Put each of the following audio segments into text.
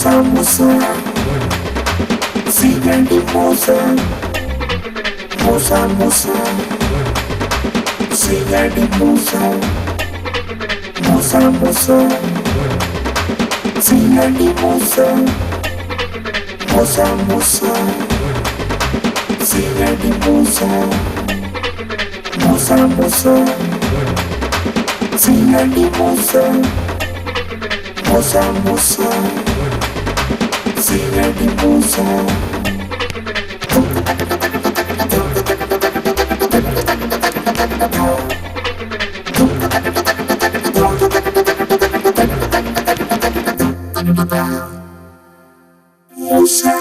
Musa, Sigandi Musa, Sigandi Musa, Sigandi Musa, Sigandi Musa, Sigandi Musa, Sigandi Musa. Musa.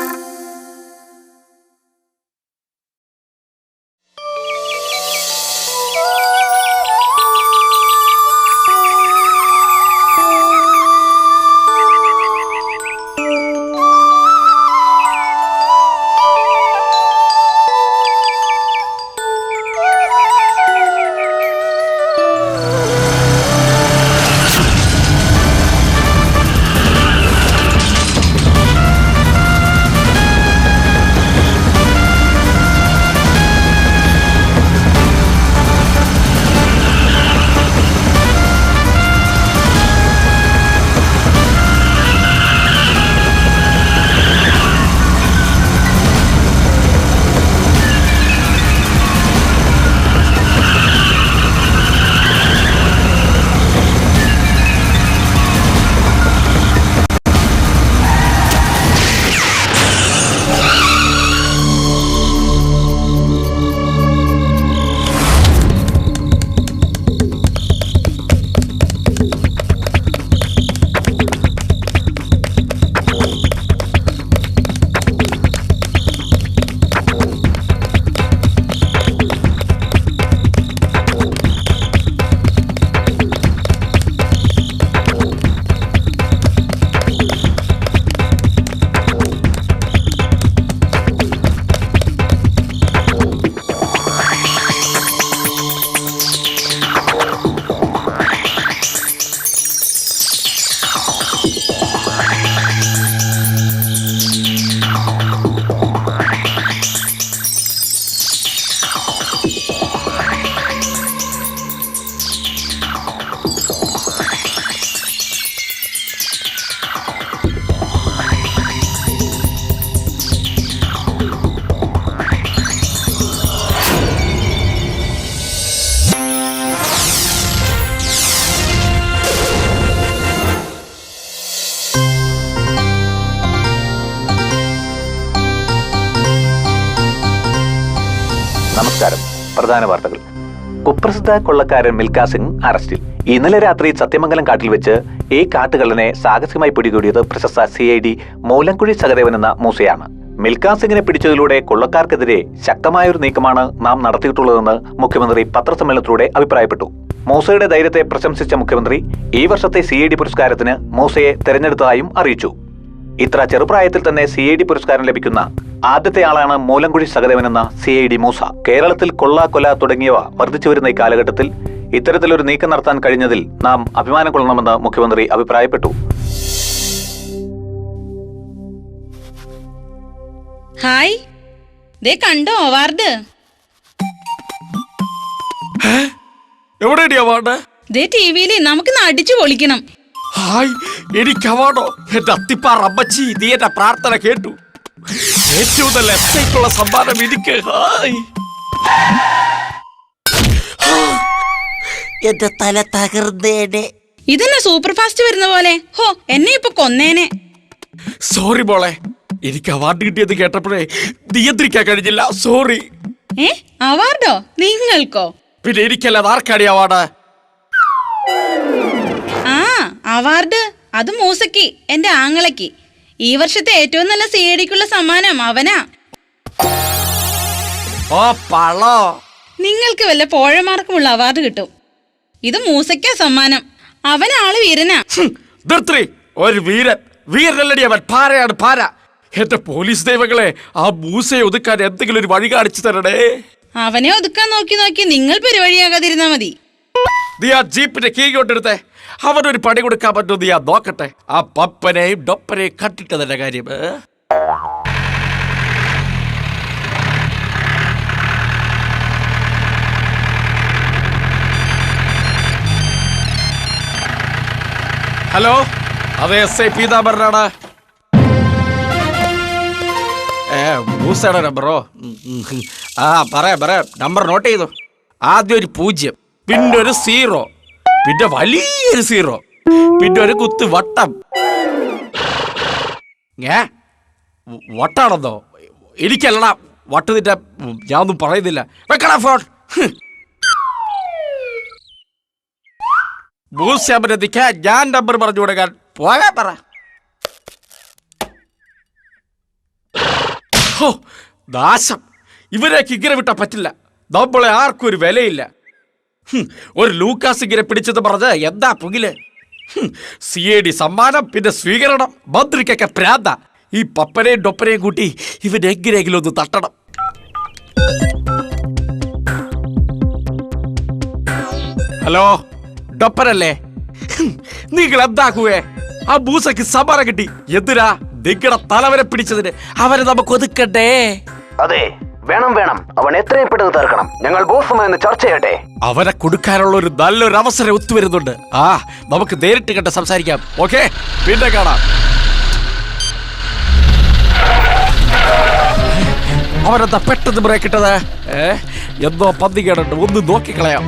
നമസ്കാരം. പ്രധാന വാർത്തകൾ. കുപ്രസിദ്ധ കൊള്ളക്കാരൻ മിൽഖ സിംഗ് അറസ്റ്റിൽ. ഇന്നലെ രാത്രി സത്യമംഗലം കാട്ടിൽ വെച്ച് ഈ കാട്ടുകള്ളനെ സാഹസികമായി പിടികൂടിയത് പ്രശസ്ത CID മൂലംകുഴി സഹദേവൻ എന്ന മൂസയാണ്. മിൽഖ സിംഗിനെ പിടിച്ചതിലൂടെ കൊള്ളക്കാർക്കെതിരെ ശക്തമായൊരു നീക്കമാണ് നാം നടത്തിയിട്ടുള്ളതെന്ന് മുഖ്യമന്ത്രി പത്രസമ്മേളനത്തിലൂടെ അഭിപ്രായപ്പെട്ടു. മൂസയുടെ ധൈര്യത്തെ പ്രശംസിച്ച മുഖ്യമന്ത്രി ഈ വർഷത്തെ CID പുരസ്കാരത്തിന് മൂസയെ തെരഞ്ഞെടുത്തതായും അറിയിച്ചു. ഇത്ര ചെറുപ്രായത്തിൽ തന്നെ CID പുരസ്കാരം ലഭിക്കുന്ന ആദ്യത്തെ ആളാണ് മൂലംകുഴി സഹദേവനെന്ന CID മൂസ. കേരളത്തിൽ കൊള്ള തുടങ്ങിയവ വർദ്ധിച്ചു വരുന്ന ഈ കാലഘട്ടത്തിൽ ഇത്തരത്തിലൊരു നീക്കം നടത്താൻ കഴിഞ്ഞതിൽ നാം അഭിമാനം കൊള്ളണമെന്ന് മുഖ്യമന്ത്രി അഭിപ്രായപ്പെട്ടു. ഹായ്, ദേ കണ്ടോ അവാർഡ്? എവിടെയാ അവാർഡ്? ദേ ടിവിയിൽ നമുക്ക് അടിച്ചു പൊളിക്കണം. ഹായ്, എനിക്ക് അവാർഡോ? എന്റെ അത്തിപ്പാറ അമ്മച്ചി, നീ എന്റെ പ്രാർത്ഥന കേട്ടു. ഏറ്റവും നല്ല എസ്ഐക്കുള്ള സമ്മാനം എനിക്ക്. ഹായ്, എന്റെ തല തകർന്നേനെ. ഇതെന്നെ സൂപ്പർ ഫാസ്റ്റ് വരുന്ന പോലെ. ഹോ, എന്നെ ഇപ്പൊ കൊന്നേനെ. സോറി മോളെ, എനിക്ക് അവാർഡ് കിട്ടിയത് കേട്ടപ്പോഴേ നിയന്ത്രിക്കാൻ കഴിഞ്ഞില്ല. സോറി. അവാർഡോ? നിങ്ങൾക്കോ? പിന്നെ എനിക്കല്ലാതെ ആർക്കാടി അവാർഡ്? ആ, അവാർഡ് അത് മൂസയ്ക്ക്, എന്റെ ആങ്ങളയ്ക്ക്. ഈ വർഷത്തെ ഏറ്റവും നല്ല CIDക്കുള്ള സമ്മാനം അവനാ. ഓ പളോ, നിങ്ങൾക്ക് വല്ല പോഴമാർക്കുമുള്ള അവാർഡ് കിട്ടും. ഇത് മൂസയ്ക്കാ സമ്മാനം. അവനാള് വീരനാ. ഒരു വീരൻ. വീരനല്ലടി അവൻ, പാരയാണ് പാര. എന്റെ പോലീസ് ദൈവങ്ങളെ, ആ മൂസയെ ഒതുക്കാൻ എന്തെങ്കിലും ഒരു വഴി കാണിച്ചു തരണേ. അവനെ ഒതുക്കാൻ നോക്കി നോക്കി നിങ്ങൾ പരിപാടിയാകാതിരുന്നാ മതി. നീ ആ ജീപ്പിന്റെ കീ കൊണ്ടെടുത്തേ. അവനൊരു പണി കൊടുക്കാൻ പറ്റുമോ നീ നോക്കട്ടെ. ആ പപ്പനെയും ഡൊപ്പനെയും കട്ടിട്ടതിന്റെ കാര്യം. ഹലോ, അതെ എസ് ഐ പീതാംബരനാണ്. മൂസയുടെ നമ്പറോ? ആ പറയാം. നമ്പർ നോട്ട് ചെയ്തു. ആദ്യം ഒരു 0, പിന്നെ ഒരു 0, പിന്നെ വലിയൊരു 0, പിന്നെ ഒരു കുത്ത് വട്ടം. വട്ടാണെന്നോ? എനിക്കല്ലടാ വട്ട്. നിന്റെ ഞാനൊന്നും പറയുന്നില്ല. വെക്കടാ ഫോൺ. മൂസമ്മനെത്തിക്കാൻ ഞാൻ നമ്പർ പറഞ്ഞു കൊടുക്കാൻ പോകാൻ പറ. നാശം. ഇവരേക്ക് ഇങ്ങനെ വിട്ടാ പറ്റില്ല. നമ്മളെ ആർക്കും ഒരു വിലയില്ല. ഒരു ലൂക്കാസ് ഇങ്ങനെ പിടിച്ചത് പറഞ്ഞ് എന്താ പുകില്? CID സമ്മാനം, പിന്നെ സ്വീകരണം. മന്ത്രിക്കൊക്കെ പ്രാന്ത. ഈ പപ്പനെയും ഡൊപ്പനെയും കൂട്ടി ഇവന് എങ്ങനെയെങ്കിലും ഒന്ന് തട്ടണം. ഹലോ, ഡൊപ്പനല്ലേ? നിങ്ങൾ എന്താക്കുവേ? ആ മൂസയ്ക്ക് സമ്മാനം കിട്ടി. എന്തിനാ? നിങ്ങളുടെ തലവരെ പിടിച്ചതിന്. അവരെ നമുക്ക് ഒതുക്കണ്ടേ? അതെ, വേണം. അവൻ എത്രയും പെട്ടെന്ന് തീർക്കണം. ഞങ്ങൾ ബോസുമായി ചർച്ച ചെയ്യട്ടെ. അവരെ കൊടുക്കാനുള്ള ഒരു നല്ലൊരു അവസരം ഒത്തുവരുന്നുണ്ട്. നമുക്ക് നേരിട്ട് കണ്ട് സംസാരിക്കാം. ഓക്കെ, പിന്നെ കാണാം. അവരെന്താ പെട്ടെന്ന് ബ്രേക്ക് ഇട്ടത്? എന്തോ പന്തി കേടുണ്ട്. ഒന്ന് നോക്കിക്കളയാം.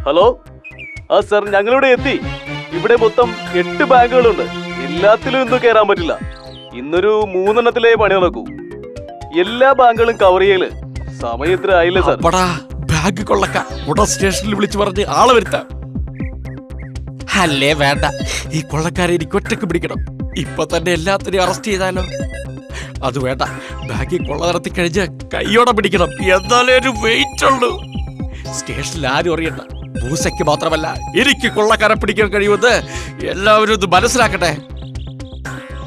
ഹലോ, ആ സർ, ഞങ്ങളിവിടെ എത്തി. ഇവിടെ മൊത്തം 8 ബാങ്കുകളുണ്ട്. എല്ലാത്തിലും ഇന്ന് കയറാൻ പറ്റില്ല. ഇന്നൊരു 3 എണ്ണത്തിലേ പണി നടക്കൂ. എല്ലാ ബാങ്കുകളും കവർ ചെയ്യല്. സമയത്തിന് ആയില്ലേ സാർ? ബാങ്ക് കൊള്ളക്ക ഉടൻ സ്റ്റേഷനിൽ വിളിച്ചു പറഞ്ഞ് ആളെ വരുത്താം. അല്ലേ വേണ്ട, ഈ കൊള്ളക്കാരെ എനിക്ക് ഒറ്റക്ക് പിടിക്കണം. ഇപ്പൊ തന്നെ എല്ലാത്തിനെയും അറസ്റ്റ് ചെയ്താലോ? അത് വേണ്ട, ബാങ്കിൽ കൊള്ള നടത്തി കഴിഞ്ഞ് കൈയോടെ പിടിക്കണം. എന്നാലേ ഒരു വെയിറ്റ് ഉള്ളൂ. സ്റ്റേഷനിൽ ആരും അറിയണ്ട. മൂസയ്ക്ക് മാത്രമല്ല, എനിക്ക് കൊള്ളക്കാരെ പിടിക്കാൻ കഴിയുമെന്ന് എല്ലാവരും ഇത് മനസ്സിലാക്കട്ടെ.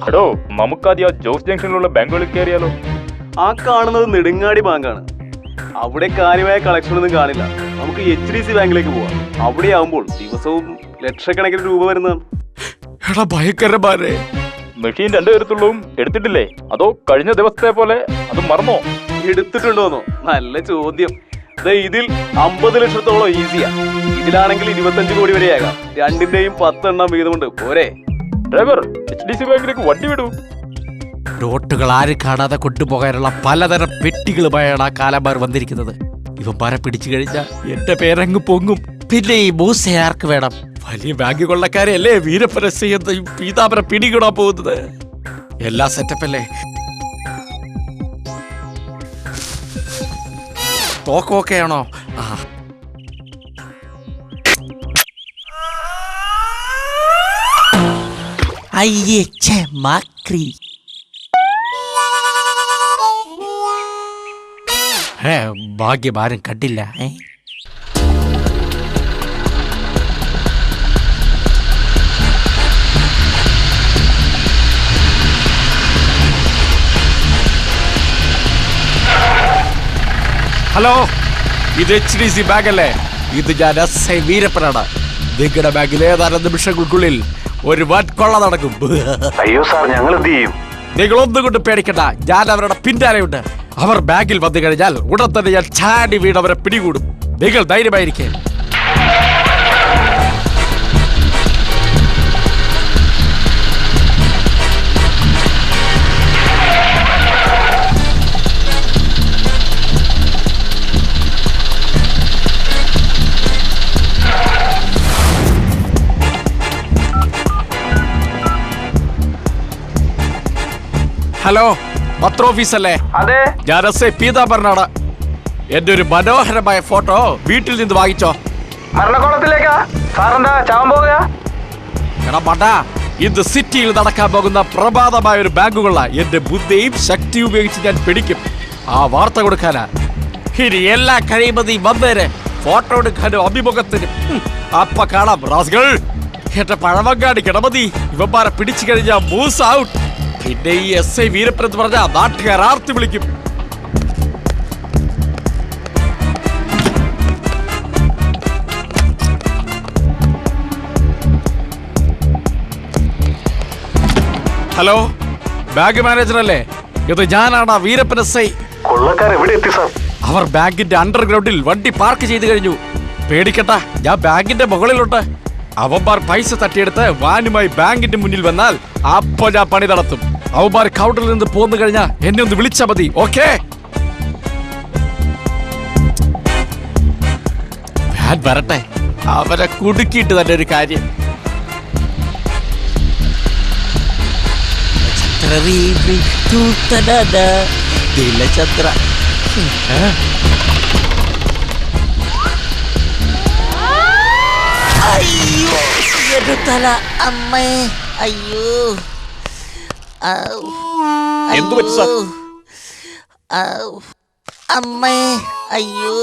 ഹലോ, നമുക്കാദ്യം ജോസ് ജംഗ്ഷനിലുള്ള ബാങ്കുകളിൽ കയറിയാലോ? ആ കാണുന്നത് നെടുങ്ങാടി ബാങ്കാണ്. അവിടെ കാര്യമായ കളക്ഷൻ ഒന്നും കാണില്ല. നമുക്ക് HDC ബാങ്കിലേക്ക് പോവാം. അവിടെ ആവുമ്പോൾ ദിവസവും ലക്ഷക്കണക്കിന് രൂപ വരുന്നതാണ്. എടാ ഭയങ്കരമാരെ, മെഷീൻ 2 പേരത്തുള്ളൂ. എടുത്തിട്ടില്ലേ? അതോ കഴിഞ്ഞ ദിവസത്തെ പോലെ അത് മറന്നോ? എടുത്തിട്ടുണ്ടോന്നോ? നല്ല ചോദ്യം. ഇതിൽ 50 ലക്ഷത്തോളം ഈസിയാ. ഇതിലാണെങ്കിൽ 25 കോടി വരെയാകാം. രണ്ടിന്റെയും 10 എണ്ണം വീതമുണ്ട്. പോരെ? ഡ്രൈവർ, HDC ബാങ്കിലേക്ക് വണ്ടി വിടൂ. നോട്ടുകൾ ആരും കാണാതെ കൊണ്ടുപോകാനുള്ള പലതരം പെട്ടികളുമായാണ് ആ കാലന്മാർ വന്നിരിക്കുന്നത്. ഇവന്മാരെ പിടിച്ചു കഴിഞ്ഞാൽ എന്റെ പേരങ്ങ് പൊങ്ങും. പിന്നെ ഈ മൂസ ആർക്ക് വേണം? വലിയ ബാങ്ക് കൊള്ളക്കാരെ അല്ലേ വീരപ്പരസ്യ പീതാംബരം പിടികൂടാൻ പോകുന്നത്. എല്ലാ സെറ്റപ്പല്ലേ? തോക്കൊക്കെയാണോ? അയ്യേ മാക്രി. ഭാഗ്യം ആരും കണ്ടില്ല. ഹലോ, ഇത് HDC ബാങ്ക് അല്ലേ? ഇത് ഞാൻ SI വീരപ്പനാണ്. നിങ്ങളുടെ ബാങ്കിൽ ഏതാനും നിമിഷങ്ങൾക്കുള്ളിൽ ഒരു വൻ കൊള്ള നടക്കും. അയ്യോ സാർ, ഞങ്ങൾ എന്ത് ചെയ്യും? നിങ്ങളൊന്നും കൊണ്ട് പേടിക്കണ്ട, ഞാൻ അവരുടെ പിന്നാലെയുണ്ട്. അവർ ബാങ്കിൽ വന്നു കഴിഞ്ഞാൽ ഉടൻ തന്നെ ഞാൻ ചാടി വീണ് അവരെ പിടികൂടും. നിങ്ങൾ ധൈര്യമായിരിക്കേ. ഹലോ, പത്ര ഓഫീസല്ലേ? അതെ, ഞാൻ SI പീതാംബരനാണ്. എന്റെ ഒരു മനോഹരമായ ഫോട്ടോ വീട്ടിൽ നിന്ന് വാങ്ങിച്ചോ. മരണക്കോളത്തിലേക്കാ സാറെന്താ ചാവാൻ പോകുക? എടാ മണ്ടാ, ഇന്ന് സിറ്റിയിൽ നടക്കാൻ പോകുന്ന പ്രഭാതമായ ഒരു ബാങ്കുകള എന്റെ ബുദ്ധിയും ശക്തിയും ഉപയോഗിച്ച് ഞാൻ പിടിക്കും. ആ വാർത്ത കൊടുക്കാനാ. ഇനി എല്ലാം കഴിയുമ്പോൾ നീ വന്നേരെ ഫോട്ടോ എടുക്കാനും അഭിമുഖത്തിനും. അപ്പ കാണാം റാസ്കൾ. എന്റെ പഴവങ്ങാടി ഗണപതി, ഇവന്മാരെ പിടിച്ചു കഴിഞ്ഞാൽ മൂസ് ഔട്ട്. പിന്നെ ഈ SI വീരപ്പൻ എന്ന് പറഞ്ഞാൽ നാട്ടുകാർ ആർത്തി വിളിക്കും. ഹലോ, ബാങ്ക് മാനേജർ അല്ലേ? ഇത് ഞാനാണ് വീരപ്പൻ SI. കൊള്ളക്കാർ എവിടെ എത്തി സാർ? അവർ ബാങ്കിന്റെ അണ്ടർഗ്രൗണ്ടിൽ വണ്ടി പാർക്ക് ചെയ്ത് കഴിഞ്ഞു. പേടിക്കണ്ട, ഞാൻ ബാങ്കിന്റെ മുകളിലുണ്ട്. അവന്മാർ പൈസ തട്ടിയെടുത്ത് വാനുമായി ബാങ്കിന്റെ മുന്നിൽ വന്നാൽ അപ്പൊ ഞാൻ പണി നടത്തും. അവന്മാർ കൗണ്ടറിൽ നിന്ന് പോന്നു കഴിഞ്ഞാൽ എന്നെ ഒന്ന് വിളിച്ചാ മതി. ഓക്കേ, ഞാൻ വരട്ടെ. അവരെ കുടുക്കിയിട്ട് തന്നെ ഒരു കാര്യം. അയ്യോ, എടുത്തല അമ്മേ. അയ്യോ, എന്തു പറ്റി സാർ? അമ്മേ, അയ്യോ.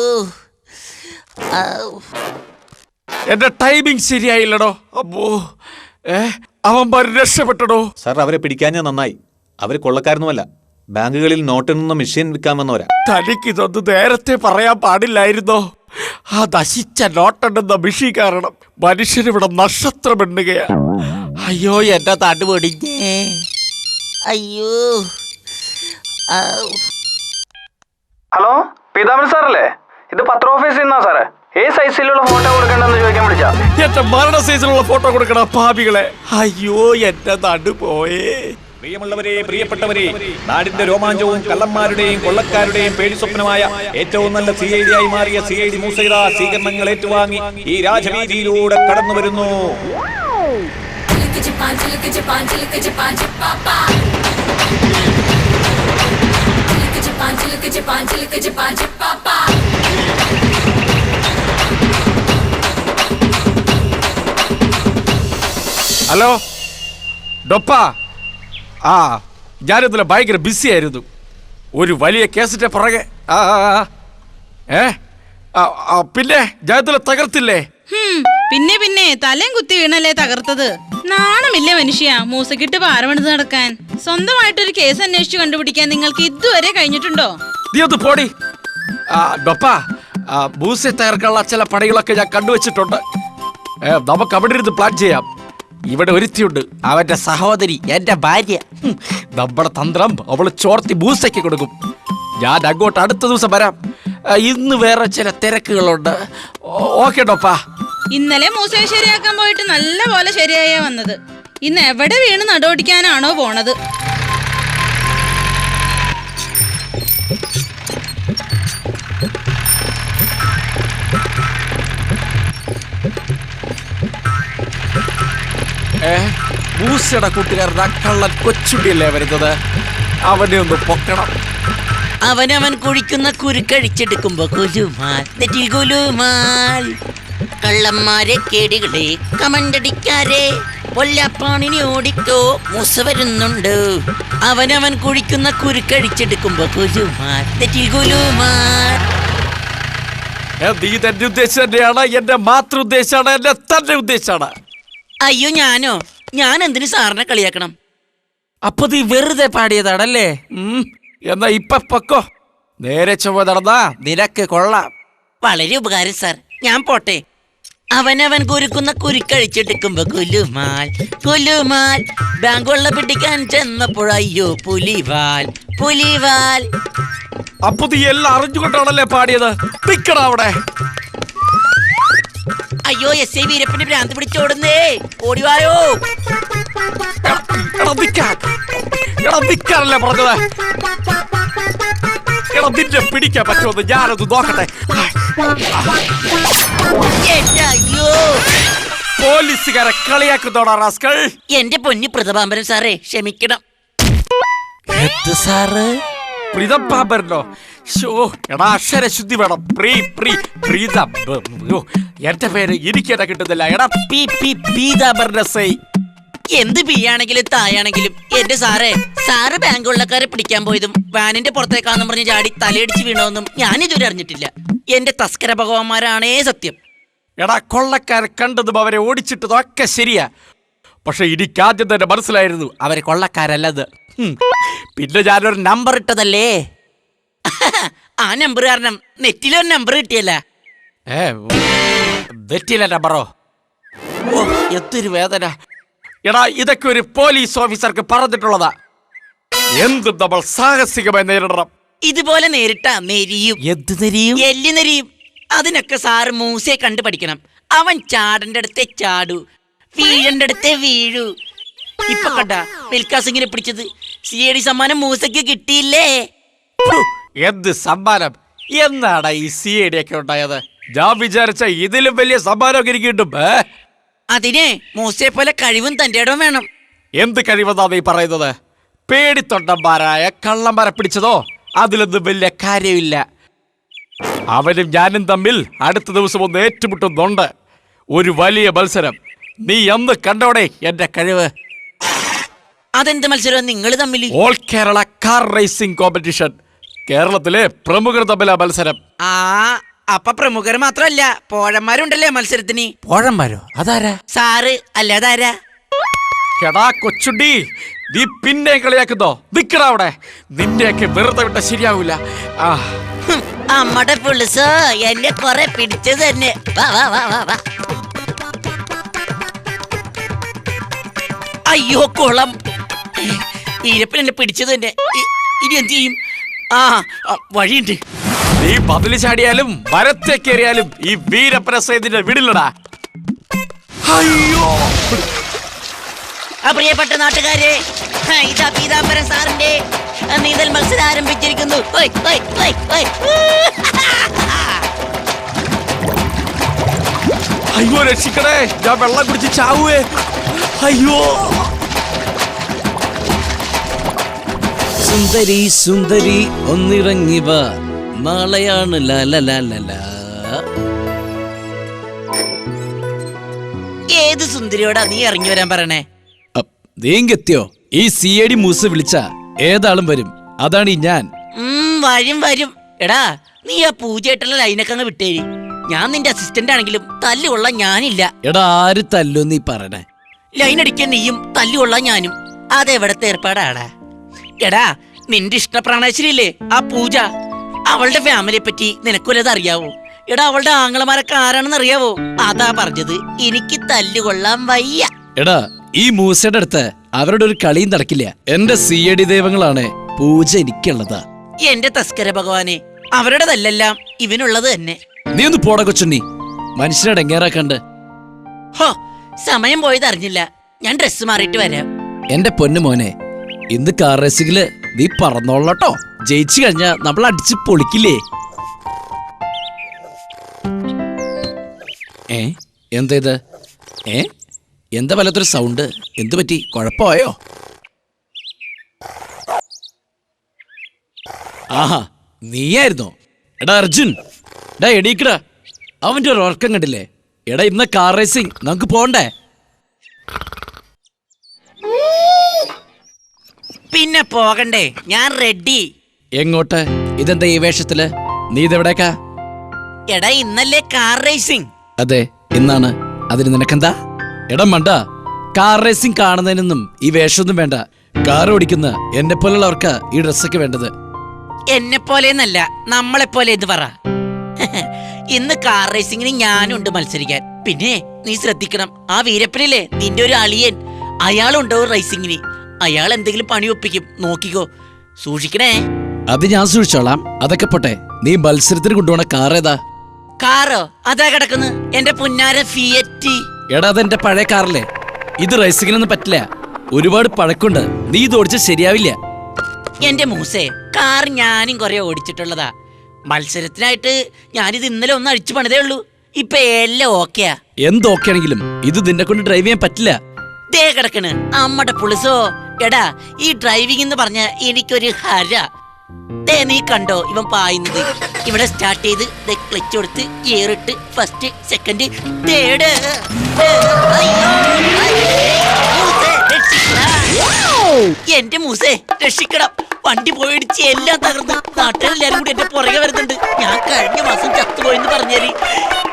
എന്റെ ടൈമിംഗ് ശരിയായില്ലടോ. അപ്പോ അവന്മാർ രക്ഷപ്പെട്ടടോ. സാർ, അവരെ പിടിക്കാഞ്ഞ നന്നായി. അവര് കൊള്ളക്കാരൊന്നുമല്ല, ബാങ്കുകളിൽ നോട്ടെണ്ണുന്ന മെഷീൻ വിൽക്കാൻ വന്നവരാ. തനിക്ക് ഇതൊന്ന് നേരത്തെ പറയാൻ പാടില്ലായിരുന്നോ? ആ നശിച്ച നോട്ടെണ്ണുന്ന മെഷീൻ കാരണം മനുഷ്യരിവിടെ നക്ഷത്രം എണ്ണുകയാ. അയ്യോ, എന്റെ തടു പൊടിഞ്ഞേ. അയ്യോ. ഹലോ, പീതാമൻ സാറല്ലേ? ഇത് പത്ര ഓഫീസിൽ നിന്നാ സാറേ. ഏത് സൈസിലുള്ള ഫോട്ടോ കൊടുക്കണ്ടെന്ന് ചോദിക്കാൻ വിളിച്ചാ. എന്റെ മരണ സൈസിലുള്ള ഫോട്ടോ കൊടുക്കണ പാപികളെ. അയ്യോ, എന്റെ നടു പോയേ. പ്രിയമുള്ളവരെ, പ്രിയപ്പെട്ടവരെ, നാടിന്റെ രോമാഞ്ചവും കള്ളന്മാരുടെയും കൊള്ളക്കാരുടെയും പേടി സ്വപ്നമായ ഏറ്റവും നല്ല CID ആയി മാറിയ CID മൂസൈദ സ്വീകരണങ്ങൾ ഏറ്റുവാങ്ങി ഈ രാജവീതിയിലൂടെ കടന്നു വരുന്നു. ഹലോ ഡൊപ്പ. ഞാനിന്നലെ ഭയങ്കര ബിസി ആയിരുന്നു. ഒരു വലിയ കേസിന്റെ പുറകെ. പിന്നെ ഞാൻ ഇന്നലെ തകർത്തില്ലേ? പിന്നെ തലയും കുത്തി വീണല്ലേ തകർത്തത്. നാണമില്ലേ മനുഷ്യ, മൂസക്കിട്ട് പാരമണിത് നടക്കാൻ. സ്വന്തമായിട്ടൊരു കേസ് അന്വേഷിച്ചു കണ്ടുപിടിക്കാൻ നിങ്ങൾക്ക് ഇതുവരെ കഴിഞ്ഞിട്ടുണ്ടോ? നീ ഒന്ന് പോടി. ഡൊപ്പ, മൂസെ തകർക്കാനുള്ള ചില പണികളൊക്കെ ഞാൻ കണ്ടുവച്ചിട്ടുണ്ട്. നമുക്ക് അവിടെ ഇരുന്ന് പ്ലാൻ ചെയ്യാം. ഇവിടെ ഒരുത്തിയുണ്ട്, അവന്റെ സഹോദരി, എന്റെ ഭാര്യ. നമ്മുടെ തന്ത്രം അവള് ചോർത്തി മൂസയ്ക്ക് കൊടുക്കും. ഞാൻ അങ്ങോട്ട് അടുത്ത ദിവസം വരാം. ഇന്ന് വേറെ ചില തിരക്കുകളുണ്ട്. ഓക്കെ ഡോപ്പാ. ഇന്നലെ മൂസയെ ശരിയാക്കാൻ പോയിട്ട് നല്ല പോലെ ശരിയായാ വന്നത്. ഇന്ന് എവിടെ വീണ് നടോടിക്കാനാണോ പോണത്? മൂസയുടെ കൂട്ടുകാരൻ കള്ളൻ കൊച്ചുണ്ടിയല്ലേ വരുന്നത്. അവനെ ഒന്ന് പൊക്കണം. അവനവൻ കുഴിക്കുന്ന കുരുക്കഴിച്ചെടുക്കുമ്പോ കുലുമാൽ നെറ്റിൽ കുലുമാൽ. കള്ളന്മാരെ കേടികളെ കമണ്ടടിക്കാരെ കൊല്ലാപ്പാണിനി ഓടിക്കോ, മൂസ വരുന്നുണ്ട്. അവനവൻ കുഴിക്കുന്ന കുരുക്കഴിച്ചെടുക്കുമ്പോ കുലുമാൽ നെറ്റിൽ കുലുമാൽ. നീ തന്നെ ഉദ്ദേശം തന്നെയാണ്, എന്റെ മാതൃ ഉദ്ദേശാണ്, എന്റെ തന്നെ ഉദ്ദേശാണ്. അയ്യോ, ഞാൻ എന്തിനു സാറിനെ കളിയാക്കണം? അപ്പൊ നീ വെറുതെ പാടിയതാണല്ലേ? എന്നാ ഇപ്പൊ പൊക്കോ. നേരെ ചൊവ്വ നടന്നാ നിനക്ക് കൊള്ളാം. വളരെ ഉപകാരം സാർ, ഞാൻ പോട്ടെ. അവനവൻ കുരുക്കുന്ന കുരുക്കഴിച്ചെടുക്കുമ്പോ കുലുമാൽ കുലുമാൽ. ബാങ്ക് വെള്ള പിടിക്കാൻ ചെന്നപ്പോഴയ്യോ പുലിവാൽ പുലിവാൽ. അപ്പൊ നീ എല്ലാം അറിഞ്ഞുകൊണ്ടാണല്ലേ പാടിയത്? നിക്കടാ അവിടെ. അയ്യോ, SI വീരപ്പന്റെ ഭ്രാന്ത് പിടിച്ചോടുന്നേ, ഓടിവായോ. നിക്കാനല്ലേ പറഞ്ഞത്? നിന്നെ പിടിക്കാൻ പറ്റുമെന്ന് ഞാനൊന്ന് നോക്കട്ടെ. അയ്യോ, പോലീസുകാരെ കളിയാക്കുന്നോടാ റാസ്കൾ. എന്റെ പൊന്നു പ്രതാപാമ്പരൻ സാറേ, ക്ഷമിക്കണം. സാറ് പ്രീതംബരനോ? എടാ, അക്ഷരശുദ്ധി വേണം. എന്റെ പേര് എനിക്കെന്നെ കിട്ടുന്നില്ല. എടാ, പീതാംബരൻ SI. എന്ത് ബിയാണെങ്കിലും തായാണെങ്കിലും എന്റെ സാറ് ബാങ്ക് കൊള്ളക്കാരെ പിടിക്കാൻ പോയതും വാനിന്റെ പുറത്തേക്കാന്നും പറഞ്ഞ് ചാടി തലയടിച്ച് വീണോന്നും ഞാൻ ഇതുവരെ അറിഞ്ഞിട്ടില്ല. എന്റെ തസ്കര ഭഗവാന്മാരാണേ സത്യം. എടാ കൊള്ളക്കാരെ കണ്ടതും അവരെ ഓടിച്ചിട്ടതും ഒക്കെ ശരിയാ. പക്ഷെ എനിക്ക് ആദ്യം തന്നെ മനസ്സിലായിരുന്നു അവരെ കൊള്ളക്കാരല്ലത്. പിന്നെ ഞാനൊരു നമ്പർ ഇട്ടതല്ലേ. ആ നമ്പർ കാരണം നെറ്റിലൊരു നമ്പർ കിട്ടിയല്ല. നെറ്റിലെ നമ്പറോ? ഓ എന്തൊരു വേദന. എടാ ഇതൊക്കെ ഒരു പോലീസ് ഓഫീസർക്ക് പറഞ്ഞിട്ടുള്ളതാ. എന്തും നമ്മൾ സാഹസികമായി നേരിടണം. ഇതുപോലെ നേരിട്ടാ നെരിയും. എന്ത് നെരിയും? എല്ലി നെരിയും. അതിനൊക്കെ സാറ് മൂസയെ കണ്ടു പഠിക്കണം. അവൻ ചാടന്റെ അടുത്തേ ചാടൂ, വീഴന്റെ അടുത്തേ വീഴൂ. ഇപ്പൊ കണ്ട മിൽക്കാസിങ്ങിനെ പിടിച്ചത്. CID സമ്മാനം മൂസയ്ക്ക് കിട്ടിയില്ലേ? എന്ത് സമ്മാനം? എന്നാടാ ഈ CID ഒക്കെ ഉണ്ടായത്? ഞാൻ വിചാരിച്ച ഇതിലും വലിയ സമ്മാനം എനിക്ക് കിട്ടും. അതിനെ മൂസയെ പോലെ കഴിവും തന്റെ ഇടവും വേണം. എന്ത് കഴിവെന്നാ നീ പറയുന്നത്? പേടിത്തൊണ്ടന്മാരായ കള്ളന്മാരെ പിടിച്ചതോ അതിലൊന്നും വലിയ കാര്യമില്ല. അവനും ഞാനും തമ്മിൽ അടുത്ത ദിവസം ഒന്ന് ഏറ്റുമുട്ടുന്നുണ്ട്. ഒരു വലിയ മത്സരം. നീ എന്ന് കണ്ടോടെ എന്റെ കഴിവ്? അതെന്ത് മത്സരം നിങ്ങൾ തമ്മിൽ? All Kerala car racing competition. കേരളത്തിലെ പ്രമുഖർ തമ്മിലാ മത്സരം. അപ്പൊ പ്രമുഖർ മാത്രമല്ല പോഴന്മാരുണ്ടല്ലേ മത്സരത്തിന്? പോഴന്മാരോ? അതാരാ? സാറ് അല്ലാതാരാ? എടാ കൊച്ചുണ്ടി, നീ പിന്നെ കളിയാക്കുന്നോ? നിക്കടാ അവിടെ. നിന്നെയൊക്കെ വെറുതെ വിട്ട ശരിയാവൂല. അമ്മടെ പുളിസോ എന്നെ കൊറേ പിടിച്ചത് തന്നെ. വാ വാ വാ വാ വാ. അയ്യോ കുളം. ഈരപ്പൻ എന്നെ പിടിച്ചത് തന്നെ. ഇനി എന്ത് ചെയ്യും? വഴിയുണ്ട്. നീ ബദലി ചാടിയാലും വരത്തേക്കേറിയാലും ഈ വീരപ്രസേദിന്റെ വിടില്ലടാ. അയ്യോ പ്രിയപ്പെട്ട നാട്ടുകാരെ, ഇതാ പീതാംബരൻ സാറിന്റെ നീന്തൽ മത്സരം ആരംഭിച്ചിരിക്കുന്നു. അയ്യോ രക്ഷിക്കണേ, ഞാൻ വെള്ളം കുടിച്ച് ചാവുവേ. അയ്യോ സുന്ദരി സുന്ദരി ഒന്നിറങ്ങിവ, നാളെയാണ് ലാലലാലല. ഏത് സുന്ദരിയോടാ നീ ഇറങ്ങി വരാൻ പറയണേ? നീങ്കെത്തിയോ? ഈ CID മൂസ വിളിച്ച ഏതാളും വരും. അതാണ് ഈ ഞാൻ. വരും വരും. എടാ നീ ആ പൂജയായിട്ടുള്ള ലൈനൊക്കെ അങ്ങ് വിട്ടേരി. ഞാൻ നിന്റെ അസിസ്റ്റന്റ് ആണെങ്കിലും തല്ലുകൊള്ളാൻ ഞാനില്ല. എടാ ആര് തല്ലോ നീ പറയണേ? ലൈൻ അടിക്കാൻ നീയും തല്ലുകൊള്ളാൻ ഞാനും. അതെവിടത്തെ ഏർപ്പാടാടാ? എടാ നിന്റെ ഇഷ്ടപ്രാണേശ്വരിയില്ലേ ആ പൂജ, അവളുടെ ഫാമിലിയെ പറ്റി നിനക്കൊല്ലത് അറിയാവോ? എടാ അവളുടെ ആങ്ങളമാരൊക്കെ ആരാണെന്ന് അറിയാവോ? അതാ പറഞ്ഞത് എനിക്ക് തല്ലുകൊള്ളാൻ വയ്യ. എടാ ഈ മൂസയുടെ അടുത്ത് അവരുടെ ഒരു കളിയും നടക്കില്ല. എന്റെ CID ദൈവങ്ങളാണ് പൂജ എനിക്കുള്ളതാ. എന്റെ തസ്കര ഭഗവാനെ, അവരുടേതല്ലെല്ലാം ഇവനുള്ളത് തന്നെ. നീ ഒന്ന് പോടാ കൊച്ചുണ്ണി, മനുഷ്യനെ ഡെങ്ങേറാക്കണ്ട്. ഹോ സമയം പോയത് അറിഞ്ഞില്ല. ഞാൻ ഡ്രസ് മാറിയിട്ട് വരാം. എന്റെ പൊന്നു മോനെ, ഇന്ന് കാർ റേസിംഗില് നീ പറന്നോളട്ടോ. ജയിച്ചു കഴിഞ്ഞാ നമ്മൾ അടിച്ച് പൊളിക്കില്ലേ? എന്തേത്? എന്താ വല്ലാത്തൊരു സൗണ്ട്? എന്തു പറ്റി? കുഴപ്പമായോ? ആഹാ നീയായിരുന്നോ? എടാ അർജുൻ, എടാ എടീക്കടാ. അവന്റെ ഒരു ഉറക്കം കണ്ടില്ലേ? എടാ ഇന്ന് കാർ റേസിംഗ്, നമുക്ക് പോണ്ടേ? പിന്നെ പോകണ്ടേ? ഞാൻ റെഡി. എങ്ങോട്ട്? ഇതെന്താ ഈ വേഷത്തില്? നീ ഇതെവിടേക്കാ? എടാ ഇന്നല്ലേ കാർ റേസിംഗ്? അതെ ഇന്നാണ്. അതിന് നിനക്കെന്താ? എടാ മണ്ട, കാർ റേസിംഗ് കാണുന്നതിനൊന്നും ഈ വേഷമൊന്നും വേണ്ട. കാർ ഓടിക്കുന്ന എന്നെ പോലുള്ളവർക്ക് ഈ ഡ്രസ്സൊക്കെ വേണ്ടത്. എന്നെ പോലെന്നല്ല, നമ്മളെ പോലെ എന്ന് പറ. ഇന്ന് കാർ റേസിംഗിന് ഞാനുണ്ട് മത്സരിക്കാൻ. പിന്നെ നീ ശ്രദ്ധിക്കണം, ആ വീരപ്പനില്ലേ നിന്റെ ഒരു അളിയൻ, അയാളുണ്ടാവും റേസിംഗിന്. അയാൾ എന്തെങ്കിലും പണി ഒപ്പിക്കും, നോക്കിക്കോ, സൂക്ഷിക്കണേ. അത് ഞാൻ സൂക്ഷിച്ചോളാം. അതൊക്കെ പോട്ടെ, നീ മത്സരത്തിന് കൊണ്ടുപോണ കാർ ഏതാ? കാറോ? അതാ കിടക്കുന്നു, എന്റെ പുന്നാര ഫിയറ്റ്. എടാ അതെന്റെ പഴയ കാറല്ലേ, ഇത് റേസിംഗിനൊന്നും പറ്റില്ല. ഒരുപാട് പഴക്കുണ്ട്, നീ ഇത് ഓടിച്ച ശരിയാവില്ല. എന്റെ മൂസേ, കാർ ഞാനും കുറെ ഓടിച്ചിട്ടുള്ളതാ. മത്സരത്തിനായിട്ട് ഞാനിത് ഇന്നലെ ഒന്ന് അഴിച്ചു പണിതേ ഉള്ളൂ. ഇപ്പൊ എല്ലാം ഓക്കെയാ. എന്തൊക്കെയാണെങ്കിലും ഇത് നിന്നെ കൊണ്ട് ഡ്രൈവ് ചെയ്യാൻ പറ്റില്ല. ദേ കിടക്കണ് അമ്മടെ പുളിസോ. എടാ ഈ ഡ്രൈവിംഗ് എന്ന് പറഞ്ഞ എനിക്കൊരു ഹര. ദേ നീ കണ്ടോ ഇവൻ പായുന്നത്? ഇവിടെ സ്റ്റാർട്ട് ചെയ്ത് ക്ലച്ച് കൊടുത്ത് ഗിയറിട്ട് ഫസ്റ്റ് സെക്കൻഡ് തേർഡ്. അയ്യോ എന്റെ മൂസേ രക്ഷിക്കണം, വണ്ടി പോയിടിച്ച് എല്ലാം തകർന്ന് നാട്ടുകാരെല്ലാരും കൂടി എന്റെ പുറകെ വരുന്നുണ്ട്. ഞാൻ കഴിഞ്ഞ മാസം ചത്തുപോയെന്ന് പറഞ്ഞേരി,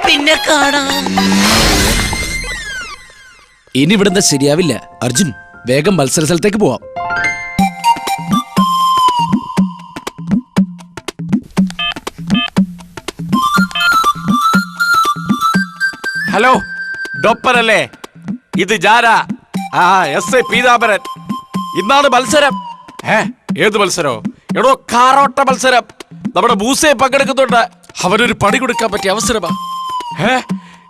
പിന്നെ കാണാം. ഇനി ഇവിടുന്ന് ശരിയാവില്ല അർജുൻ, വേഗം മത്സര സ്ഥലത്തേക്ക് പോവാം. ഹലോ, ഡോപ്പറല്ലേ? ഇത് ജാരാ. S I Peethambaran. ഇന്നാണ് മത്സരം. ഏത് മത്സരോ? എടോ, കാറോട്ട മത്സരം. നമ്മുടെ മൂസയെ പങ്കെടുക്കുന്നുണ്ട്. അവനൊരു പണി കൊടുക്കാൻ പറ്റിയ അവസരമാ.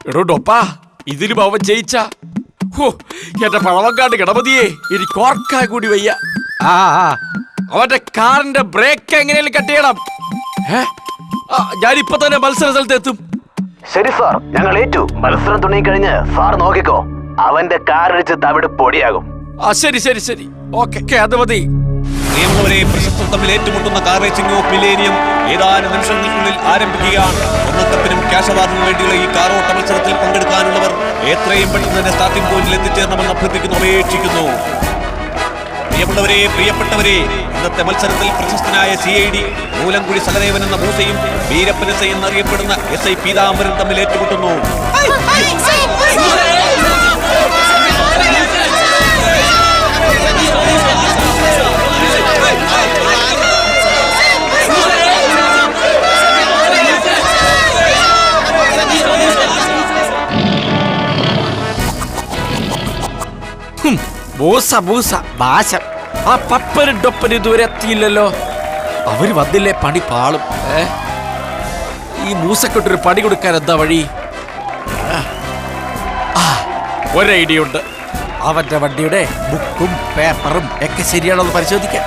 എടോ ഡൊപ്പാ, ഇതിലും അവൻ ജയിച്ച എന്റെ പഴവങ്കാട് ഗണപതിയെ എനിക്ക് ഓർക്കാൻ കൂടി വയ്യ. അവന്റെ കാറിന്റെ ബ്രേക്ക് എങ്ങനെയും കട്ട് ചെയ്യണം. ഞാനിപ്പോ തന്നെ മത്സര സ്ഥലത്ത് എത്തും. ശരി സാർ, ഞങ്ങൾ ഏറ്റു. മത്സരം തുടങ്ങിക്കഴിഞ്ഞ് സാർ നോക്കിക്കോ, അവന്റെ കാറിടിച്ച് തവിട് പൊടിയാകും. ശരി ശരി ശരി, ഓക്കെ, അത് മതി. പ്രിയമുള്ളവരെ, പ്രശസ്തം തമ്മിൽ ഏറ്റുമുട്ടുന്ന കാർ റേസിംഗ് ഓഫ് മില്ലേനിയം ഏതാനും നിമിഷങ്ങൾക്കുള്ളിൽ ആരംഭിക്കുകയാണ്. ഒന്നക്കപ്പിനും ക്യാഷ് അവാർഡിനും വേണ്ടിയുള്ള ഈ കാറോട്ട മത്സരത്തിൽ പങ്കെടുക്കാനുള്ളവർ എത്രയും പെട്ടെന്ന് തന്നെ സ്റ്റാർട്ടിംഗ് പോയിന്റിൽ എത്തിച്ചേരണമെന്ന് അഭ്യർത്ഥിക്കുന്നു, അപേക്ഷിക്കുന്നു. പ്രിയമുള്ളവരെ, പ്രിയപ്പെട്ടവരെ, ഇന്നത്തെ മത്സരത്തിൽ പ്രശസ്തനായ CID മൂലംകുഴി സഹദേവൻ എന്ന മൂസയും വീരപ്പൻ എസ് ഐ എന്നറിയപ്പെടുന്ന SI പീതാംബരൻ തമ്മിൽ ഏറ്റുമുട്ടുന്നു. ആ പപ്പനും ഡൊപ്പനും ഇതുവരെ എത്തിയില്ലല്ലോ. അവര് വന്നില്ലേ പണി പാളും. ഈ മൂസക്കൊട്ടൊരു പണി കൊടുക്കാൻ എന്താ വഴി? ഒരു ഐഡിയ ഉണ്ട്. അവന്റെ വണ്ടിയുടെ ബുക്കും പേപ്പറും ഒക്കെ ശരിയാണോ എന്ന് പരിശോധിക്കാം.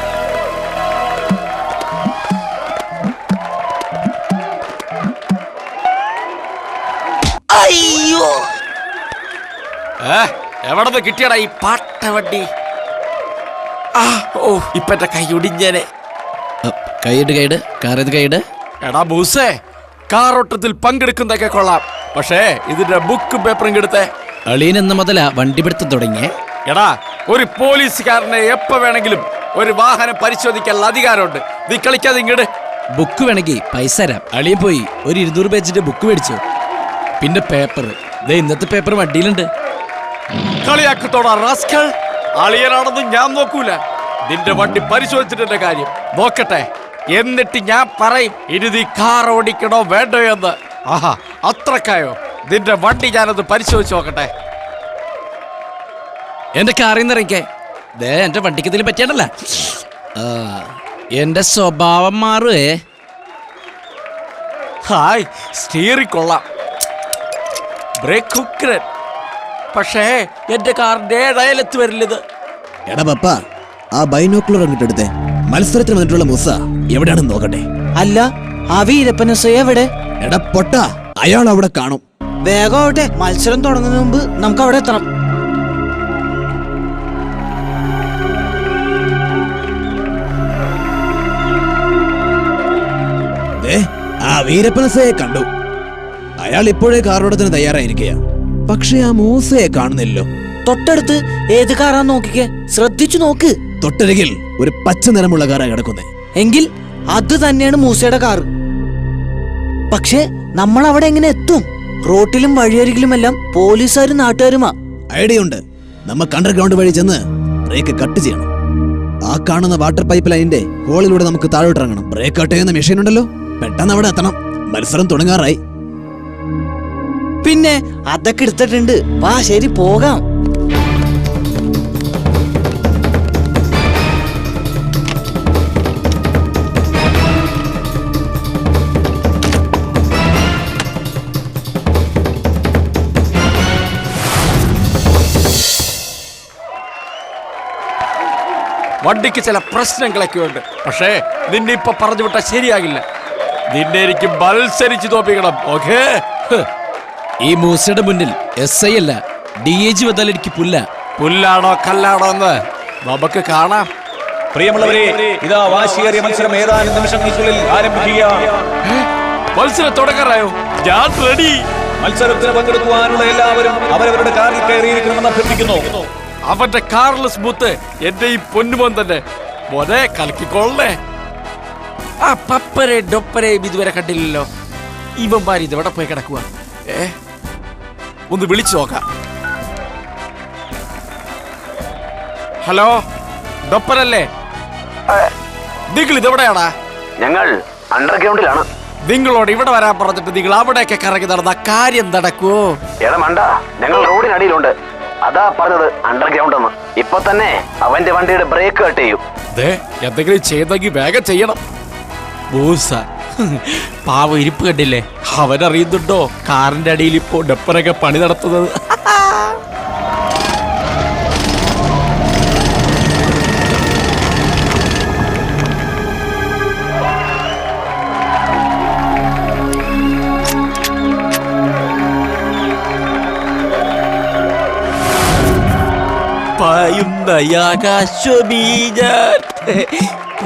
അയ്യോ, എവിടെ നിന്ന് കിട്ടിയടാ ഈ പാട്ട വണ്ടി? ഇപ്പൊ എന്റെ കൈ ഒടിഞ്ഞേനെ. കൈയിട് കാറേത് കൈയിട്. എടാ മൂസേ, കാറോട്ടത്തിൽ പങ്കെടുക്കുന്നതൊക്കെ കൊള്ളാം, പക്ഷേ ഇതിന്റെ ബുക്കും പേപ്പറും കെടുത്തേ. അളിയൻ എന്ന മുതല വണ്ടി പിടുത്തം തുടങ്ങിയേ. എടാ, ഒരു പോലീസുകാരനെ എപ്പോ വേണമെങ്കിലും ഒരു വാഹനം പരിശോധിക്കാനുള്ള അധികാരമുണ്ട്. നീ കളിക്കാതെ ഇങ്ങട്. ബുക്ക് വേണമെങ്കിൽ പൈസ തരാം. അളിയൻ പോയി ഒരു 200 പേജിന്റെ ബുക്ക് മേടിച്ചു. പിന്നെ പേപ്പർ, ഇന്നത്തെ പേപ്പർ വണ്ടിയിലുണ്ട്. കളിയാക്കത്തോടാ റാസ്കൽ. അളിയനാണെന്ന് ഞാൻ നോക്കൂല. നിന്റെ വണ്ടി പരിശോധിച്ചിട്ടെ കാര്യം നോക്കട്ടെ, എന്നിട്ട് ഞാൻ പറയും ഇനി നീ കാർ ഓടിക്കണോ വേണ്ടോ എന്ന്. അത്രക്കായോ? നിന്റെ വണ്ടി ഞാനത് പരിശോധിച്ച് നോക്കട്ടെ. എന്റെ കാറിൽ നിന്ന് ഇറങ്ങിക്കേ. എന്റെ വണ്ടിക്ക് ഇതിൽ പറ്റിയാണല്ല. എന്റെ സ്വഭാവം മാറുവേ. ഹായ്, സ്റ്റീറിംഗ് കൊള്ളാം, ബ്രേക്ക് ഉഗ്രൻ. പക്ഷേ എന്റെ കാറിന്റെ ഡയലത്ത് വരില്ലത്. എടാ പപ്പ, ആ ബൈനോക്കുലർ അങ്ങോട്ടെടുത്തേ. മത്സരത്തിന് വന്നിട്ടുള്ള മൂസ എവിടെയാണെന്ന് നോക്കട്ടെ. അല്ല, ആ വീരപ്പൻ എസ് ഐ എവിടെ? എടാ പൊട്ട, അയാൾ അവിടെ കാണും. വേഗം ആവട്ടെ, മത്സരം തുടങ്ങുന്നതിന് മുമ്പ് നമുക്ക് അവിടെ എത്തണം. ആ വീരപ്പനസയെ കണ്ടു. അയാൾ ഇപ്പോഴേ കാറോടത്തിന് തയ്യാറായിരിക്കുക. പക്ഷെ ആ മൂസയെ കാണുന്നില്ലല്ലോ. തൊട്ടടുത്ത് ഏത് കാറാന്ന് നോക്കിക്കേ, ശ്രദ്ധിച്ചു നോക്ക്. തൊട്ടരികിൽ ഒരു പച്ച നിറമുള്ള കാറാ കിടക്കുന്നേ. എങ്കിൽ അത് തന്നെയാണ് മൂസയുടെ കാർ. പക്ഷെ നമ്മൾ അവിടെ എങ്ങനെ എത്തും? റോട്ടിലും വഴിയരികിലുമെല്ലാം പോലീസുകാരും നാട്ടുകാരുമാ. ഐഡിയ ഉണ്ട്. നമുക്ക് അണ്ടർഗ്രൗണ്ട് വഴി ചെന്ന് ബ്രേക്ക് കട്ട് ചെയ്യണം. ആ കാണുന്ന വാട്ടർ പൈപ്പ് ലൈനിന്റെ ഹോളിലൂടെ നമുക്ക് താഴോട്ടിറങ്ങണം. ബ്രേക്ക് കട്ട് ചെയ്യുന്ന മെഷീൻ ഉണ്ടല്ലോ, പെട്ടെന്ന് അവിടെ എത്തണം. മത്സരം തുടങ്ങാറായി. പിന്നെ അതൊക്കെ എടുത്തിട്ടുണ്ട്. വാ, ശരി, പോകാം. വണ്ടിക്ക് ചില പ്രശ്നങ്ങളൊക്കെ ഉണ്ട്. പക്ഷേ നിന്നെ ഇപ്പൊ പറഞ്ഞു വിട്ടാൽ ശരിയാകില്ല. നിന്നെ എനിക്ക് മത്സരിച്ച് തോപ്പിക്കണം. ഓക്കേ? ഈ മൂസയുടെ മുന്നിൽ SI അല്ല DAG വന്നാൽ എനിക്ക് പുല്ലാണോ കല്ലാണോ എന്ന് നമുക്ക് കാണാം. പ്രിയമുള്ളവരെ, ഇതാ വാശിയേറിയ മത്സരം ഏതാനും നിമിഷങ്ങൾക്കുള്ളിൽ ആരംഭിക്കുകയാണ്. മത്സരം തുടങ്ങാറായോ? ഞാൻ റെഡി. മത്സരത്തിന് പങ്കെടുക്കുവാനുള്ള എല്ലാവരും അവരവരുടെ കാറിൽ കയറിയിരിക്കണമെന്ന് അഭ്യർത്ഥിക്കുന്നു. അവന്റെ കാർലെസ് ബൂത്ത് എന്റെ ഈ പൊന്നുമോൻ തന്നെ. മോനെ കലക്കിക്കൊള്ളേ. ആ പപ്പരെ ഡൊപ്പരെയും ഇതുവരെ കണ്ടില്ലല്ലോ. ഇവന്മാർ ഇതെവിടെ പോയി കിടക്കുക? ഒന്ന് വിളിച്ചു നോക്കാം. ഹലോ, ഡൊപ്പരല്ലേ? നിങ്ങൾ ഇതെവിടെയാടാ? ഞങ്ങൾ അണ്ടർഗ്രൗണ്ടിലാണ്. നിങ്ങളോട് ഇവിടെ വരാൻ പറഞ്ഞിട്ട് നിങ്ങൾ അവിടെയൊക്കെ കറങ്ങി നടന്ന കാര്യം നടക്കുവോ? എടാ മണ്ട, ഞങ്ങൾ റോഡിനടിയിലുണ്ട്. അതാ പറഞ്ഞത് അണ്ടർഗ്രൗണ്ട് എന്ന്. ഇപ്പൊ തന്നെ അവന്റെ വണ്ടിയുടെ ബ്രേക്ക് കട്ട് ചെയ്യും. എന്തെങ്കിലും ചെയ്തെങ്കിൽ വേഗം ചെയ്യണം. ബൂസ പാവ ഇരിപ്പ് കണ്ടില്ലേ? അവനറിയുന്നുണ്ടോ കാറിന്റെ അടിയിൽ ഇപ്പോ ഡപ്പറൊക്കെ പണി നടത്തുന്നത്?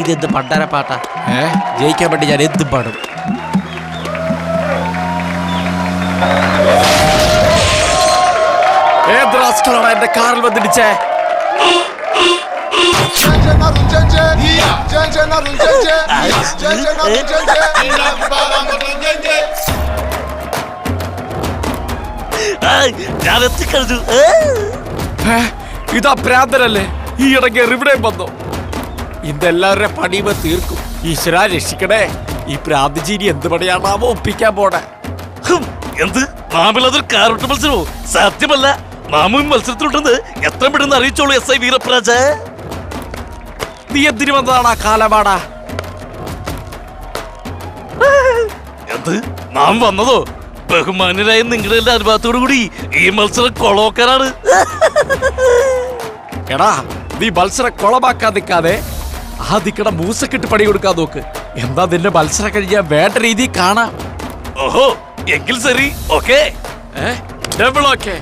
ഇതെന്ത് പണ്ടാര പാട്ടാ? ജയിക്കാൻ വേണ്ടി ഞാൻ എന്തും പാടും. ഏദ്രാസ്കളാണ് എന്റെ കാറിൽ വന്നിടിച്ചേ? ഇതാ പ്രാന്തനല്ലേ? ഈ ഇടയ്ക്ക് ഇവിടെയും വന്നു. ഇതെല്ലാവരുടെ പണിയുമ്പ തീർക്കും. ഈശ്വര രക്ഷിക്കണേ. ഈ പ്രാന്തിജീനി എന്ത് പണിയാണാവോ ഒപ്പിക്കാൻ പോണേ? എന്ത് മാമിലതൊരു കാറോട്ട് മത്സരമോ? സത്യമല്ല, മാമും മത്സരത്തിലുണ്ടെന്ന് എത്ര പെട്ടെന്ന് അറിയിച്ചോളൂ SI വീരപ്രാജ. നീ എന്തിനു വന്നതാണാ കാലമാടാ? എന്ത് നാം വന്നതോ? ബഹുമാന്യരായ നിങ്ങളുടെ എല്ലാ അനുഭവത്തോടു കൂടി ഈ മത്സരം കൊളോക്കാനാണ്. എടാ, നീ മത്സരം കൊളമാക്കാൻ നിൽക്കാതെ ആദ്യക്കട മൂസക്കിട്ട് പണി കൊടുക്കാൻ നോക്ക്. എന്താ നിന്റെ മത്സരം കഴിഞ്ഞാൽ വേണ്ട രീതി കാണാം. ഓഹോ, എങ്കിൽ ശരി, ഓക്കെ. Double okay.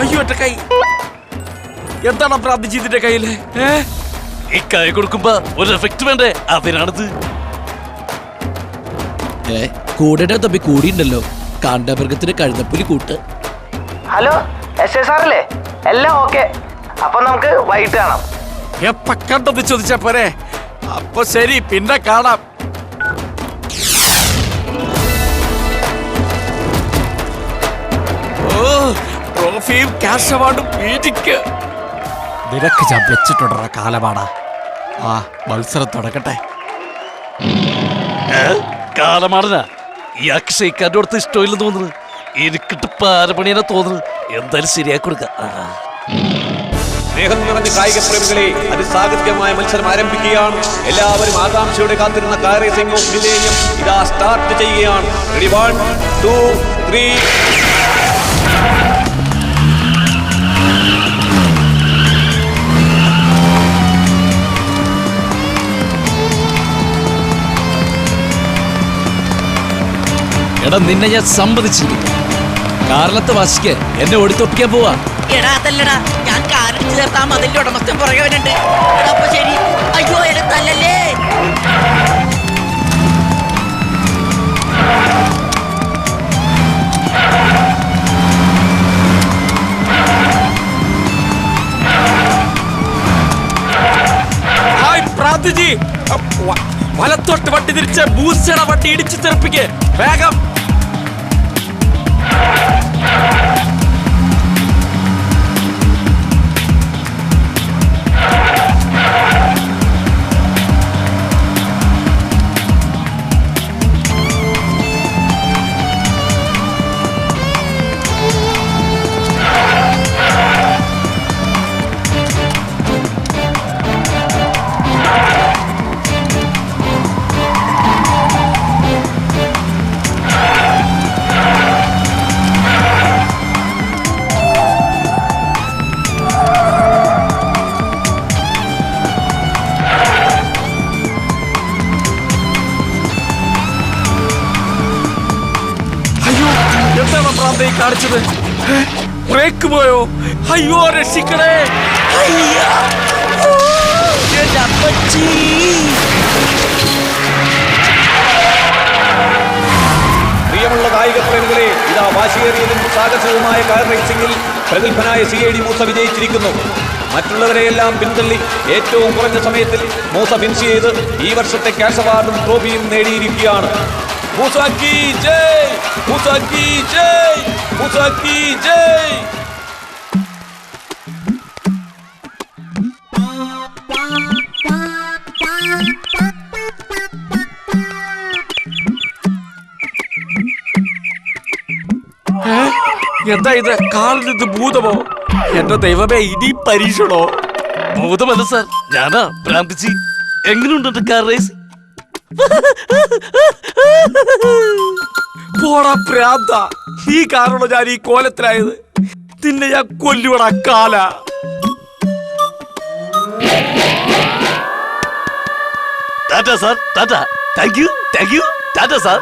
അയ്യോ എന്റെ കൈ. എന്താണ് പ്രാന്തിജിത്തിന്റെ കയ്യില്? ഈ കൈ കൊടുക്കുമ്പോ ഒരു എഫക്ട് വേണ്ടേ? അതിനാണിത്. കൂടെ തപ്പി കൂടിയുണ്ടല്ലോ. കാണ്ടാമൃഗത്തിന് കഴുതപ്പുലി കൂട്ട്. ഹലോ, SI സാറല്ലേ? എല്ലാം ഓക്കെ. അപ്പൊ നമുക്ക് വൈകിട്ട് കാണാം. എപ്പ കണ്ടെന്ന് ചോദിച്ചാ പോരെ? അപ്പൊ ശരി, പിന്നെ കാണാം. ട്രോഫിയും ക്യാഷ് അവാർഡും വീട്ടിക്ക്. നിനക്ക് ഞാൻ വെച്ചിട്ടുണ്ടോ കാലമാടാ? ആ മത്സരം തുടങ്ങട്ടെ. കാലമാടനാ ഇയാൾക്ക് ഷെയ്ക്കാൻ്റെ അടുത്ത് ഇഷ്ടമില്ലെന്ന് തോന്നുന്നു. എനിക്കിട്ട് പാരപണിയെന്നെ തോന്നുന്നു. എന്തായാലും ശരിയാക്കി കൊടുക്കാം. സ്നേഹം നിറഞ്ഞ കായിക പ്രേമികളെ, അതിസാഹസികമായ മത്സരം ആരംഭിക്കുകയാണ്. എല്ലാവരും ആകാംക്ഷയോടെ കാത്തിരുന്ന കാർ റേസിംഗ് ഓഫ് മില്ലേനിയം ഇതാ സ്റ്റാർട്ട് ചെയ്യുകയാണ്. റെഡി, 1 2 3. എടാ, നിന്നെ ഞാൻ സമ്മതിച്ചില്ല. കാറിലത്തെ വാശിക്ക് എന്നെ ഓടിത്തൊപ്പിക്കാൻ പോവാ. എടാ അതല്ലടാ, ഞാൻ കാറിൽ ചേർത്താ മതിന്റെ ഉടമസ്ഥൻ പുറകവനുണ്ട്. എടാ അപ്പൊ ശരി. അയ്യോ എടാ തല്ലല്ലേ. പ്രാന്തിജി, വലത്തോട്ട് വണ്ടി തിരിച്ച് ബൂസ്റ്റയുടെ വണ്ടി ഇടിച്ചു തെറിപ്പിക്ക് വേഗം. കാണിച്ചത് ബ്രേക്ക് പോയോ? അയ്യോ രക്ഷിക്കണേ. പ്രിയമുള്ള കായിക പ്രേമികളെ, ഇതാ വാശിയേറിയതും സാഹസികവുമായ കാർ റേസിംഗിൽ പ്രഗത്ഭനായ CID മൂസ വിജയിച്ചിരിക്കുന്നു. മറ്റുള്ളവരെയെല്ലാം പിന്തള്ളി ഏറ്റവും കുറഞ്ഞ സമയത്തിൽ മൂസ ഫിനിഷ് ചെയ്ത് ഈ വർഷത്തെ ക്യാഷ് അവാർഡും ട്രോഫിയും നേടിയിരിക്കുകയാണ്. മൂസ കീ ജയ്, മൂസ കീ ജയ്, മൂസ കീ ജയ്. എന്താ ഇത്? കാറിൽ നിന്ന് ഭൂതമോ? എന്റെ ദൈവമേ, ഇനി പരീക്ഷണോ? ഭൂതമല്ല സാർ, ഞാനാ ഭ്രാന്തിച്ചി. എങ്ങനെയുണ്ട് എന്റെ കാർ റേസ്? പോടാ ഭ്രാന്ത, ഈ കാരണോ ഞാൻ ഈ കോലത്തിലായത്? നിന്നെ ഞാൻ കൊല്ലുവടാ കാല. Tata sir, tata. Thank you, thank you, tata sir.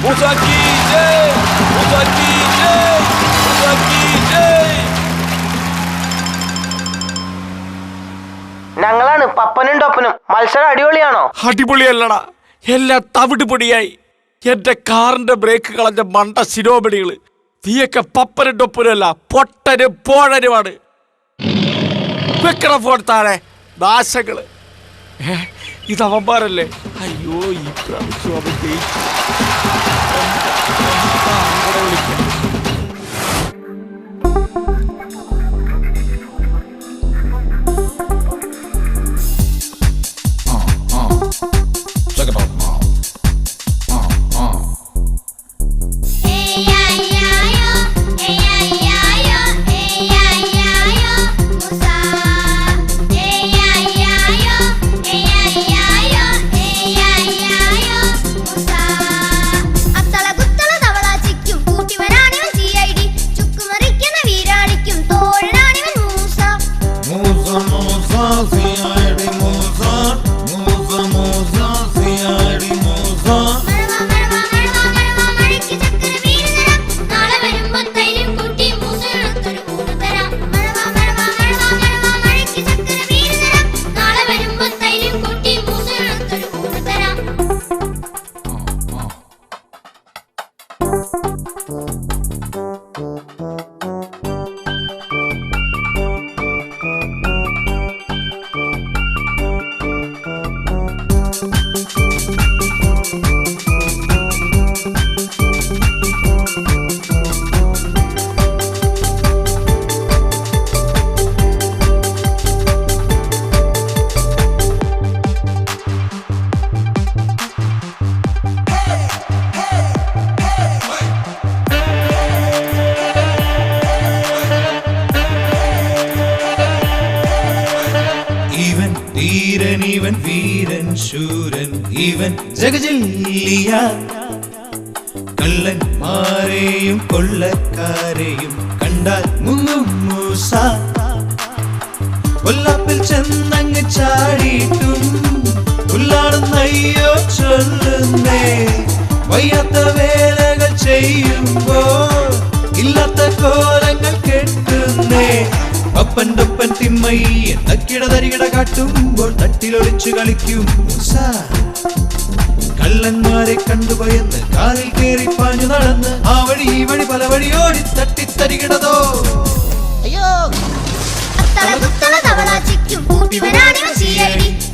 Moosa കീ ജയ്, മൂസ കീ ജയ്, മൂസ കീ ജയ്. ഞങ്ങളാണ് പപ്പനും ടൊപ്പനും. മത്സരം അടിപൊളിയാണോ? അടിപൊളിയല്ലടാ, എല്ലാം തവിട് പൊടിയായി. എന്റെ കാറിന്റെ ബ്രേക്ക് കളഞ്ഞ മണ്ട ശിരോമണികള്. നീയൊക്കെ പപ്പനും ടൊപ്പനുമല്ല, പൊട്ടനും പോഴനുമാണ്. വെക്കണ ഫോൺ താഴെ, നാശങ്ങള്. ഇത് അവന്മാരല്ലേ? അയ്യോ, ഈ പ്രാവശ്യം അവൻ ജയിച്ചു. ഇവൻ വീരൻ ശൂരൻ, ഇവൻ ജഗജല്ലിയ. കള്ളന്മാരെയും കൊള്ളക്കാരെയും കണ്ടാൽ മുങ്ങും മൂസ. കൊല്ലാപ്പിൽ ചെന്നങ്ങ് ചാടിയിട്ടും ഉള്ളാടുന്നയ്യോ ചൊല്ലുന്നേ. വയ്യാത്ത വേലകൾ ചെയ്യുമ്പോൾ ഇല്ലാത്ത കോലങ്ങൾ കെട്ടുന്നേ. പപ്പൻ്റൊപ്പൻ തിമ്മയ്യ തക്കിടതരികിട കാട്ടുമ്പോൾ തട്ടിലൊളിച്ചു കളിക്കും മൂസ. കള്ളന്മാരെ കണ്ടുപയന്ന് കാറിൽ കേറി പാഞ്ഞു നടന്ന് ആ വഴി ഈ വഴി പല വഴി ഓടി തട്ടിത്തരികിടതോ. അയ്യോ,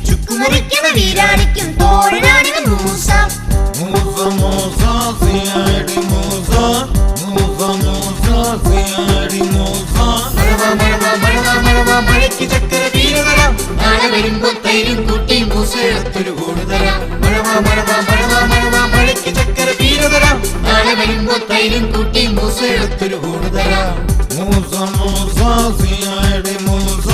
ചുക്കുമറിക്കുന്ന വീരാണിക്കും തോഴനാണിവൻ മൂസ. മൂസ മൂസ സിയാടി മൂസ, മൂസ മൂസ സിയാടി മൂസ. മഴയ്ക്ക് ചക്കര വീരതരാം, നാളെ വരുമ്പോ തൈരും കൂട്ടി മൂസ എടുത്തൊരു കൂടുതരാം. മഴയ്ക്ക് ചക്കര വീരതരാം, നാളെ വരുമ്പോ തൈരും കൂട്ടി മൂസ എടുത്തൊരു കൂടുതരാം. മൂസ മൂസ സിയാടി മൂസ,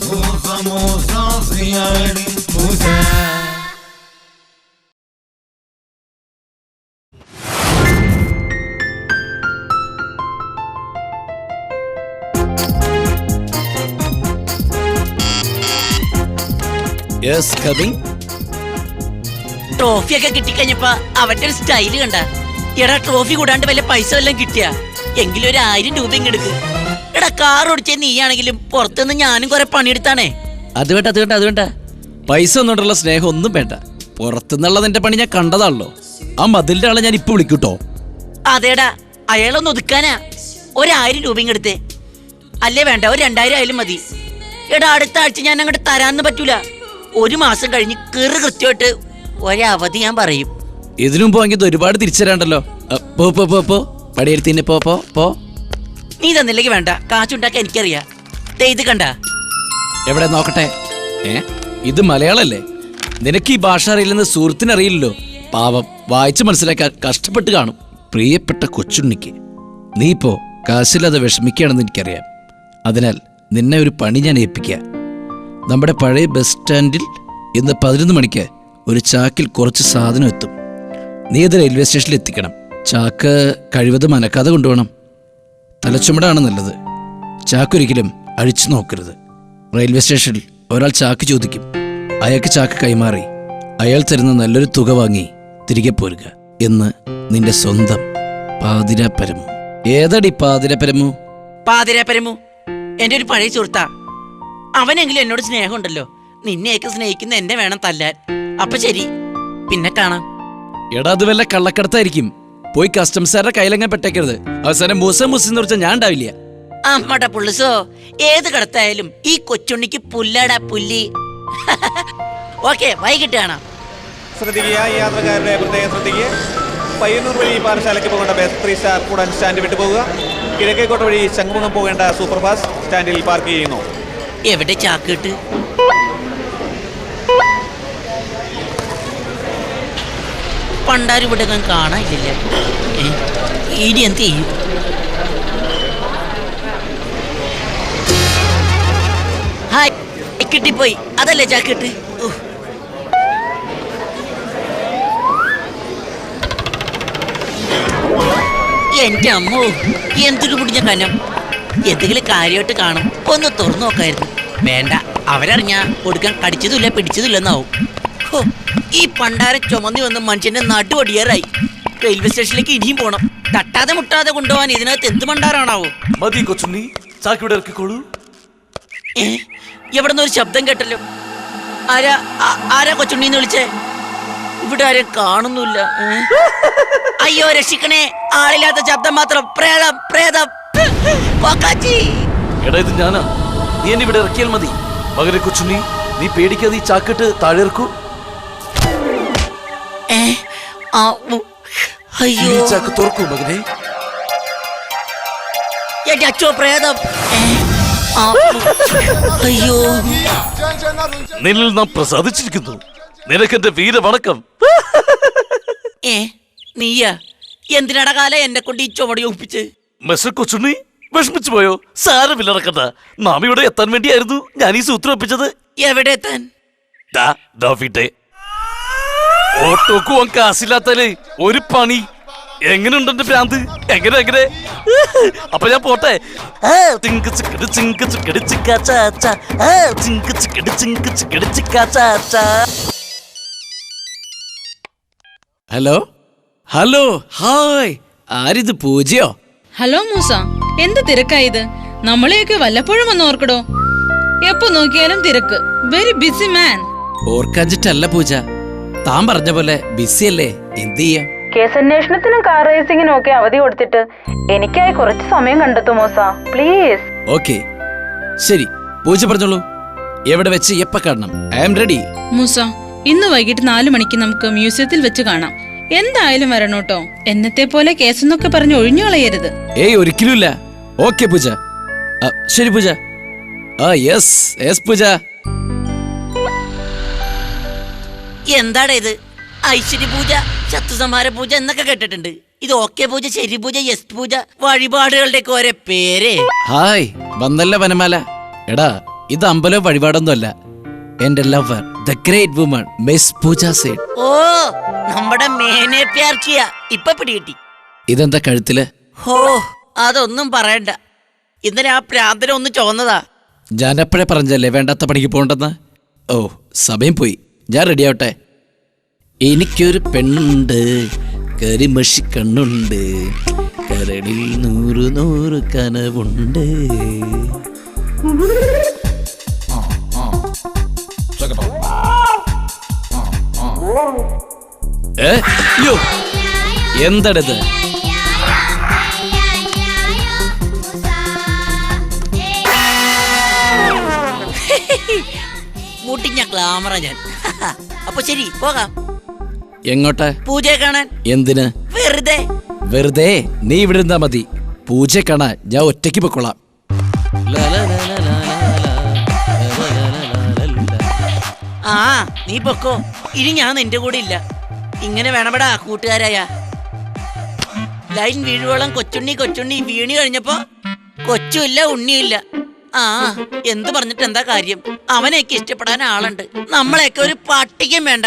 മൂസ മൂസ സിയാടി മൂസ. ട്രോഫിയൊക്കെ കിട്ടിക്കഴിഞ്ഞപ്പോ അവന്റെ ഒരു സ്റ്റൈല് കണ്ട. എടാ, ട്രോഫി കൂടാണ്ട് വല്ല പൈസ വല്ലതും കിട്ടിയ എങ്കിലും ഒരു 1000 രൂപ ഇങ്ങെടുക്ക്. എടാ, കാർ ഓടിച്ച നീയാണെങ്കിലും പുറത്തുനിന്ന് ഞാനും കുറെ പണിയെടുത്താണേ. അത് വേണ്ട, അത് വേണ്ട, അത് വേണ്ട. പൈസ ഒന്നുകൊണ്ടുള്ള സ്നേഹം ഒന്നും വേണ്ട. പുറത്തുനിന്നുള്ളത് എന്റെ പണി ഞാൻ കണ്ടതാണല്ലോ. ആ മതിലിന്റെ ആളെ ഞാൻ ഇപ്പൊ വിളിക്കൂട്ടോ. അതേടാ, അയാളൊന്ന് ഒതുക്കാനാ. 1000 രൂപയും എടുത്തേ. അല്ലേ വേണ്ട, ഒരു 2000 ആയാലും മതി. എടാ, അടുത്ത ആഴ്ച ഞാൻ അങ്ങോട്ട് തരാന്ന് പറ്റൂല. 1 മാസം കഴിഞ്ഞ് കൃത്യമായിട്ട് ഒരവധി ഞാൻ പറയും. ഇതിനു മുമ്പ് വാങ്ങിയത് ഒരുപാട് തിരിച്ചുതരാണ്ടല്ലോ. പോ പോ പോ പോ പടിയെടുത്തിന് പോ പോ പോ. നീ തന്നില്ലെങ്കിൽ വേണ്ട, കാശുണ്ടാക്കാൻ എനിക്കറിയാം. ഇത് കണ്ട എവിടെ നോക്കട്ടെ. ഇത് മലയാളല്ലേ? നിനക്ക് ഈ ഭാഷ അറിയില്ലെന്ന് സുഹൃത്തിനറിയില്ലല്ലോ. പാവം, വായിച്ച് മനസ്സിലാക്കാൻ കഷ്ടപ്പെട്ട് കാണും. പ്രിയപ്പെട്ട കൊച്ചുണ്ണിക്ക്, നീ ഇപ്പോ കാശില്ലാതെ വിഷമിക്കുകയാണെന്ന് എനിക്കറിയാം. അതിനാൽ നിന്നെ ഒരു പണി ഞാൻ ഏൽപ്പിക്കാം. നമ്മുടെ പഴയ ബസ് സ്റ്റാൻഡിൽ ഇന്ന് 11 മണിക്ക് ഒരു ചാക്കിൽ കുറച്ച് സാധനം എത്തും. നീ അത് റെയിൽവേ സ്റ്റേഷനിൽ എത്തിക്കണം. ചാക്ക് കഴിവതും അനക്കാതെ കൊണ്ടുപോകണം. തലച്ചുമടാണ് നല്ലത്. ചാക്കൊരിക്കലും അഴിച്ചു നോക്കരുത്. റെയിൽവേ സ്റ്റേഷനിൽ ഒരാൾ ചാക്ക് ചോദിക്കും. അയാൾക്ക് ചാക്ക് കൈമാറി അയാൾ തരുന്ന നല്ലൊരു തുക വാങ്ങി തിരികെ പോരുക. എന്ന് നിന്റെ സ്വന്തം പാതിരാപ്പരമു. ഏതടി പാതിരാപ്പരമു? പാതിരാപ്പരമു എന്റെ ഒരു പഴയ സുഹൃത്താ. അവനെങ്കിലും എന്നോട് സ്നേഹമുണ്ടല്ലോ. നിന്നെയൊക്കെ സ്നേഹിക്കുന്ന എന്നെ വേണം തല്ലാൻ. അപ്പൊ ശരി, പിന്നെ കാണാം. എടാ, അത് വല്ല കള്ളക്കടത്തായിരിക്കും. പോയി കസ്റ്റംസുകാരുടെ കയ്യിലെങ്ങനെ പെട്ടേക്കരുത്. അവസാനം മൂസ മുസിന്ന് കുറിച്ച ഞാൻ ഉണ്ടാവില്ല. അമ്മട പുള്ളിസോ, ഏത് കടത്തായാലും ഈ കൊച്ചുണ്ണിക്ക് പുല്ലാടാ പുല്ലി. ഓക്കെ, വൈകിട്ട് കാണാം. ശ്രദ്ധിക്കുക, ഈ യാത്രക്കാരുടെ പ്രത്യേകം ശ്രദ്ധിക്കുക. പയ്യന്നൂർ വഴി പാറശാലയ്ക്ക് പോകേണ്ട ബസ് 3 സ്റ്റാർ ഉടൻ സ്റ്റാൻഡ് വിട്ടു പോകുക. കിഴക്കേക്കോട്ട വഴി ശംഖുമുഖം പോകേണ്ട സൂപ്പർ ഫാസ്റ്റ് സ്റ്റാൻഡിൽ പാർക്ക് ചെയ്യുന്നു. എവിടെ ചാക്കിട്ട്? പണ്ടാരും ഇവിടെ കാണാനില്ല. ഇനി എന്ത് ചെയ്യും? ഹായ്, കിട്ടിപ്പോയി. അതല്ലേ ചാക്കിട്ട്? എന്റെ അമ്മോ, എന്തൊരു കുടിഞ്ഞ കനം. എന്തെങ്കിലും കാര്യമായിട്ട് കാണും. ഒന്ന് തുറന്നു നോക്കായിരുന്നു. വേണ്ട, അവരറിഞ്ഞാ കൊടുക്കാൻ കടിച്ചതുമില്ല പിടിച്ചതുമില്ലെന്നാവും. ഈ പണ്ടാരം ചുമന്നി വന്ന് മനുഷ്യന്റെ നടുവടിയാറായി. റെയിൽവേ സ്റ്റേഷനിലേക്ക് ഇനിയും പോണം. തട്ടാതെ മുട്ടാതെ കൊണ്ടുപോകാൻ ഇതിനകത്ത് എന്ത് പണ്ടാരാണാവോ? മതി കൊച്ചുണ്ണി, ചാക്കിവിടെ ഇറക്കിക്കോളൂ. എവിടെന്ന് ഒരു ശബ്ദം കേട്ടല്ലോ. ആരാ കൊച്ചുണ്ണിന്ന് വിളിച്ചേ? ഇവിടെ ആരും കാണുന്നില്ല. അയ്യോ, രക്ഷിക്കണേ, ആളില്ലാത്ത ശബ്ദം മാത്രം. പ്രേതം പ്രേതം. എടാ, ഇത് ഞാനാ. നീ എന്നെ ഇവിടെ ഇറക്കിയാൽ മതി. മകനെ കൊച്ചുണ്ണി, നീ പേടിക്കാതെ ഈ ചാക്കിട്ട് താഴെ ഇറക്കൂ. അയ്യോ, ചാക്ക് തുറക്കൂ മകനെ. അച്ചോ, പ്രേതം. അയ്യോ, നിന്നിൽ നാം പ്രസാദിച്ചിരിക്കുന്നു. നിനക്കെന്റെ വീരവണക്കം. നീയാ? എന്തിനട കാലം എന്നെ കൊണ്ട് ഈ ചുമടി ഒപ്പിച്ച്? മെസ്സർ കൊച്ചുണ്ണി, വിഷമിച്ചു പോയോ? സാരമില്ല, നടക്കണ്ട. നാം ഇവിടെ എത്താൻ വേണ്ടിയായിരുന്നു ഞാൻ ഈ സൂത്രം ഒപ്പിച്ചത്. എവിടെ എത്താൻ? ഓട്ടോക്ക് പോവാൻ കാശില്ലാത്തല്ലേ ഒരു പണി. എങ്ങനെയുണ്ട് എന്റെ ഭ്രാന്ത്? എങ്ങനെ? അപ്പൊ ഞാൻ പോട്ടെ. Hello hello, hi. ആരിത്, പൂജയോ? ഹലോ മൂസ, എന്ത് തിരക്കായത്? നമ്മളെയൊക്കെ വല്ലപ്പോഴും ഒന്ന് ഓർക്കടോ. എപ്പോ നോക്കിയാലും തിരക്ക്. Very busy man. ഓർക്കാഞ്ചിട്ടല്ല പൂജ, താൻ പറഞ്ഞ പോലെ ബിസി അല്ലേ. എന്ത് ചെയ്യാം? കേസ് അന്വേഷണത്തിനും കാർ റേസിംഗിനും ഒക്കെ അവധി കൊടുത്തിട്ട് എനിക്കായി കുറച്ച് സമയം കണ്ടെത്തു മൂസ, പ്ലീസ്. ഓക്കെ, ശരി. പൂജ പറഞ്ഞോളൂ. എവിടെ വെച്ച് എപ്പ കാണണം? I am ready. മൂസ, ഇന്ന് വൈകിട്ട് 4 മണിക്ക് നമുക്ക് മ്യൂസിയത്തിൽ വെച്ച് കാണാം. എന്തായാലും വരണം കേട്ടോ. എന്നത്തെ പോലെ കേസെന്നൊക്കെ പറഞ്ഞ് ഒഴിഞ്ഞു കളയരുത്. ഏയ്, ഒരിക്കലും ഇല്ല. ഓക്കെ പൂജ. ശരി പൂജ. യെസ് പൂജ. എന്താടാ ഇത്? ഐശ്വര്യ പൂജ, ശത്രുസംഹാര പൂജ എന്നൊക്കെ കേട്ടിട്ടുണ്ട്. ഇത് ഓക്കെ പൂജ, ശരി പൂജ, യെസ് പൂജ, വഴിപാടുകളുടെ ഒക്കെ ഓരോ പേര്. ഹായ്, വന്നല്ല വനമാല. എടാ, ഇത് അമ്പലം വഴിപാടൊന്നും അല്ല. എന്റെ lover, the great woman miss Pooja sad. ഓ, നമ്മുടെ മേനെ പ്യാർ കിയ. ഇപ്പൊ പിടികിട്ടി. ഇതെന്താ കഴുത്തില്? ഹോ, അതൊന്നും പറയണ്ട. ഇന്നലെ ആ പ്രാന്തന ഒന്ന് ചോന്നതാ. ഞാൻ എപ്പോഴേ പറഞ്ഞല്ലേ വേണ്ടാത്ത പണിക്ക് പോകണ്ടെന്ന്. ഓ, സമയം പോയി. ഞാൻ റെഡി ആവട്ടെ. എനിക്കൊരു പെണ്ണുണ്ട്, കരിമഷി കണ്ണുണ്ട്, കരടിൽ 100 കനവുണ്ട്. അയ്യോ എന്തടത്? മുട്ടിഞ്ഞ ഗ്ലാമറ ഞാൻ. അപ്പൊ ശരി പോകാം. എങ്ങോട്ട്? പൂജയെ കാണാൻ. എന്തിന്? വെറുതെ. വെറുതെ നീ ഇവിടെ ഇരുന്നാ മതി. പൂജ കാണാൻ ഞാൻ ഒറ്റയ്ക്ക് പൊക്കോളാം. ആ നീ പൊക്കോ, ഇനി ഞാൻ നിന്റെ കൂടെ ഇല്ല. ഇങ്ങനെ വേണപ്പെടാ കൂട്ടുകാരായ. ലൈൻ വീഴുവോളം കൊച്ചുണ്ണി കൊച്ചുണ്ണി വീണി കഴിഞ്ഞപ്പോ കൊച്ചുമില്ല ഉണ്ണിയില്ല. ആ എന്ത് പറഞ്ഞിട്ട് എന്താ കാര്യം? അവനെയൊക്കെ ഇഷ്ടപ്പെടാൻ ആളുണ്ട്, നമ്മളെയൊക്കെ ഒരു പട്ടിക്കും വേണ്ട.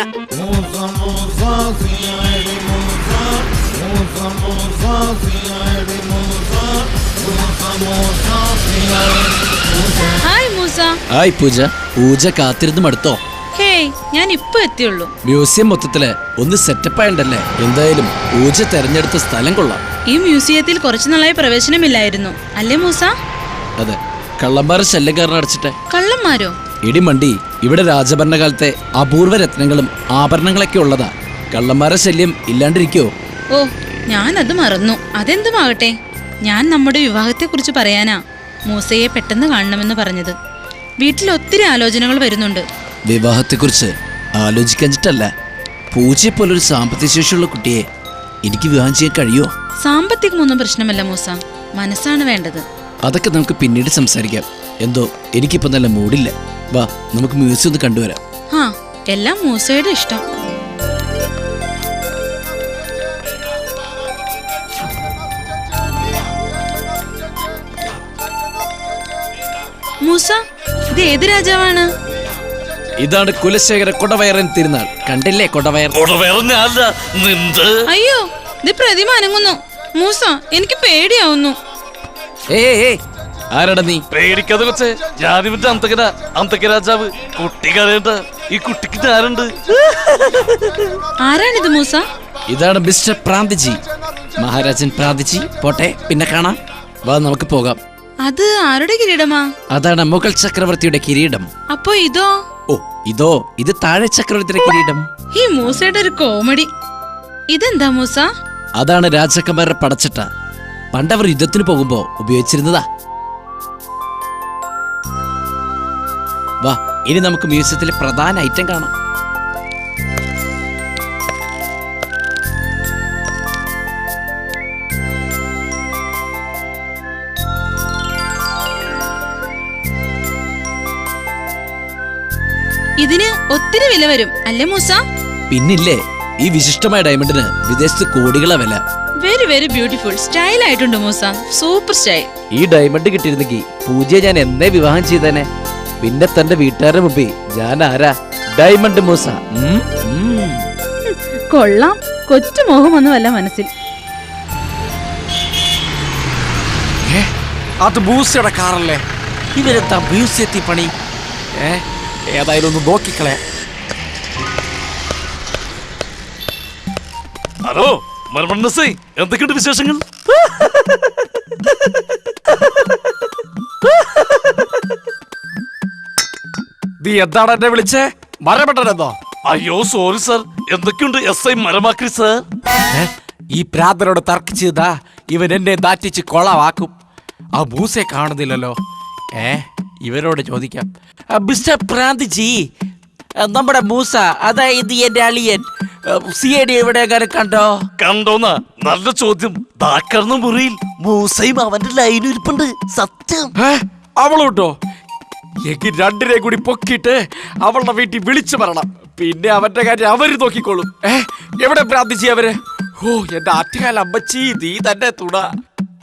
ഹായ് മൂസ. ഹായ് പൂജ. പൂജ കാത്തിരുന്ന് മടുത്തോ? ഹേയ്, ഞാൻ ഇപ്പൊ എത്തിയുള്ളൂ. മ്യൂസിയം മൊത്തത്തില് ഒന്ന് സെറ്റപ്പ് ആയണ്ടല്ലേ. എന്തായാലും പൂജ തെരഞ്ഞെടുത്ത സ്ഥലം കൊള്ളാം. ഈ മ്യൂസിയത്തിൽ കുറച്ചു നാളായി പ്രവേശനമില്ലായിരുന്നു അല്ലേ മൂസ? അതെ, കള്ളന്മാരെ ശല്യം കാരണം അടച്ചിട്ടെ. കള്ളന്മാരോ? ഇടിമണ്ടി, ഇവിടെ രാജഭരണകാലത്തെ അപൂർവ രത്നങ്ങളും ആഭരണങ്ങളൊക്കെ ഉള്ളതാ. കള്ളന്മാരെ ശല്യം ഇല്ലാണ്ടിരിക്കോ? ഓ, ഞാനത് മറന്നു. അതെന്തുമാകട്ടെ, ഞാൻ നമ്മുടെ വിവാഹത്തെക്കുറിച്ച് പറയാനാ മൂസയെ പെട്ടെന്ന് കാണണമെന്ന് പറഞ്ഞത്. വീട്ടിൽ ഒത്തിരി ആലോചനകൾ വരുന്നുണ്ട്. വിവാഹത്തെക്കുറിച്ച് ആലോചിക്കാഞ്ഞിട്ടല്ല, പൂജയെ പോലൊരു സാമ്പത്തിക ശേഷിയുള്ള കുട്ടിയെ എനിക്ക് വിവാഹം ചെയ്യാൻ കഴിയോ? സാമ്പത്തികമൊന്നും പ്രശ്നമല്ല മൂസ, മനസ്സാണ് വേണ്ടത്. അതൊക്കെ നമുക്ക് പിന്നീട് സംസാരിക്കാം. എന്തോ എനിക്കിപ്പോ നല്ല മൂഡില്ല. വാ, നമുക്ക് മ്യൂസിയം ഒന്ന് കണ്ടുവരാം. ആ, എല്ലാം മൂസയുടെ ഇഷ്ടം. മൂസ, ഇത് ഏത് രാജാവാണ്? ഇതാണ് കുലശേഖര കൊടവയറൻ തിരുനാൾ. കണ്ടില്ലേ കൊടവയർ? അയ്യോ, ഇത് പ്രതിമ അനങ്ങുന്നു. മൂസ, എനിക്ക് പേടിയാവുന്നു. ആരാടാ നീ? പേടിക്കാതെ കൊച്ചേ, ഞാനിവന്റെ അന്തക രാജാവ്. കുട്ടി കരയണ്ട, ഈ കുട്ടിക്ക് ആരുണ്ട്? ആരാണിത് മൂസ? ഇതാണ് മിസ്റ്റർ പ്രാന്തിജി, മഹാരാജൻ പ്രാന്തിജി. പോട്ടെ, പിന്നെ കാണാം. വാ, നമുക്ക് പോകാം. അത് ആരുടെ കിരീടമാ? അതാണ് മുഗൾ ചക്രവർത്തിയുടെ കിരീടം. അപ്പൊ ഇതോ? ഓ, ഇത് താഴെ ചക്രവർത്തിയുടെ കിരീടം. ഈ മൂസയുടെ ഒരു കോമഡി. ഇതെന്താ മൂസ? അതാണ് രാജാക്കന്മാരുടെ പടച്ചട്ട. പണ്ടവർ യുദ്ധത്തിന് പോകുമ്പോ ഉപയോഗിച്ചിരുന്നതാ. വാ, ഇനി നമുക്ക് മ്യൂസിയത്തിലെ പ്രധാന ഐറ്റം കാണാം. ഇതിന് ഒത്തിരി വില വരും അല്ലേ മൂസ? പിന്നില്ലേ, ഈ വിശിഷ്ടമായ ഡയമണ്ടിന് വിദേശത്ത് കോടികളാ വില. Very very beautiful. സ്റ്റൈൽ ആയിട്ടുണ്ട് മൂസ, സൂപ്പർ സ്റ്റൈൽ. ഈ ഡയമണ്ട് കിട്ടിയിരുന്നെങ്കിൽ പൂജയെ ഞാൻ എന്നേ വിവാഹം ചെയ്തേനെ. പിന്നെ തന്റെ വീട്ടുകാരുടെ മുമ്പിൽ ഞാൻ ആരാ? ഡയമണ്ട് മൂസ. കൊള്ളാം, കൊച്ചു മോഹമൊന്നുമല്ല മനസ്സിൽ. അത് മൂസയുടെ കാറല്ലേ? ഇവരെന്താ മ്യൂസിയത്തിൽ പണി? ഏതായാലും ഒന്ന് നോക്കിക്കളെ. ഹലോ മർമണ്ണസേ, എന്തൊക്കെയുണ്ട് വിശേഷങ്ങൾ? നീ എന്താണ് എന്നെ വിളിച്ചേ? മരമണ്ടനെന്നോ? അയ്യോ സോറി സാർ. എന്തൊക്കെയുണ്ട് SI മരമാക്കി സാർ? ഈ പ്രാന്തനോട് തർക്കിച്ചതാ ഇവൻ എന്നെ നാറ്റിച്ച് കൊളവാക്കും. ആ മൂസയെ കാണുന്നില്ലല്ലോ. ഇവരോട് ചോദിക്കാം. മിസ്റ്റർ പ്രാന്തിജി, നമ്മുടെ മൂസ, അതായത് എന്റെ അളിയൻ CID എവിടെ കണ്ടോ? കണ്ടോന്നാ? നല്ല ചോദ്യം. താക്കർന്ന മുറിയിൽ മൂസയും അവന്റെ ലൈനും ഇരിപ്പുണ്ട്. സത്യം. അവളുണ്ടോ? എങ്കിൽ രണ്ടിനെ കൂടി പൊക്കിയിട്ട് അവളുടെ വീട്ടിൽ വിളിച്ചു പറയണം. പിന്നെ അവന്റെ കാര്യം അവര് നോക്കിക്കോളും. എവിടെ പ്രാർത്ഥിച്ചി അവര്? ഓ, എന്റെ ആറ്റുകാല അമ്മച്ചി, നീ തന്നെ തുണ.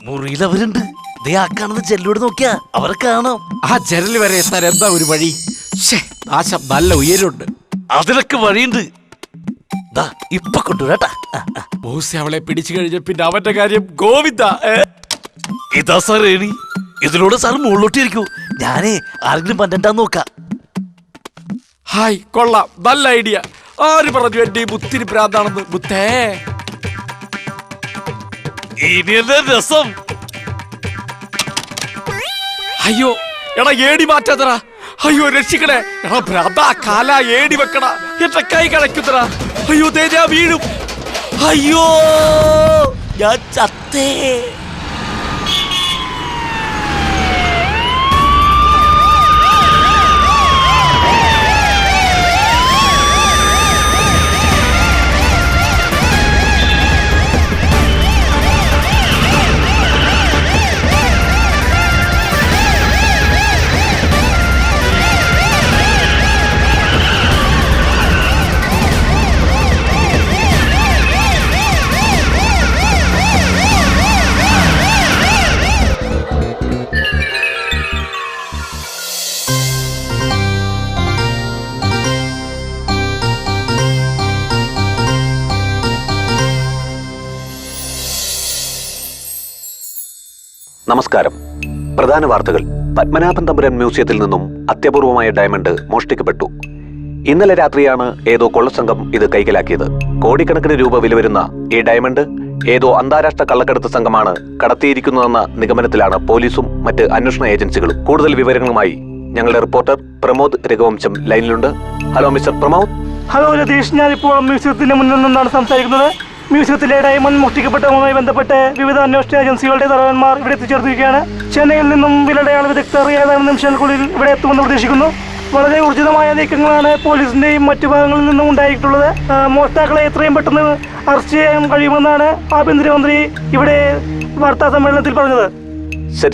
മുറിയിൽ അവരുണ്ട്. ദേ ആ കാണുന്ന ജനലോട് നോക്കിയാ അവരെ കാണാം. ആ ജനൽ വരെ എത്താൻ എന്താ ഒരു വഴി? നാശം, നല്ല ഉയരുണ്ട്. അതിലൊക്കെ വഴിയുണ്ട്. ഇപ്പൊ കൊണ്ടുവരാട്ടാ. മൂസ അവളെ പിടിച്ചു കഴിഞ്ഞ പിന്നെ അവന്റെ കാര്യം ഗോവിന്ദ. ഇതാ സാർ ഏണി. ഇതിലൂടെ സാർ മുകളിലോട്ടിരിക്കൂ. ഞാനേ ആരെങ്കിലും പണ്ടെന്താന്ന് നോക്കാം. ഹായ്, കൊള്ളാം, നല്ല ഐഡിയ. ആര് പറഞ്ഞു എന്റെ മുത്തിന് ഭ്രാന്താണെന്ന്? മുത്തേ, ഇനിയല്ലേ രസം. അയ്യോ എടാ, ഏടി മാറ്റാത്തറ. അയ്യോ രക്ഷിക്കണേ. എടാ ഭ്രാന്താ, കാല ഏടി വെക്കണ. എന്റെ കൈ കടക്കുന്നറ. അയ്യോ തേജാ വീഴും. അയ്യോ ഞാൻ ചത്തേ. നമസ്കാരം. പ്രധാന വാർത്തകൾ. പത്മനാഭൻ തമ്പുരാൻ മ്യൂസിയത്തിൽ നിന്നും അത്യപൂർവമായ ഡയമണ്ട് മോഷ്ടിക്കപ്പെട്ടു. ഇന്നലെ രാത്രിയാണ് ഏതോ കൊള്ളസംഘം ഇത് കൈക്കലാക്കിയത്. കോടിക്കണക്കിന് രൂപ വില വരുന്ന ഈ ഡയമണ്ട് ഏതോ അന്താരാഷ്ട്ര കള്ളക്കടത്ത് സംഘമാണ് കടത്തിയിരിക്കുന്നതെന്ന നിഗമനത്തിലാണ് പോലീസും മറ്റ് അന്വേഷണ ഏജൻസികളും. കൂടുതൽ വിവരങ്ങളുമായി ഞങ്ങളുടെ റിപ്പോർട്ടർ പ്രമോദ് രഘുവംശം ലൈനിലുണ്ട്. Hello mister Pramod. Hello Ratheesh, ഞാനിപ്പോൾ മ്യൂസിയത്തിന്റെ മുന്നിൽ നിന്നാണ് സംസാരിക്കുന്നത്. മ്യൂസിയത്തിലെ ഡയമണ്ട് മോഷ്ടിക്കപ്പെട്ടതുമായി ബന്ധപ്പെട്ട് വിവിധ അന്വേഷണ ഏജൻസികളുടെ തലവന്മാർ ഇവിടെ എത്തിച്ചേർത്തിരിക്കുകയാണ്. ചെന്നൈയിൽ നിന്നും വിരലടയാള വിദഗ്ധർ ഏതാനും നിമിഷങ്ങൾക്കുള്ളിൽ ഇവിടെ എത്തുമെന്ന് പ്രതീക്ഷിക്കുന്നു. വളരെ ഊർജിതമായ നീക്കങ്ങളാണ് പോലീസിന്റെയും മറ്റു ഭാഗങ്ങളിൽ നിന്നും ഉണ്ടായിട്ടുള്ളത്. മോഷ്ടാക്കളെ എത്രയും പെട്ടെന്ന് അറസ്റ്റ് ചെയ്യാൻ കഴിയുമെന്നാണ് ആഭ്യന്തരമന്ത്രി ഇവിടെ വാർത്താ സമ്മേളനത്തിൽ പറഞ്ഞത്.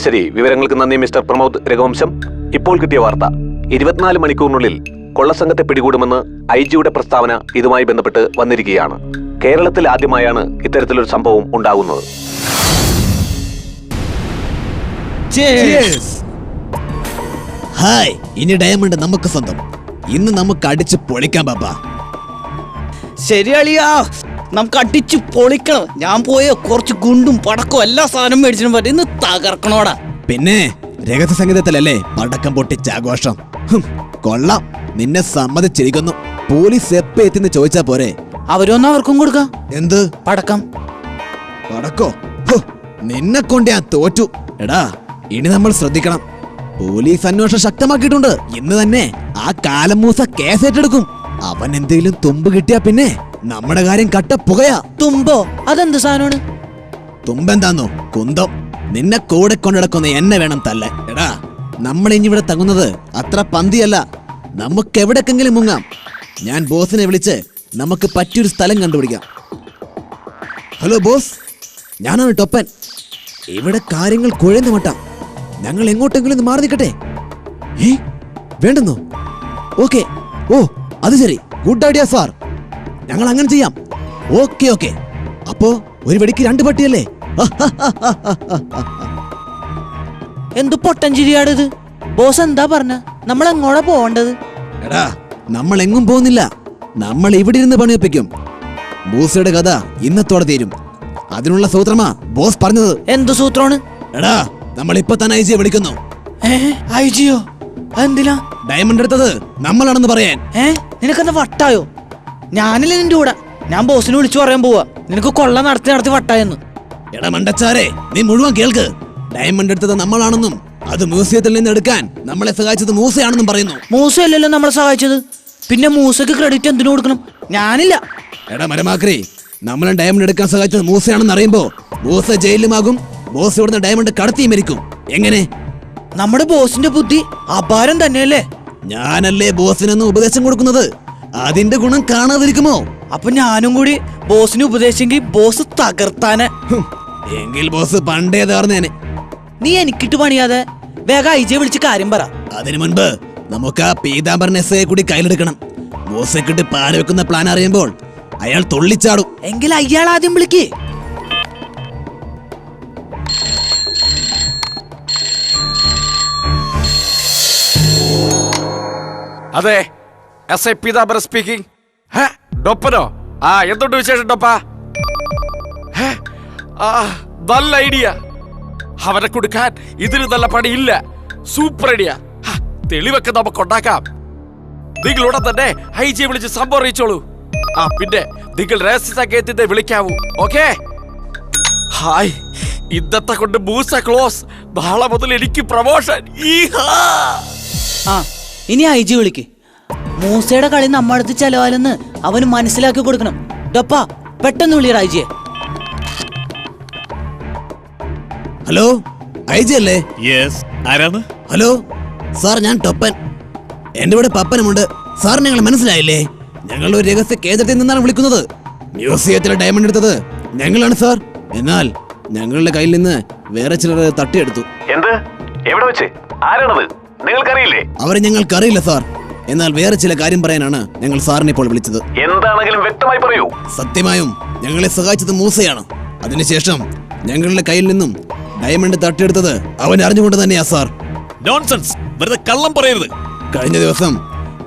ശരി, വിവരങ്ങൾക്ക് നന്ദി മിസ്റ്റർ പ്രമോദ് രഘുവംശം. ഇപ്പോൾ കിട്ടിയ വാർത്ത, 24 മണിക്കൂറിനുള്ളിൽ കൊള്ളസംഘത്തെ പിടികൂടുമെന്ന് IG-യുടെ പ്രസ്താവന ഇതുമായി ബന്ധപ്പെട്ട് വന്നിരിക്കുകയാണ്. കേരളത്തിൽ ആദ്യമായാണ് ഇത്തരത്തിലൊരു സംഭവം ഉണ്ടാകുന്നത്. ഹായ്, ഇനി ഡയമണ്ട് നമുക്ക് സ്വന്തം. ഇന്ന് നമുക്ക് അടിച്ച് പൊളിക്കാം പാപ്പാ. ശരിയാളിയാ, നമുക്ക് അടിച്ചു പൊളിക്കണം. ഞാൻ പോയ കുറച്ച് ഗുണ്ടും പടക്കവും എല്ലാ സാധനവും മേടിച്ചിട്ടും പറ്റും. ഇന്ന് തകർക്കണോടാ. പിന്നെ രഹസ്യ സംഗീതത്തിലല്ലേ പടക്കം പൊട്ടിച്ച ആഘോഷം. കൊള്ളാം, നിന്നെ സമ്മതിച്ചിരിക്കുന്നു. പോലീസ് എപ്പ എത്തിന്ന് ചോദിച്ചാ പോരെ? അവരൊന്നും അവർക്കും കൊടുക്കാം. എന്ത് പടക്കം? പടക്കോ? നിന്നെ കൊണ്ട് ഞാൻ തോറ്റു. എടാ, ഇനി നമ്മൾ ശ്രദ്ധിക്കണം. പോലീസ് അന്വേഷണം ശക്തമാക്കിയിട്ടുണ്ട്. ഇന്ന് തന്നെ ആ കാലമൂസ കേസ് ഏറ്റെടുക്കും. അവൻ എന്തെങ്കിലും തുമ്പ് കിട്ടിയാ പിന്നെ നമ്മുടെ കാര്യം കട്ട പുകയാ. തുമ്പോ? അതെന്ത് സാധനമാണ്? തുമ്പെന്താന്നോ? കുന്തം. നിന്നെ കൂടെ കൊണ്ടിടക്കുന്ന എന്നെ വേണം തല്ല. എടാ, നമ്മൾ ഇനി ഇവിടെ തങ്ങുന്നത് അത്ര പന്തിയല്ല. നമുക്ക് എവിടെക്കെങ്കിലും മുങ്ങാം. ഞാൻ ബോസിനെ വിളിച്ച് നമുക്ക് പറ്റിയൊരു സ്ഥലം കണ്ടുപിടിക്കാം. ഹലോ ബോസ്, ഞാനാണ് ടൊപ്പൻ. ഇവിടെ കാര്യങ്ങൾ കുഴഞ്ഞു മട്ടാം. ഞങ്ങൾ എങ്ങോട്ടെങ്കിലും മാറി നിൽക്കട്ടെ? വേണ്ടെന്നോ? ഓക്കെ. ഓ, അത് ശരി, ഗുഡ് ഐഡിയ സാർ. ഞങ്ങൾ അങ്ങനെ ചെയ്യാം. ഓക്കെ. അപ്പോ ഒരു വെടിക്ക് 2 പട്ടിയല്ലേ? എന്തു പൊട്ടഞ്ചിരിയാടിത്? ബോസ് എന്താ പറഞ്ഞ? നമ്മൾ എങ്ങോട്ടാ പോവേണ്ടത്? എടാ, നമ്മൾ എങ്ങും പോകുന്നില്ല. നമ്മൾ ഇവിടെ ഇരുന്ന് പണിയൊപ്പിക്കും. ബോസിയുടെ കഥ ഇന്നത്തോടെ തീരും. അതിനുള്ള സൂത്രമാ ബോസ് പറഞ്ഞത്. എന്തു സൂത്രമാണ്? എടാ, നമ്മൾ ഇപ്പൊ തന്നെ IG-യെ വിളിക്കുന്നു. IG-യോ? എന്തിനാ? ഡയമണ്ട് എടുത്തത് നമ്മളാണെന്ന് പറയാൻ. നിനക്കെന്താ വട്ടായോ? ഞാനില്ല നിന്റെ കൂടെ. ഞാൻ ബോസിനെ വിളിച്ചു പറയാൻ പോവാ നിനക്ക് കൊള്ള നടത്തി വട്ടായെന്ന്. എടാ മണ്ടച്ചാരെ, നീ മുഴുവൻ കേൾക്ക്. ഡയമണ്ട് എടുത്തത് നമ്മളാണെന്നും അത് മ്യൂസിയത്തിൽ നിന്ന് എടുക്കാൻ നമ്മളെ സഹായിച്ചത് മൂസയാണെന്നും പറയുന്നു. മൂസയല്ലല്ലോ നമ്മളെ സഹായിച്ചത്. പിന്നെ മൂസക്ക് ക്രെഡിറ്റ് എന്തിനു കൊടുക്കണം? ഞാനില്ല. എടാ മരമാക്രി, നമ്മളെ ഡയമണ്ട് എടുക്കാൻ സഹായിച്ചത് മൂസയാണെന്ന് അറിയുമ്പോ മൂസ ജയിലുമാകും. ബോസ് ഇവിടുന്ന് ഡയമണ്ട് കടത്തി മരിക്കും. എങ്ങനെ? നമ്മുടെ ബോസിന്റെ ബുദ്ധി അപാരം തന്നെയല്ലേ? ഞാനല്ലേ ബോസിനൊന്ന് ഉപദേശം കൊടുക്കുന്നത്. അതിന്റെ ഗുണം കാണാതിരിക്കുമോ? അപ്പൊ ഞാനും കൂടി ബോസിന് ഉപദേശിച്ചെങ്കിൽ ബോസ് തകർത്താനെ. എങ്കിൽ ബോസ് പണ്ടേ തകർന്നേനെ. നീ എനിക്കിട്ട് പണിയാതെ വേഗം IG-യെ വിളിച്ച് കാര്യം പറ. അതിനു മുൻപ് നമുക്ക് ആ പീതാംബരൻ SI കൂടി കയ്യിലെടുക്കണം. ബോസെക്കിട്ട് പാല് വെക്കുന്ന പ്ലാൻ അറിയുമ്പോൾ അയാൾ തുള്ളിച്ചാടും. എങ്കിൽ അയാൾ ആദ്യം വിളിക്കേ. അതെ, SI പീതാംബരൻ സ്പീക്കിംഗ്. ഡോപ്പനോ? എന്തുണ്ട് വിശേഷം ഡോപ്പ? നല്ല ഐഡിയ. അവനെ കൊടുക്കാൻ ഇതിന് നല്ല പണിയില്ല. Super idea. തെളിവൊക്കെ നമുക്ക് ഉണ്ടാക്കാം. നിങ്ങളോടെ തന്നെ IG-യെ വിളിച്ച് സംഭവം അറിയിച്ചോളൂ. പിന്നെ നിങ്ങൾ രഹസ്യ സംഘത്തെ വിളിക്കാവൂ. ഓക്കെ? ഹായ്, ഇന്നത്തെ കൊണ്ട് മൂസ ക്ലോസ്. നാളെ മുതൽ എനിക്ക് പ്രമോഷൻ. ഇനി IG വിളിക്ക്. മൂസയുടെ കളി നമ്മടുത്ത് ചെലവാലെന്ന് അവന് മനസ്സിലാക്കി കൊടുക്കണം. ഡപ്പാ, പെട്ടെന്ന് വിളിയടാ ഐജിയെ. ഹലോ, ഐജി അല്ലേ? യെസ്, ആരാണ്? ഹലോ സാർ, ഞാൻ ടൊപ്പൻ. എന്റെ കൂടെ പപ്പനുമുണ്ട്. സാർ ഞങ്ങൾ മനസ്സിലായില്ലേ? ഞങ്ങൾ ഒരു രഹസ്യ കേന്ദ്രത്തിൽ നിന്നാണ് വിളിക്കുന്നത്. മ്യൂസിയത്തിലെ ഡയമണ്ട് എടുത്തത് ഞങ്ങളാണ് സാർ. എന്നാൽ ഞങ്ങളുടെ കയ്യിൽ നിന്ന് വേറെ ചിലർ തട്ടിയെടുത്തു. എന്ത്? എവിടെ വെച്ച്? ആരാണത്? നിങ്ങൾക്കറിയില്ലേ? അവരെ ഞങ്ങൾക്കറിയില്ല സാർ. എന്നാൽ വേറെ ചില കാര്യം പറയാനാണ് ഞങ്ങൾ സാറിനെ ഇപ്പോൾ വിളിച്ചത്. എന്താണെങ്കിലും വ്യക്തമായി പറയൂ. സത്യമായും ഞങ്ങളെ സഹായിച്ചത് മൂസയാണ്. അതിനുശേഷം ഞങ്ങളുടെ കയ്യിൽ നിന്നും ഡയമണ്ട് തട്ടിയെടുത്തത് അവൻ അറിഞ്ഞുകൊണ്ട് തന്നെയാ സാർ. നോൺസെൻസ്, വെറുതെ കള്ളം പറയരുത്. കഴിഞ്ഞ ദിവസം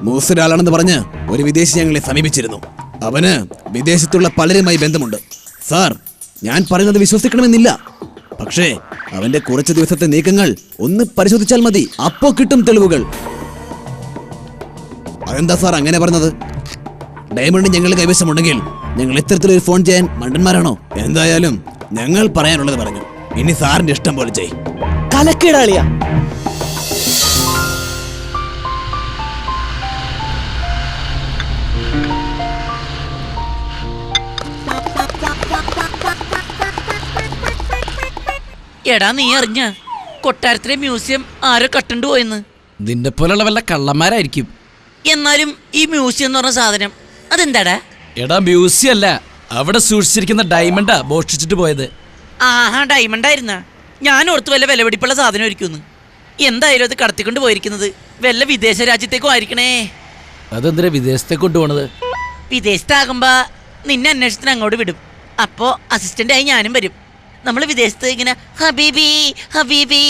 മൂസ ഒരാളാണെന്ന് പറഞ്ഞ് ഒരു വിദേശി ഞങ്ങളെ സമീപിച്ചിരുന്നു. അവന് വിദേശത്തുള്ള പലരുമായി ബന്ധമുണ്ട്. സാർ, ഞാൻ പറയുന്നത് വിശ്വസിക്കണമെന്നില്ല. പക്ഷേ അവന്റെ കുറച്ച് ദിവസത്തെ നീക്കങ്ങൾ ഒന്ന് പരിശോധിച്ചാൽ മതി. അപ്പോ കിട്ടും തെളിവുകൾ. അതെന്താ സാർ അങ്ങനെ പറഞ്ഞത്? ഡയമണ്ട് ഞങ്ങൾ കൈവശമുണ്ടെങ്കിൽ ഞങ്ങൾ ഇത്തരത്തിലൊരു ഫോൺ ചെയ്യാൻ മണ്ടന്മാരാണോ? എന്തായാലും ഞങ്ങൾ പറയാനുള്ളത് പറഞ്ഞു. ഇനി സാറിന്റെ ഇഷ്ടം പോലെ ചെയ്. കലക്കിടാളിയാ. എടാ, നീ അറിഞ്ഞ കൊട്ടാരത്തിലെ മ്യൂസിയം ആരോ കട്ടണ്ടു പോയെന്ന്? നിന്നെ പോലുള്ള വല്ല കള്ളന്മാരായിരിക്കും. എന്നാലും ഈ മ്യൂസിയം എന്ന് പറഞ്ഞ സാധനം അതെന്താടാ? എടാ, മ്യൂസിയം അല്ല, അവിടെ സൂക്ഷിച്ചിരിക്കുന്ന ഡയമണ്ടാ മോഷ്ടിച്ചിട്ട് പോയത്. ആഹാ, ഡയമണ്ട് ആയിരുന്ന? ഞാൻ ഓർത്ത് വല്ല വിലപിടിപ്പുള്ള സാധനം ആയിരിക്കുമെന്ന്. എന്തായാലും അത് കടത്തിക്കൊണ്ട് പോയിരിക്കുന്നത് വല്ല വിദേശ രാജ്യത്തേക്കും ആയിരിക്കണേ. അതെന്തിനാ വിദേശത്തേക്ക് കൊണ്ടുപോണത്? വിദേശത്താകുമ്പോ നിന്നെ അന്വേഷണത്തിന് അങ്ങോട്ട് വിടും. അപ്പോ അസിസ്റ്റന്റ് ആയി ഞാനും വരും. നമ്മൾ വിദേശത്ത് ഇങ്ങനെ ഹബീബി ഹബീബി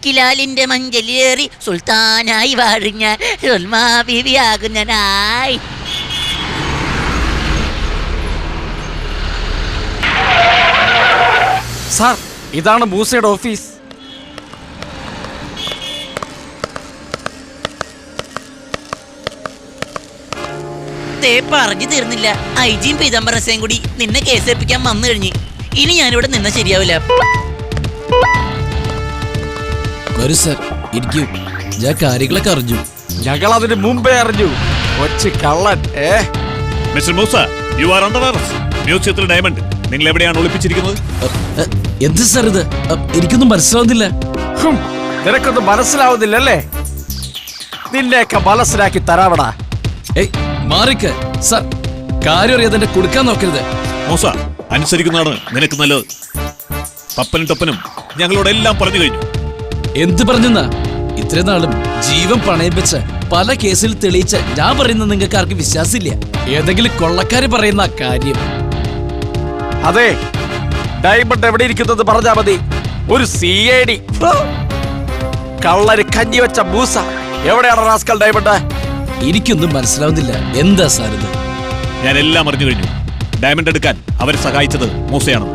കിലാലിന്റെ മഞ്ചലേറി സുൽത്താനായി വാഴും ഞാൻ, സുൽമാ ബീബി ആകും ഞാനായി. സാർ, ഇതാണ് മൂസയുടെ ഓഫീസ്. പറഞ്ഞു തീർന്നില്ല. ഐജിയും പീതാംബരസയും കൂടി നിന്നെ കേസേൽപ്പിക്കാൻ വന്നു കഴിഞ്ഞ്. ഇനി ഞാനിവിടെ നിന്ന ശരിയാവില്ല. വരൂ സാർ, ഇരിക്കൂ. ഞാൻ കാര്യങ്ങളൊക്കെ അറിഞ്ഞു. ഞങ്ങൾ അതിന് മുമ്പേ അറിഞ്ഞു. കൊച്ചു കള്ളൻ. Mister Moosa, you are under arrest. മ്യൂസിയത്തിൽ ഡയമണ്ട് നിങ്ങൾ എവിടെയാണ് ഒളിപ്പിച്ചിരിക്കുന്നത്? എന്ത് സാർ ഇത്? എനിക്കൊന്നും മനസ്സിലാവുന്നില്ല. നിനക്കൊന്നും മനസ്സിലാവുന്നില്ലല്ലേ? നിന്നെയൊക്കെ മനസ്സിലാക്കി തരാവടാ. മാറിക്ക് സാർ, കാര്യം അറിയാതെ എന്നെ കൊടുക്കാൻ നോക്കരുത്. മൂസ, അനുസരിക്കുന്നതാണ് നിനക്ക് നല്ലത്. പപ്പനും ടൊപ്പനും ഞങ്ങളോടെല്ലാം പറഞ്ഞു കഴിഞ്ഞു. എന്ത് പറഞ്ഞെന്നാ? ഇത്രയും നാളും ജീവൻ പണയം വെച്ച് പല കേസിൽ തെളിയിച്ച ഞാൻ പറയുന്നത് നിങ്ങൾക്ക് ആർക്കും വിശ്വാസമില്ല. ഏതെങ്കിലും കൊള്ളക്കാര് പറയുന്ന കാര്യം. അതെ, ഡയമണ്ട് എവിടെ ഇരിക്കുന്നത് പറഞ്ഞാ മതി. ഒരു CID കള്ളര് കഞ്ഞി വെച്ച മൂസ. എവിടെയാണ് റാസ്കൽ ഡയമണ്ട്? എനിക്കൊന്നും മനസ്സിലാവുന്നില്ല. എന്താ സാർ ഇത്? ഞാൻ എല്ലാം അറിഞ്ഞു കഴിഞ്ഞു. ഡയമണ്ട് എടുക്കാൻ അവരെ സഹായിച്ചത് മൂസയാണ്.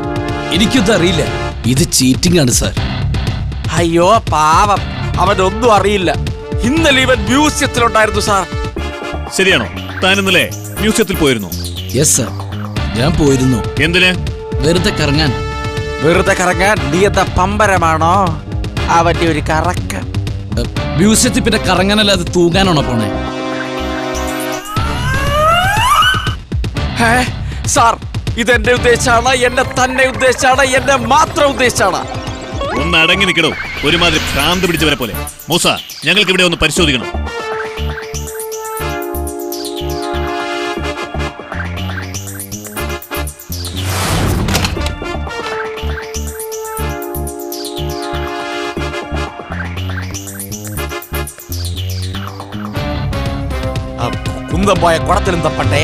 എനിക്കൊന്നും അറിയില്ല. ഇത് ചീറ്റിംഗ് ആണ് സാർ. അയ്യോ പാവം, അവനൊന്നും അറിയില്ല. ഇന്നലെ ഇവൻ മ്യൂസിയത്തിലുണ്ടായിരുന്നു സാർ. ശരിയാണോ? താൻ ഇന്നലെ മ്യൂസിയത്തിൽ പോയിരുന്നു? യെസ് സാർ, ഞാൻ പോയിരുന്നു. എന്തിന്? വെറുതെ കറങ്ങാൻ. വെറുതെ കറങ്ങാൻ? നീ എന്താ പമ്പരമാണോ? അവന്റെ ഒരു കറക്ക. മ്യൂസിയത്തിൽ പിന്നെ കറങ്ങാനല്ലാതെ തൂങ്ങാനാണോ പോണേ? സാർ, ഇതെന്നെ ഉദ്ദേശിച്ചാണ്, എന്നെ തന്നെ ഉദ്ദേശിച്ചാണ്, എന്നെ മാത്രം ഉദ്ദേശിച്ചാണ്. ഒന്ന് അടങ്ങി നിൽക്കണോ? ഒരുമാതിരി ഭ്രാന്ത് പിടിച്ചവരെ പോലെ. മൂസ, ഞങ്ങൾക്ക് ഇവിടെ ഒന്ന് പരിശോധിക്കണം. കുന്തം പോയ കുടത്തിലും തപ്പണ്ടേ.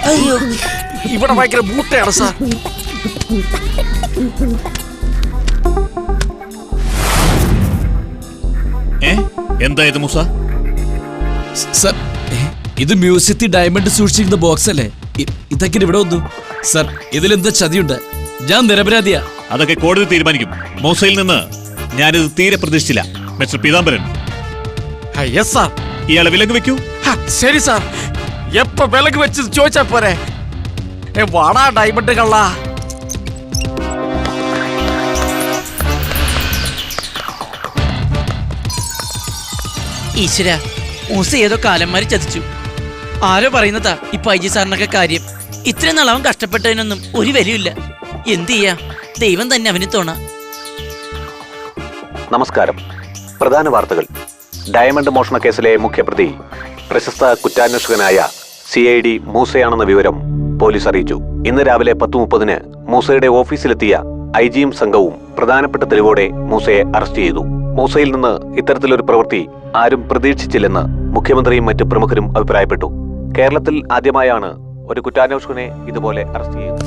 അയ്യോ, ഇവിടെ ഭയങ്കര മൂട്ടയാണ് സാർ. എന്തായത് മൂസ? സർ, ഇത് മ്യൂസിയത്തിൽ ഡയമണ്ട് സൂക്ഷിച്ചിരുന്ന ബോക്സ് അല്ലേ? ഇതൊക്കെ ഇവിടെ വന്നു. സർ, ഇതിലെന്താ ചതിയുണ്ട്? ഞാൻ നിരപരാധിയാ. അതൊക്കെ കോടതി തീരുമാനിക്കും. മൂസയിൽ നിന്ന് ഞാനിത് തീരെ പ്രതീക്ഷിച്ചില്ല. മിസ്റ്റർ പീതാംബരൻ. Yes sir. ഇയാളെ വിലക്ക് വെക്കൂ. ശരി സാർ. എപ്പോ വിലക്ക് വെച്ച് ചോദിച്ചാ പോരെ? വാടാ ഡയമണ്ട് കള്ള. ഈശ്വര, മൂസ ഏതോ കാലന്മാര് ചതിച്ചു. ആരോ പറയുന്നതാ ഇപ്പൊ ഐ ജി സാറിനൊക്കെ കാര്യം. ഇത്രയും നാളവൻ കഷ്ടപ്പെട്ടതിനൊന്നും ഒരു വിലയില്ല. എന്ത് ചെയ്യാ, ദൈവം തന്നെ അവന് തോണ. നമസ്കാരം. പ്രധാന വാർത്തകൾ. ഡയമണ്ട് മോഷണ കേസിലെ മുഖ്യപ്രതി പ്രശസ്ത കുറ്റാന്വേഷകനായ CID മൂസയാണെന്ന വിവരം പോലീസ് അറിയിച്ചു. ഇന്ന് രാവിലെ 10:30 മൂസയുടെ ഓഫീസിലെത്തിയ IG-യും സംഘവും പ്രധാനപ്പെട്ട തെളിവോടെ മൂസയെ അറസ്റ്റ് ചെയ്തു. മൂസയിൽ നിന്ന് ഇത്തരത്തിലൊരു പ്രവൃത്തി ആരും പ്രതീക്ഷിച്ചില്ലെന്ന് മുഖ്യമന്ത്രിയും മറ്റു പ്രമുഖരും അഭിപ്രായപ്പെട്ടു. കേരളത്തിൽ ആദ്യമായാണ് ഒരു കുറ്റാന്വേഷകനെ ഇതുപോലെ അറസ്റ്റ് ചെയ്തത്.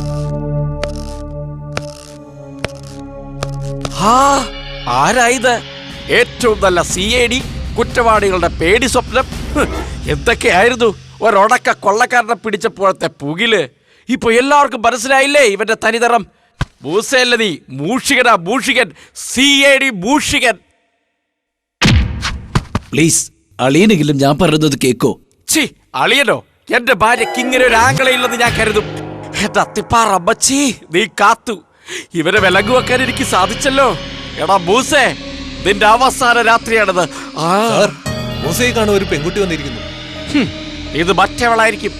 ആരായത്? ഏറ്റവും നല്ല CID, കുറ്റവാളികളുടെ പേടി സ്വപ്നം. എന്തൊക്കെയായിരുന്നു ഒരൊടക്ക കൊള്ളക്കാരനെ പിടിച്ചപ്പോഴത്തെ പുകില്. ഇപ്പൊ എല്ലാവർക്കും മനസ്സിലായില്ലേ ഇവന്റെ തനിതരം? മൂസയല്ല നീ, മൂഷികനാ, മൂഷികൻ, CID മൂഷികൻ. പ്ലീസ്, അളിയനെങ്കിലും ഞാൻ പറയുന്നത് കേക്കോ? ചി, അളിയനോ? എന്റെ ഭാര്യക്ക് ഇങ്ങനെ ഒരു ആംഗളയില്ലെന്ന് ഞാൻ കരുതും. എന്റെ അത്തിപ്പാറമ്മച്ചി, നീ കാത്തു. ഇവരെ വിലങ്ങു വെക്കാൻ എനിക്ക് സാധിച്ചല്ലോ. എടാ മൂസേ, നിന്റെ അവസാന രാത്രിയാണത്. മൂസയെ കാണാൻ ഒരു പെൺകുട്ടി വന്നിരിക്കുന്നു. ഇത് മറ്റവളായിരിക്കും.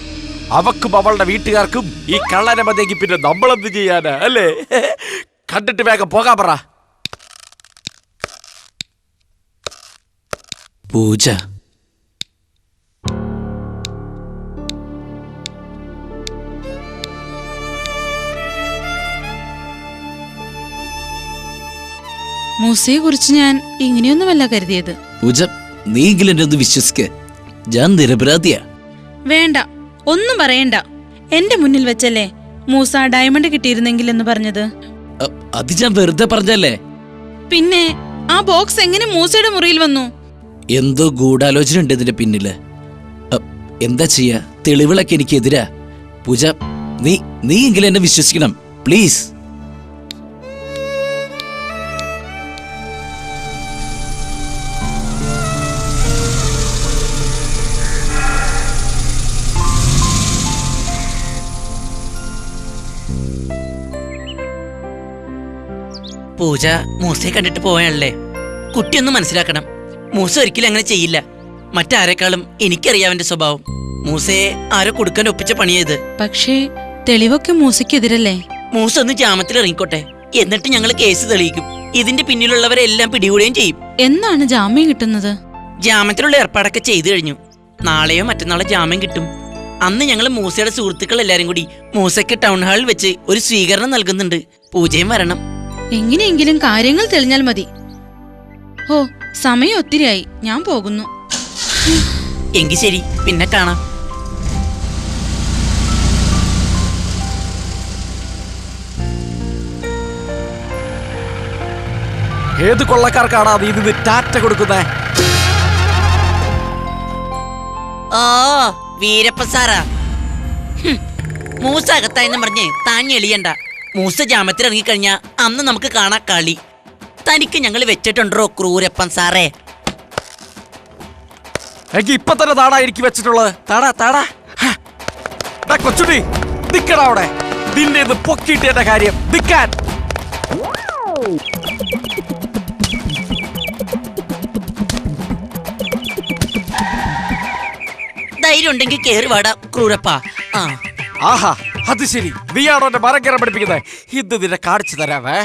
അവക്കും അവളുടെ വീട്ടുകാർക്കും ഈ കള്ളനെ മതിയെങ്കിൽ പിന്നെ നമ്മളെന്ത് ചെയ്യാനാ, അല്ലേ? കണ്ടിട്ട് വേഗം പോകാൻ പറ. പൂജ, മൂസയെ കുറിച്ച് ഞാൻ ഇങ്ങനെയൊന്നുമല്ല കരുതിയത്. പൂജ, നീങ്കിലും എന്നെ ഒന്ന് വിശ്വസിക്ക. ഞാൻ നിരപരാധിയാ. വേണ്ട, ഒന്നും പറയണ്ട. എന്റെ മുന്നിൽ വെച്ചല്ലേ മൂസ ഡയമണ്ട് കിട്ടിയിരുന്നെങ്കിൽ എന്ന് പറഞ്ഞത്. അത് ഞാൻ വെറുതെ പറഞ്ഞല്ലേ. പിന്നെ ആ ബോക്സ് എങ്ങനെ മൂസയുടെ മുറിയിൽ വന്നു? എന്തോ ഗൂഢാലോചന ഉണ്ട് ഇതിന്റെ പിന്നില്. എന്താ ചെയ്യാ, തെളിവുകളൊക്കെ എനിക്കെതിരാ. പൂജ, നീ എങ്കിലും എന്നെ വിശ്വസിക്കണം, പ്ലീസ്. പൂജ മൂസയെ കണ്ടിട്ട് പോയാണല്ലേ. കുട്ടിയൊന്നും മനസ്സിലാക്കണം. മൂസ ഒരിക്കലും അങ്ങനെ ചെയ്യില്ല. മറ്റാരെക്കാളും എനിക്കറിയാം അവന്റെ സ്വഭാവം. മൂസയെ ആരോ കൊടുക്കാൻ ഒപ്പിച്ച പണിയത്. പക്ഷേ തെളിവൊക്കെ മൂസയ്ക്കെതിരല്ലേ. മൂസ ഒന്ന് ജാമ്യത്തിൽ ഇറങ്ങിക്കോട്ടെ, എന്നിട്ട് ഞങ്ങൾ കേസ് തെളിയിക്കും. ഇതിന്റെ പിന്നിലുള്ളവരെ എല്ലാം പിടികൂടുകയും ചെയ്യും. എന്നാണ് ജാമ്യം കിട്ടുന്നത്? ജാമ്യത്തിലുള്ള ഏർപ്പാടൊക്കെ ചെയ്തു കഴിഞ്ഞു. നാളെയോ മറ്റന്നാളോ ജാമ്യം കിട്ടും. അന്ന് ഞങ്ങൾ മൂസയുടെ സുഹൃത്തുക്കൾ എല്ലാരും കൂടി മൂസയ്ക്ക് ടൗൺ ഹാളിൽ വെച്ച് ഒരു സ്വീകരണം നൽകുന്നുണ്ട്. പൂജയും വരണം. എങ്ങനെയെങ്കിലും കാര്യങ്ങൾ തെളിഞ്ഞാൽ മതി. ഓ, സമയം ഒത്തിരിയായി, ഞാൻ പോകുന്നു. എങ്കിൽ ശരി, പിന്നെ കാണാം. ഏത് കൊള്ളക്കാർക്കാടാ നീ നിന്ന് ടാറ്റ കൊടുക്കുന്നേ? ഓ, വീരപ്പ സാറാ. മൂസ അകത്തായെന്ന് പറഞ്ഞ് താൻ എളിയണ്ട. മൂസ ജാമ്യത്തിൽ ഇറങ്ങിക്കഴിഞ്ഞാ അന്ന് നമുക്ക് കാണാ കളി. തനിക്ക് ഞങ്ങൾ വെച്ചിട്ടുണ്ടോ ക്രൂരപ്പൻ സാറേ? എനിക്ക് ഇപ്പൊ തന്നെ താടാ എനിക്ക് വെച്ചിട്ടുള്ളത്. താടാ താടാ. കൊച്ചുണ്ടി, നിക്കടാ അവിടെ. നിന്റെ ഇത് പൊക്കിയിട്ട് എന്റെ കാര്യം നിക്കാൻ. ധൈര്യം ഉണ്ടെങ്കിൽ കേറി വാടാ ക്രൂരപ്പ. ആഹാ, അത് ശരി. നീയാണോ എന്റെ മരം കയറാൻ പഠിപ്പിക്കുന്നത്? ഇത് നിന്നെ കാണിച്ചു തരാവേ.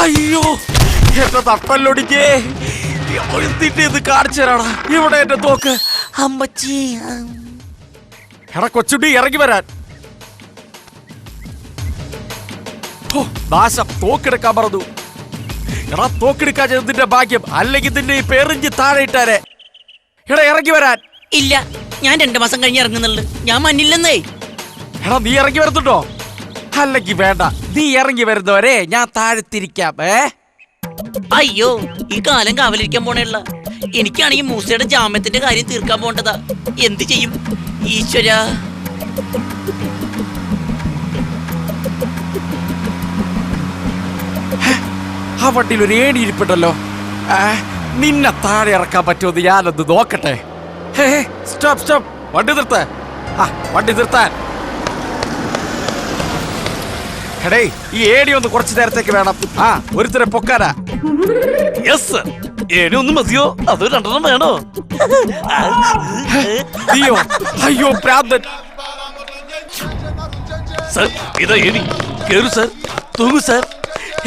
അയ്യോ, എന്റെ തട്ടല്ലൊടിക്കേ. നിന്റെ ഇത് കാണിച്ചു തരാടാ. ഇവിടെ എന്റെ തോക്ക്. അമ്മച്ചി, എടാ കൊച്ചുണ്ടി, ഇറങ്ങി വരാൻ. നാശം, തോക്കെടുക്കാൻ പറഞ്ഞു. എടാ, തോക്കെടുക്കാൻ നിന്റെ ഭാഗ്യം, അല്ലെങ്കിൽ നിന്റെ ഈ പേറിഞ്ചി താഴെ ഇട്ടാരെ. എടാ, ഇറങ്ങി വരാൻ. ഇല്ല, ഞാൻ 2 മാസം കഴിഞ്ഞ് ഇറങ്ങുന്നുള്ളു. ഞാൻ മഞ്ഞില്ലെന്നേ. എടാ, നീ ഇറങ്ങി വരുന്നുണ്ടോ? അല്ലെങ്കിൽ വേണ്ട, നീ ഇറങ്ങി വരുന്നവരെ ഞാൻ താഴത്തിരിക്കാം. അയ്യോ, ഈ കാലം കാവലിരിക്കാൻ പോണേള്ള. എനിക്കാണെങ്കിൽ മൂസയുടെ ജാമ്യത്തിന്റെ കാര്യം തീർക്കാൻ പോണ്ടതാ. എന്ത് ചെയ്യും ഈശ്വര? ആ വണ്ടിയിൽ ഒരു ഏണി ഇരിപ്പുണ്ടല്ലോ. നിന്നെ താഴെ ഇറക്കാൻ പറ്റുമെന്ന് ഞാനൊന്ന് നോക്കട്ടെ. സ്റ്റോപ്പ് സ്റ്റോപ്പ്, വണ്ടി നിർത്താൻ. വണ്ടി നിർത്താൻ. എടേ ഈ ഏടി ഒന്ന് കുറച്ചു നേരത്തേക്ക് വേണം. ആ ഒരുത്തരെ പൊക്കാനാ. യെസ് ഏടി ഒന്നും മതിയോ അത് രണ്ടെണ്ണം വേണോ? അയ്യോ അയ്യോ പ്രാന്തൻ. സർ ഇതാ ഏടി. കേറു സർ, തൂങ്ങു സർ.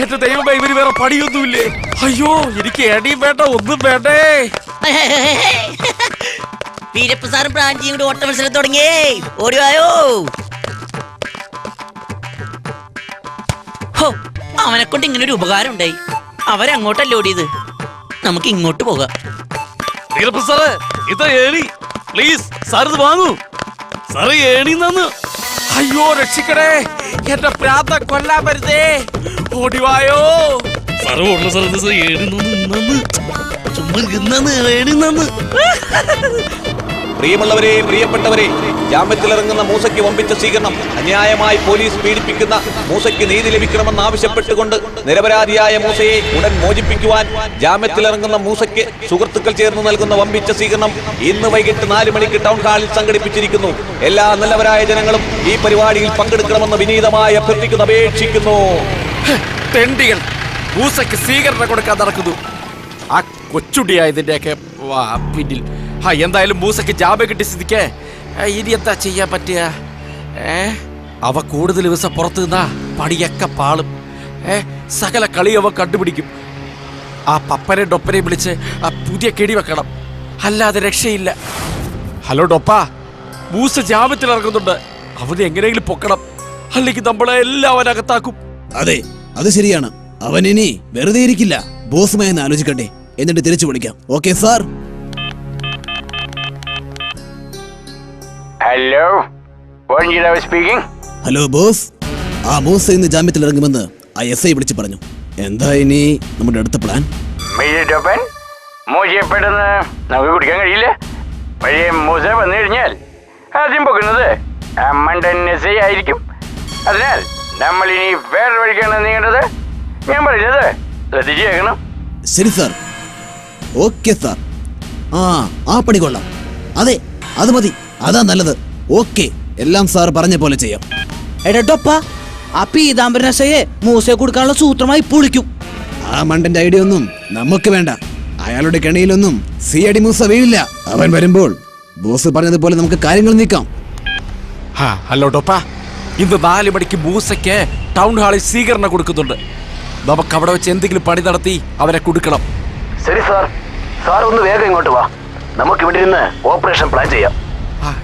എന്റെ ദൈവമേ, ഇവര് വേറെ പണിയൊന്നുമില്ലേ? അയ്യോ എനിക്ക് ഏടിയും വേണ്ട, ഒന്നും വേണ്ടേ. വീരപ്പ സാറും പ്രാഞ്ചിയും കൂടി ഓട്ട മത്സരം തുടങ്ങിയേ. ഓടിവായോ. അവനെ കൊണ്ട് ഇങ്ങനെ ഒരു ഉപകാരം ഉണ്ടായി. അവരങ്ങോട്ടല്ല ഓടിയത്, നമുക്ക് ഇങ്ങോട്ട് പോകാം. വീരപ്പ സാറേ ഇതാ ഏണി, പ്ലീസ് സാർ ഇത് വാങ്ങൂ. സാറ് ഏണി തന്നു. അയ്യോ രക്ഷിക്കണേ, എന്റെ പ്രാന്ത കൊല്ലാൻ വരുന്നേ. ഓടിവായോ. സാറ് ഓടണ സാർ ഏണി നന്ന് ചുമ്മാ ഏണി നന്ന്. പ്രിയമുള്ളവരെ, പ്രിയപ്പെട്ടവരെ, ജാമ്യത്തിലിറങ്ങുന്ന മൂസയ്ക്ക് വമ്പിച്ച സ്വീകരണം. അന്യായമായി പോലീസ് പീഡിപ്പിക്കുന്ന മൂസയ്ക്ക് നീതി ലഭിക്കണമെന്ന് ആവശ്യപ്പെട്ടുകൊണ്ട് നിരപരാധിയായ മൂസയെ ഉടൻ മോചിപ്പിക്കുവാൻ ജാമ്യത്തിലിറങ്ങുന്ന മൂസയ്ക്ക് സുഹൃത്തുക്കൾ ചേർന്ന് നൽകുന്ന വമ്പിച്ച സ്വീകരണം ഇന്ന് വൈകിട്ട് 4 മണിക്ക് ടൗൺ ഹാളിൽ സംഘടിപ്പിച്ചിരിക്കുന്നു. എല്ലാ നല്ലവരായ ജനങ്ങളും ഈ പരിപാടിയിൽ പങ്കെടുക്കണമെന്ന് വിനീതമായി അഭ്യർത്ഥിക്കുന്നു, അപേക്ഷിക്കുന്നു. തെണ്ടികൾ മൂസയ്ക്ക് സ്വീകരണം കൊടുക്കാൻ നടക്കുന്നു. ആ കൊച്ചുടിയായതിന്റെയൊക്കെ പിന്നിൽ. എന്തായാലും മൂസയ്ക്ക് ജാമ്യം കിട്ടി സ്ഥിതിക്ക് ഇനി എന്താ ചെയ്യാൻ പറ്റുക? അവ കൂടുതൽ ദിവസം പുറത്തു നിന്നാ പണിയൊക്കെ പാളും. സകല കളി അവ കണ്ടുപിടിക്കും. ആ പപ്പനെ ഡൊപ്പനെ വിളിച്ച് ആ പുതിയ കെടി വെക്കണം, അല്ലാതെ രക്ഷയില്ല. ഹലോ ഡൊപ്പ, മൂസ ജാമ്യത്തിൽ ഇറങ്ങുന്നുണ്ട്. അവനെ എങ്ങനെയെങ്കിലും പൊക്കണം, അല്ലെങ്കിൽ നമ്മളെ എല്ലാവരും അകത്താക്കും. അതെ, അത് ശരിയാണ്. അവൻ ഇനി വെറുതെ ഇരിക്കില്ല. ബോസുമായി ആലോചിക്കട്ടെ, എന്നിട്ട് തിരിച്ചു വിളിക്കാം. Okay sir. Hello, speaking. Hello boss, ആ മൂസ ഇന്ന് ജാമ്യത്തിൽ ഇറങ്ങുമെന്ന് ആ SI വിളിച്ചു പറഞ്ഞു. എന്താ ഇനി നമ്മുടെ അടുത്ത പ്ലാൻ? മൂസയെപ്പെടുന്ന് നമുക്ക് കുടിക്കാൻ കഴിയില്ല. പക്ഷേ മൂസ വന്നു കഴിഞ്ഞാൽ ആദ്യം പൊക്കുന്നത് മണ്ടൻ SI ആയിരിക്കും. അതിനാൽ നമ്മൾ ഇനി വേറെ വഴിക്കാണ് നീങ്ങേണ്ടത്. ഞാൻ പറയുന്നത് ശ്രദ്ധിച്ചു കേൾക്കണം. ശരി സാർ. Okay sir. ആ പണി കൊള്ളാം. അതെ, അത് മതി, അതാ നല്ലത്. ഓക്കെ, എല്ലാം സാർ പറഞ്ഞ പോലെ ചെയ്യാം. എടട്ടൊപ്പ, ആ പീതാംബരൻ SIയെ മൂസയെ കൊടുക്കാനുള്ള സൂത്രമായി പൊളിക്കും. ആ മണ്ടന്റെ ഐഡിയ ഒന്നും നമുക്ക് വേണ്ട. അയാളുടെ കെണിയിലൊന്നും CID മൂസ വീഴില്ല. അവൻ വരുമ്പോൾ ബോസ് പറഞ്ഞതുപോലെ നമുക്ക് കാര്യങ്ങൾ നീക്കാം. ഹലോ ഡോപ്പ, ഇന്ന് 4 മണിക്ക് മൂസയ്ക്ക് ടൗൺ ഹാളിൽ സ്വീകരണം കൊടുക്കുന്നുണ്ട്. നമുക്ക് അവിടെ വെച്ച് എന്തെങ്കിലും പണി നടത്തി അവരെ കൊടുക്കണം. ശരി സാർ. സാർ ഒന്ന് വേഗം ഇങ്ങോട്ട് വാ. നമുക്ക് ഇവിടെ നിന്ന് ഓപ്പറേഷൻ പ്ലാൻ ചെയ്യാം.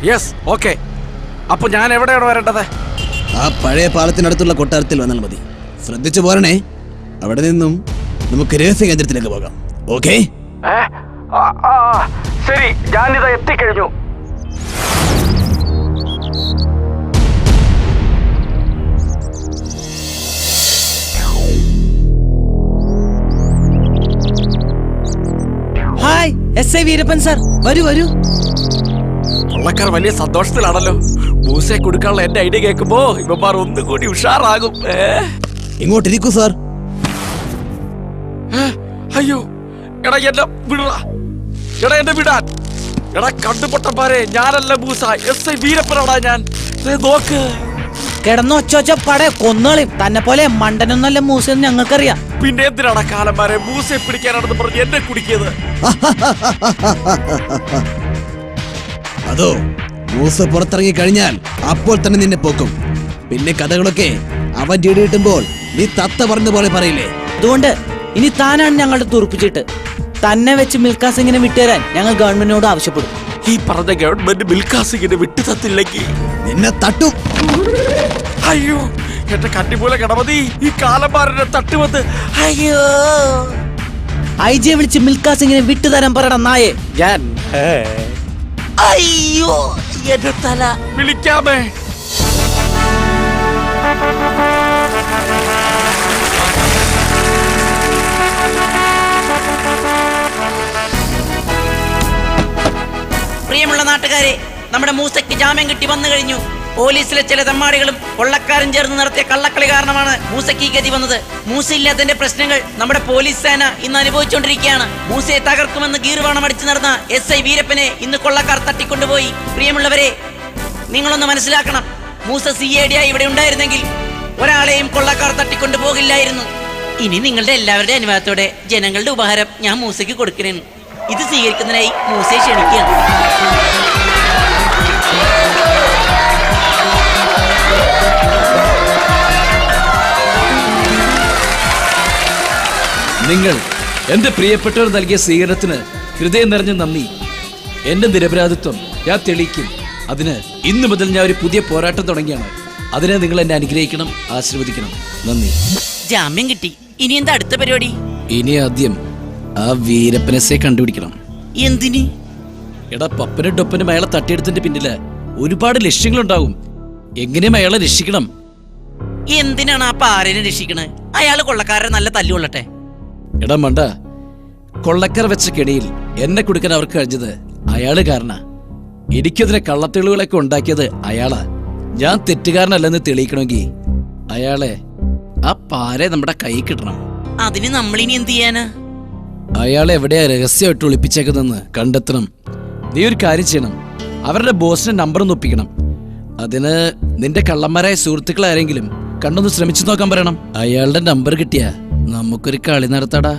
Yes, okay. അപ്പൊ ഞാൻ എവിടെയാണ് വരേണ്ടത്? ആ പഴയ പാലത്തിനടുത്തുള്ള കൊട്ടാരത്തിൽ വന്നാൽ മതി. ശ്രദ്ധിച്ചു പോരണേ. അവിടെ നിന്നും നമുക്ക് രഹസ്യ കേന്ദ്രത്തിലേക്ക് പോകാം. ഓക്കെ? ശരി, ഞാനിതാ എത്തിക്കഴിഞ്ഞു. ഹായ് SI വീരപ്പൻ സാർ, വരൂ വരൂ. കൊള്ളക്കാർ വലിയ സന്തോഷത്തിലാണല്ലോ. മൂസയെ കൊടുക്കാനുള്ള എന്റെ ഐഡിയ കേൾക്കുമ്പോ ഇവന്മാർ ഒന്നുകൂടി ഉഷാറാകും. ഇങ്ങോട്ടിരിക്കൂ സാർ. അയ്യോ, എടാ എന്നെ വിടാ. എടാ എന്നെ വിടാൻ. എടാ കണ്ടുപൊട്ടന്മാരെ, ഞാനല്ല മൂസ, SI വീരപ്പനാടാ ഞാൻ. നോക്ക്. കിടന്ന് ഒച്ച പട കൊന്നുകളയും. തന്നെ പോലെ മണ്ടനൊന്നല്ല മൂസയെന്ന് ഞങ്ങൾക്കറിയാം. പിന്നെ എന്തിനാണ് കാലന്മാരെ മൂസയെ പിടിക്കാനാണെന്ന് പറഞ്ഞ് എന്നെ കുടിക്കിയത്? അതോ, മൂസ പുറത്തിറങ്ങി കഴിഞ്ഞാൽ അപ്പോൾ തന്നെ നിന്നെ പോക്കും. പിന്നെ കഥകളൊക്കെ അവൻ ജീടി കിട്ടുമ്പോൾ നീ തത്ത പറഞ്ഞ പോലെ പറയില്ലേ? അതുകൊണ്ട് ഇനി താനാണ് ഞങ്ങളുടെ തുറപ്പിച്ചിട്ട് തന്നെ വെച്ച് മിൽഖാ സിംഗിനെ വിട്ടുതരാൻ ഞങ്ങൾ ഗവൺമെന്റിനോട് ആവശ്യപ്പെടും. ഈ പറഞ്ഞ ഗവൺമെന്റ് മിൽഖാ സിംഗിനെ വിട്ടു തത്തില്ലെങ്കിൽ നിന്നെ തട്ടും. അയ്യോ, എന്റെ കന്നിമൂല ഗണപതി, ഈ കാലന്മാരെ തട്ടുവന്ന്. അയ്യോ, IG വിളിച്ച് മിൽഖാ സിംഗിനെ വിട്ടുതരാൻ പറയണം നായേ. ഞാൻ അയ്യോ, എന്റെ തല. വിളിക്കാമേ. പ്രിയമുള്ള നാട്ടുകാരെ, നമ്മുടെ മൂസയ്ക്ക് ജാമ്യം കിട്ടി വന്നു കഴിഞ്ഞു. പോലീസിലെ ചില തെമ്മാടികളും കൊള്ളക്കാരും ചേർന്ന് നടത്തിയ കള്ളക്കളി കാരണമാണ് മൂസയ്ക്ക് ഈ ഗതി വന്നത്. മൂസ ഇല്ലാത്തതിന്റെ പ്രശ്നങ്ങൾ നമ്മുടെ പോലീസ് സേന ഇന്ന് അനുഭവിച്ചുകൊണ്ടിരിക്കുകയാണ്. മൂസയെ തകർക്കുമെന്ന് ഗീർവാണം അടിച്ചു നടന്ന SI വീരപ്പനെ ഇന്ന് കൊള്ളക്കാർ തട്ടിക്കൊണ്ടുപോയി. പ്രിയമുള്ളവരെ, നിങ്ങളൊന്ന് മനസ്സിലാക്കണം. മൂസ CID ആയി ഇവിടെ ഉണ്ടായിരുന്നെങ്കിൽ ഒരാളെയും കൊള്ളക്കാർ തട്ടിക്കൊണ്ടു പോകില്ലായിരുന്നു. ഇനി നിങ്ങളുടെ എല്ലാവരുടെ അനുവാദത്തോടെ ജനങ്ങളുടെ ഉപഹാരം ഞാൻ മൂസയ്ക്ക് കൊടുക്കണേന്ന്. ഇത് സ്വീകരിക്കുന്നതിനായി മൂസയെ ക്ഷണിക്കുകയാണ്. നിങ്ങൾ എന്റെ പ്രിയപ്പെട്ടവർ നൽകിയ സ്വീകരണത്തിന് ഹൃദയം നിറഞ്ഞ നന്ദി. എന്റെ നിരപരാധിത്വം ഞാൻ തെളിയിക്കും. അതിന് ഇന്നു മുതൽ ഞാൻ ഒരു പുതിയ പോരാട്ടം തുടങ്ങിയാണ്. അതിനെ നിങ്ങൾ എന്നെ അനുഗ്രഹിക്കണം, ആശീർവദിക്കണം. നന്ദി. ജാമ്യം കിട്ടി. ഇനി എന്താ അടുത്ത പരിപാടി? ഇനി ആദ്യം ആ വീരപ്പനസെ കണ്ടുപിടിക്കണം. എന്തിന്? എടാ, പപ്പനും ടൊപ്പനും അയാളെ തട്ടിയെടുത്തിന്റെ പിന്നില് ഒരുപാട് ലക്ഷ്യങ്ങളുണ്ടാവും. എങ്ങനെയും അയാളെ രക്ഷിക്കണം. എന്തിനാണ് ആ പാരനെ രക്ഷിക്കണത്? അയാള് കൊള്ളക്കാരെ നല്ല തല്ലുകൊള്ളട്ടെ. എടാ മണ്ട, കൊള്ളക്കാർ വെച്ച കെണിയിൽ എന്നെ കൊടുക്കാൻ അവർക്ക് കഴിഞ്ഞത് അയാള് കാരണ. എനിക്കതിനെ കള്ളത്തെളിവുകളൊക്കെ ഉണ്ടാക്കിയത് അയാളാ. ഞാൻ തെറ്റുകാരനല്ലെന്ന് തെളിയിക്കണമെങ്കിൽ അയാളെ, ആ പാരെ നമ്മുടെ കൈ കിട്ടണം. അതിന് നമ്മളിനി എന്ത് ചെയ്യാനാ? അയാളെ എവിടെയാ രഹസ്യമായിട്ട് ഒളിപ്പിച്ചേക്കുന്നതെന്ന് കണ്ടെത്തണം. നീ ഒരു കാര്യം ചെയ്യണം, അവരുടെ ബോസിന്റെ നമ്പർ ഒന്ന് ഒപ്പിക്കണം. അതിന് നിന്റെ കള്ളന്മാരായ സുഹൃത്തുക്കളാരെങ്കിലും കണ്ടൊന്ന് ശ്രമിച്ചു നോക്കാൻ പറയണം. അയാളുടെ നമ്പർ കിട്ടിയാ നമുക്കൊരു കളി നടത്താടാ.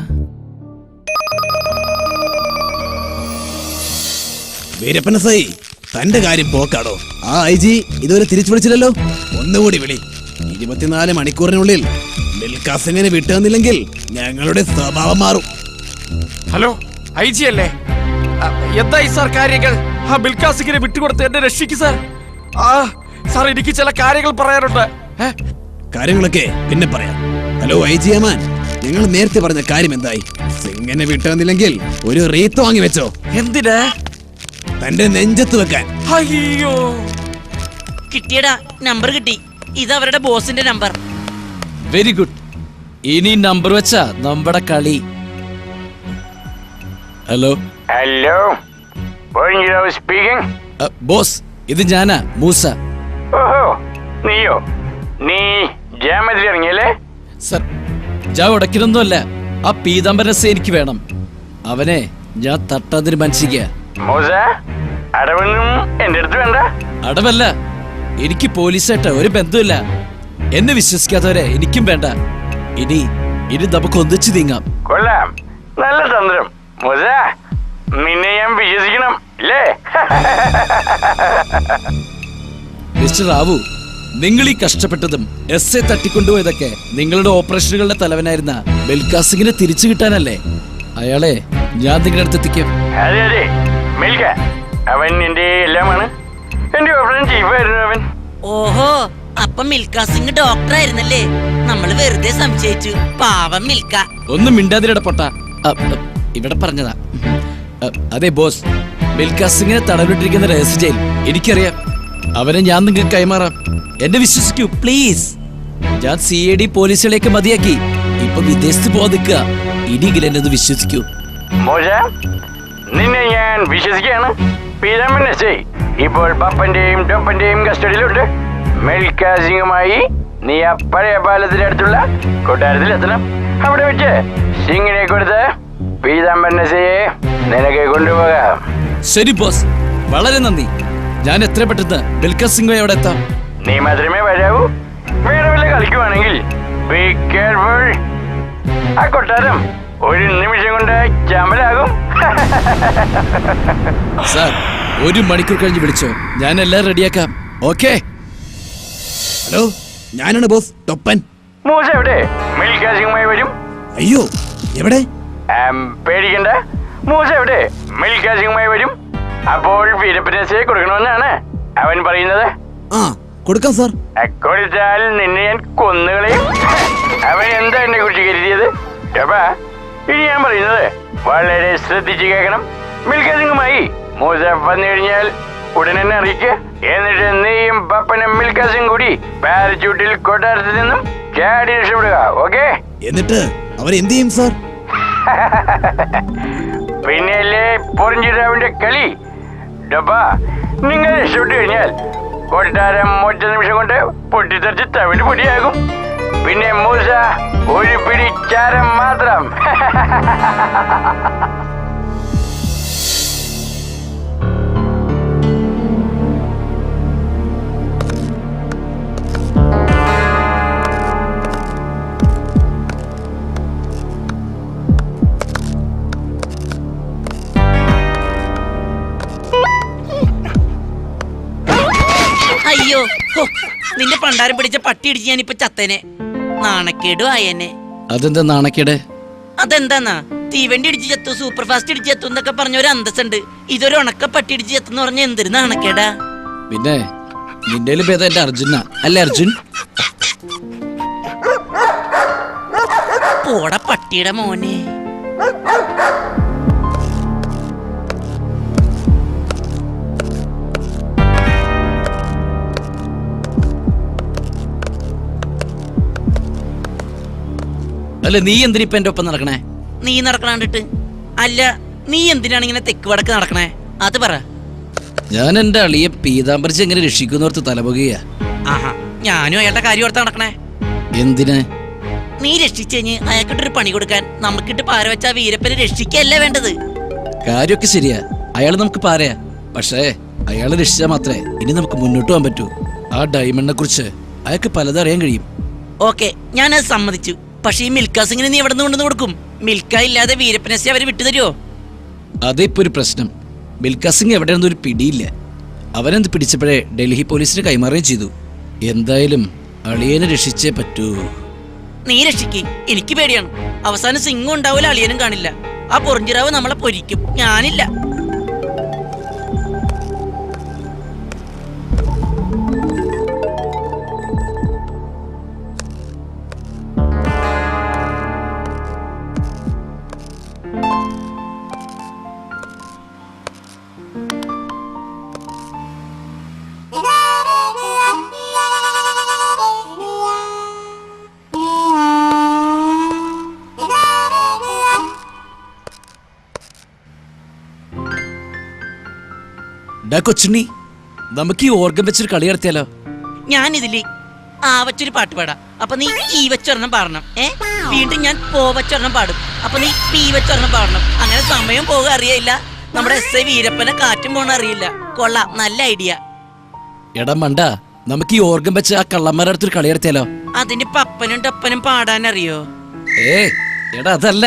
വീരപ്പനസായി, തന്റെ കാര്യം പോക്കാടോ. ആ IG ഇതുവരെ തിരിച്ചു വിളിച്ചില്ലല്ലോ. ഒന്നുകൂടി വിളി. 24 മണിക്കൂറിനുള്ളിൽ മിൽഖാ സിംഗിനെ വിട്ടുതന്നില്ലെങ്കിൽ ഞങ്ങളുടെ സ്വഭാവം മാറും. ഹലോ, IG അല്ലേ? എന്തായി സാർ കാര്യങ്ങൾ? ആ മിൽഖാ സിംഗിനെ വിട്ടുകൊടുത്ത് എന്നെ രക്ഷിക്കു സാർ. സാർ, എനിക്ക് ചില കാര്യങ്ങൾ പറയാനുണ്ട്. കാര്യങ്ങളൊക്കെ പിന്നെ പറയാം. ഹലോ IG അമാൻ, നിങ്ങൾ നേരത്തെ പറഞ്ഞ കാര്യം എന്തായി? സിംഗിനെ വിട്ടുതന്നില്ലെങ്കിൽ ഒരു റീത്ത് വാങ്ങി വെച്ചോ. എന്തിനാ? തന്റെ നെഞ്ചത്ത് വെക്കാൻ. അയ്യോ, കിട്ടിയടാ, നമ്പർ കിട്ടി. ഇത് അവരുടെ ബോസിന്റെ നമ്പർ. Very good. ഇനി നമ്പർ വെച്ചാ നമ്മുടെ കളി. Hello hello, speaking. ബോസ്, ഇത് ഞാനാ, മൂസ. ഓഹോ, നീയോ? നീ ജാമത്തിൽ ഇറങ്ങിയല്ലേ? സർ, ജാ ഉടക്കിനൊന്നുമല്ല. ആ പീതാംബരസെ എനിക്ക് വേണം. അവനെ ഞാൻ തട്ടാൻ തീരുമാനിച്ചിരിക്കുക. മൂസ, അടവൊന്നും എന്റെ അടുത്ത് വേണ്ട. അടവല്ല, എനിക്ക് പോലീസായിട്ട് ഒരു ബന്ധമില്ല. എന്നെ വിശ്വസിക്കാത്തവരെ എനിക്കും വേണ്ട. ഇനി നമുക്ക് ഒന്നിച്ചു നീങ്ങാം. കൊള്ളാം, നല്ല തന്ത്രം. മൂസ, നിന്നെ ഞാൻ വിശ്വസിക്കണം ഇല്ലേ? മിസ്റ്റർ റാവു, നിങ്ങൾ ഈ കഷ്ടപ്പെട്ടതും എസ് തട്ടിക്കൊണ്ടുപോയതൊക്കെ നിങ്ങളുടെ ഓപ്പറേഷനുകളുടെ തലവനായിരുന്ന മിൽഖാ സിംഗിനെ തിരിച്ചു കിട്ടാനല്ലേ? അയാളെ ഞാൻ നിങ്ങളുടെ അടുത്ത് എത്തിക്കും. അതെ അതെ, മിൽഖ, അവൻ എന്റെ എല്ലാമാണ്. എന്റെ ഓപ്പറേഷൻ ചീഫായിരുന്നു അവൻ. ഓഹോ, അപ്പൊ മിൽഖാ സിംഗ് ഡോക്ടർ ആയിരുന്നല്ലേ? നമ്മള് വെറുതെ സംശയിച്ചു. പാവം മിൽഖ. ഒന്നും മിണ്ടാതിരട പൊട്ട. ഇവിടെ പറഞ്ഞതാ. അതെ ബോസ്, മിൽഖാ സിംഗിനെ തടവിട്ടിരിക്കുന്ന രഹസ്യ ജയിൽ എനിക്കറിയാം. അവനെ ഞാൻ നിങ്ങൾക്ക് കൈമാറാം. എന്നെ വിശ്വസിക്കൂ പ്ലീസ്. ഞാൻ CID പോലീസുകളെയൊക്കെ മതിയാക്കി. ഇപ്പൊ വിദേശത്ത് പോവാൻ നിൽക്കുക. ഇനിയെങ്കിലും എന്നെ ഒന്ന് വിശ്വസിക്കൂ. മൂസ, നിന്നെ ഞാൻ വിശ്വസിക്കുകയാണ്. പീതാംബരസെ ഇപ്പോൾ പപ്പന്റെയും ടൊപ്പന്റെയും കസ്റ്റഡിയിലുണ്ട്. മിൽഖാ സിംഗുമായി നീ ആ പഴയ പാലത്തിന്റെ അടുത്തുള്ള കൊട്ടാരത്തിലെത്തണം. അവിടെ വെച്ച് സിംഗിനെ കൊടുത്ത് പീതാംബരസയെ നിനക്ക് കൊണ്ടുപോകാം. ശരി ബോസ്, വളരെ നന്ദി. ഞാൻ എത്ര പെട്ടെന്ന് മിൽഖാ സിംഗുമായി അവിടെ എത്താം. നീ മാത്രമേ വരാവൂ. വേറെ വല്ല കളിക്കുവാണെങ്കിൽ ബി കെയർഫുൾ. ആ കൊട്ടാരം ഒരു നിമിഷം കൊണ്ട് ചാമ്പലാകും. സാർ, 1 മണിക്കൂർ കഴിഞ്ഞ് വിളിച്ചോ, ഞാൻ എല്ലാം റെഡിയാക്കാം. ഓക്കെ? ഹലോ, ഞാനാണ് ബോസ്, ടൊപ്പൻ. മൂസ എവിടെ? മിൽഖാ സിംഗുമായി വരും. അയ്യോ, എവിടെ? പേടിക്കണ്ട. മൂസ എവിടെ? മിൽഖാ സിംഗുമായി വരും. അപ്പോൾ വീരപ്പനസയെ കൊടുക്കണമെന്നാണ് അവൻ പറയുന്നത്. കൊടുക്കാം സാർ. കൊടുത്താൽ നിന്നെ ഞാൻ കൊന്നുകളയും. അവൻ എന്താ എന്നെ കുറിച്ച് കരുതിയത്? ഇനി ഞാൻ പറയുന്നത് വളരെ ശ്രദ്ധിച്ച് കേൾക്കണം. മിൽഖാ സിംഗുമായി മൂസ വന്നു കഴിഞ്ഞാൽ ഉടനെ തന്നെ അറിയിക്കുക. എന്നിട്ട് നീയും പപ്പനും മിൽഖാ സിംഗ് കൂടി പാരച്യൂട്ടിൽ കൊട്ടാരത്തിൽ നിന്നും ചാടി രക്ഷപ്പെടുക. ഓക്കെ? എന്നിട്ട് അവരെന്ത് ചെയ്യും സാർ? പിന്നെയല്ലേ പൊറിഞ്ചിരാവിന്റെ കളി. നിങ്ങൾ രക്ഷപ്പെട്ടു കഴിഞ്ഞാൽ കൊട്ടാരം ഒറ്റ നിമിഷം കൊണ്ട് പൊട്ടിത്തെറിച്ച് തവിട് പൊടിയാകും. പിന്നെ മൂസ ഒരു പിടി ചാരം മാത്രം. അയ്യോ ഹോ, നിന്റെ പണ്ടാരം പിടിച്ച പട്ടി ഇടിച്ച് ഞാനിപ്പൊ ചത്തേനെ. നാണക്കേടും ആയേനെ. അതെന്താ നാണക്കേട്? അതെന്താന്നാ, തീവണ്ടി ഇടിച്ച് ചത്തു, സൂപ്പർ ഫാസ്റ്റ് ഇടിച്ച് ചത്തു എന്നൊക്കെ പറഞ്ഞ ഒരു അന്തസ്സുണ്ട്. ഇതൊരു ഉണക്ക പട്ടി ഇടിച്ച് ചത്തെന്ന് പറഞ്ഞ എന്തൊരു നാണക്കേടാ. പിന്നെ നിന്റെ ഭേദം എന്റെ അർജുന അല്ലേ അർജുൻ? പോട പട്ടിയുടെ മോനെ. അല്ല നീ എന്തിനാ ഇപ്പൊ എന്റെ ഒപ്പം നടക്കണേ? നീ നടക്കണാണ്ടിട്ട് അല്ല, നീ എന്തിനാണ് ഇങ്ങനെ തെക്ക് വടക്ക് നടക്കണേ? അത് പറ. ഞാൻ എന്റെ അളിയെ പീതാംബരിച്ച് എങ്ങനെ രക്ഷിക്കുന്നോർത്ത് തലപൊകയാ. ആഹാ, ഞാനും അയാളുടെ കാര്യം ഓർത്ത് നടക്കണേ. എന്തിന്? നീ രക്ഷിച്ചു കഴിഞ്ഞ് അയാൾക്കിട്ടൊരു പണി കൊടുക്കാൻ നമുക്കിട്ട് പാര വെച്ച വീരപ്പനെ രക്ഷിക്കല്ലേ വേണ്ടത്. കാര്യമൊക്കെ ശരിയാ, അയാൾ നമുക്ക് പാരയാ. പക്ഷേ അയാളെ രക്ഷിച്ചാൽ മാത്രമേ ഇനി നമുക്ക് മുന്നോട്ട് പോകാൻ പറ്റൂ. ആ ഡയമണ്ടിനെ കുറിച്ച് അയാൾക്ക് പലതും അറിയാൻ കഴിയും. ഓക്കെ, ഞാനത് സമ്മതിച്ചു. പക്ഷെ ഈ മിൽക്കാ സിംഗിന് നീ എവിടെ നിന്ന് കൊണ്ടുവന്ന് കൊടുക്കും? മിൽക്ക ഇല്ലാതെ വീരപ്പനസി അവര് വിട്ടുതരുമോ? അതേ ഇപ്പൊ ഒരു പ്രശ്നം. മിൽഖാ സിംഗ് എവിടെയൊന്നും ഒരു പിടിയില്ല. അവനെന്ത് പിടിച്ചപ്പോഴേ ഡൽഹി പോലീസിന് കൈമാറുകയും ചെയ്തു. എന്തായാലും അളിയനെ രക്ഷിച്ചേ പറ്റൂ. നീ രക്ഷിക്ക്, എനിക്ക് പേടിയാണ്. അവസാനം സിംഗും ഉണ്ടാവില്ല, അളിയനും കാണില്ല. ആ പൊറിഞ്ചിറാവ് നമ്മളെ പൊരിക്കും. ഞാനില്ല. കൊച്ചുണ്ണി, നമുക്ക് ഈ ഓർഗൻ വെച്ചൊരു കളി നടത്തിയാലോ? ഞാനിതില് ആ വച്ചൊരു പാട്ട് പാടാം. അപ്പൊ നീ ഈ വെച്ചൊരെണ്ണം പാടണം. വീണ്ടും ഞാൻ പോ വെച്ചൊരെണ്ണം പാടും. അപ്പൊ നീ പീ വെച്ചൊരെണ്ണം പാടണം. അങ്ങനെ സമയം പോകാൻ അറിയില്ല. നമ്മുടെ SI വീരപ്പനെ കാറ്റും പോണ അറിയില്ല. കൊള്ളാം, നല്ല ഐഡിയ. എടാ മണ്ട, നമുക്ക് ഈ ഓർഗൻ വെച്ച് ആ കള്ളന്മാരുടെ അടുത്തൊരു കളി നടത്തിയാലോ? അതിന് പപ്പനും ടപ്പനും പാടാൻ അറിയോ? എടാ അതല്ല.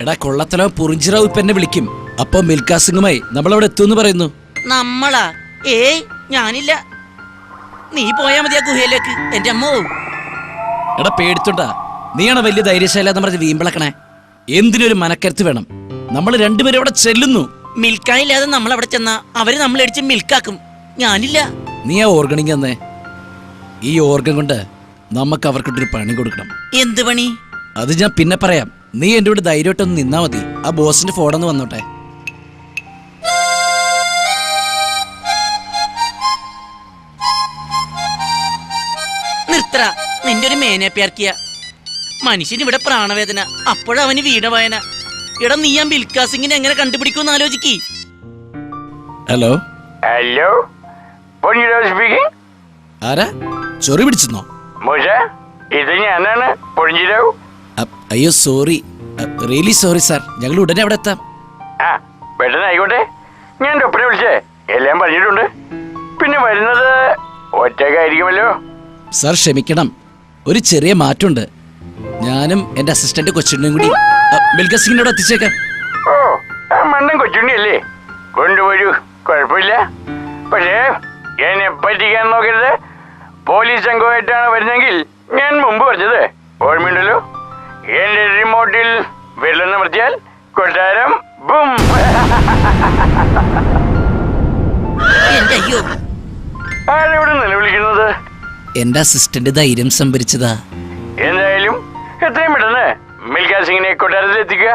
എടാ കൊള്ളത്തലോ പുറിഞ്ചിറാവ് ഇപ്പൊ എന്നെ വിളിക്കും. അപ്പൊ മിൽഖാ സിംഗുമായി നമ്മളവിടെ എത്തുമെന്ന് പറയുന്നു. നമ്മളാ? ഞാനില്ല. നീ പോയാ മതി ആ ഗുഹയിലേക്ക്. എന്റെ അമ്മോ. എടാ പേടിച്ചോണ്ടാ, നീയാണ് വലിയ ധൈര്യശാലെന്ന് പറഞ്ഞ് വീമ്പിളക്കണേ. എന്തിനൊരു മനക്കരുത്ത് വേണം. നമ്മൾ രണ്ടുപേരും അവിടെ ചെല്ലുന്നു. മിൽക്കായില്ലാതെ നമ്മൾ അവിടെ ചെന്നാ അവര് നമ്മളടിച്ച് മിൽക്കാക്കും. ഞാനില്ല. നീ ആ ഓർഗണിങ് തന്നേ. ഈ ഓർഗൻ കൊണ്ട് നമുക്ക് അവർക്കിട്ടൊരു പണി കൊടുക്കണം. എന്ത് പണി? അത് ഞാൻ പിന്നെ പറയാം. നീ എന്റെ കൂടെ ധൈര്യമായിട്ടൊന്ന് നിന്നാ മതി. ആ ബോസിന്റെ ഫോണൊന്ന് വന്നോട്ടെ. നിർത്തറ, നിന്റെ ഒരു മേനപ്പിയാർക്കിയ മനുഷ്യന് ഇവിടെ പ്രാണവേദന. അപ്പോഴവന് വീണവായന. എടാ, നീ ആ മിൽഖാ സിംഗിനെ എങ്ങനെ കണ്ടുപിടിക്കുമെന്ന് ആലോചിക്കി. Hello hello, speaking. ആരാ? ചൊറി പിടിച്ചെന്നോ? മൂസ, ഇത് ഞാനാണ് പൊഴിഞ്ചിരാവ്. അയ്യോ സോറി, റിയലി സോറി സാർ. ഞങ്ങൾ ഉടനെ അവിടെ എത്താം. ആ, പെട്ടെന്ന് ആയിക്കോട്ടെ. ഞാൻ ഡോക്ടറെ വിളിച്ചേ, എല്ലാം പറഞ്ഞിട്ടുണ്ട്. പിന്നെ വരുന്നത് ഒറ്റക്കായിരിക്കുമല്ലോ. സാർ ക്ഷമിക്കണം, ഒരു ചെറിയ മാറ്റമുണ്ട്. ഞാനും എന്റെ അസിസ്റ്റന്റ് കൊച്ചുണ്ണിയും കൂടി മിൽഖാ സിംഗിനോട് എത്തിച്ചേക്കാം. ഓ, ആ മണ്ണൻ കൊച്ചുണ്ണിയല്ലേ? കൊണ്ടുപോരൂ, കുഴപ്പമില്ല. പക്ഷേ എന്നെ പറ്റിക്കാൻ നോക്കരുത്. പോലീസ് സംഘമായിട്ടാണ് വരുന്നെങ്കിൽ ഞാൻ മുമ്പ് പറഞ്ഞത് ഓർമ്മയുണ്ടല്ലോ. എന്റെ റിമോട്ടിൽ വെള്ളം അമർത്തിയാൽ കൊട്ടാരം ബും. ആരെവിടെ നിലവിളിക്കുന്നത്? എന്റെ അസിസ്റ്റന്റ് ധൈര്യം സംഭരിച്ചതാ. എന്തായാലും എത്രയും പെട്ടെന്ന് മിൽഖാ സിംഗിനെ കൊട്ടാരത്തിൽ എത്തിക്കുക.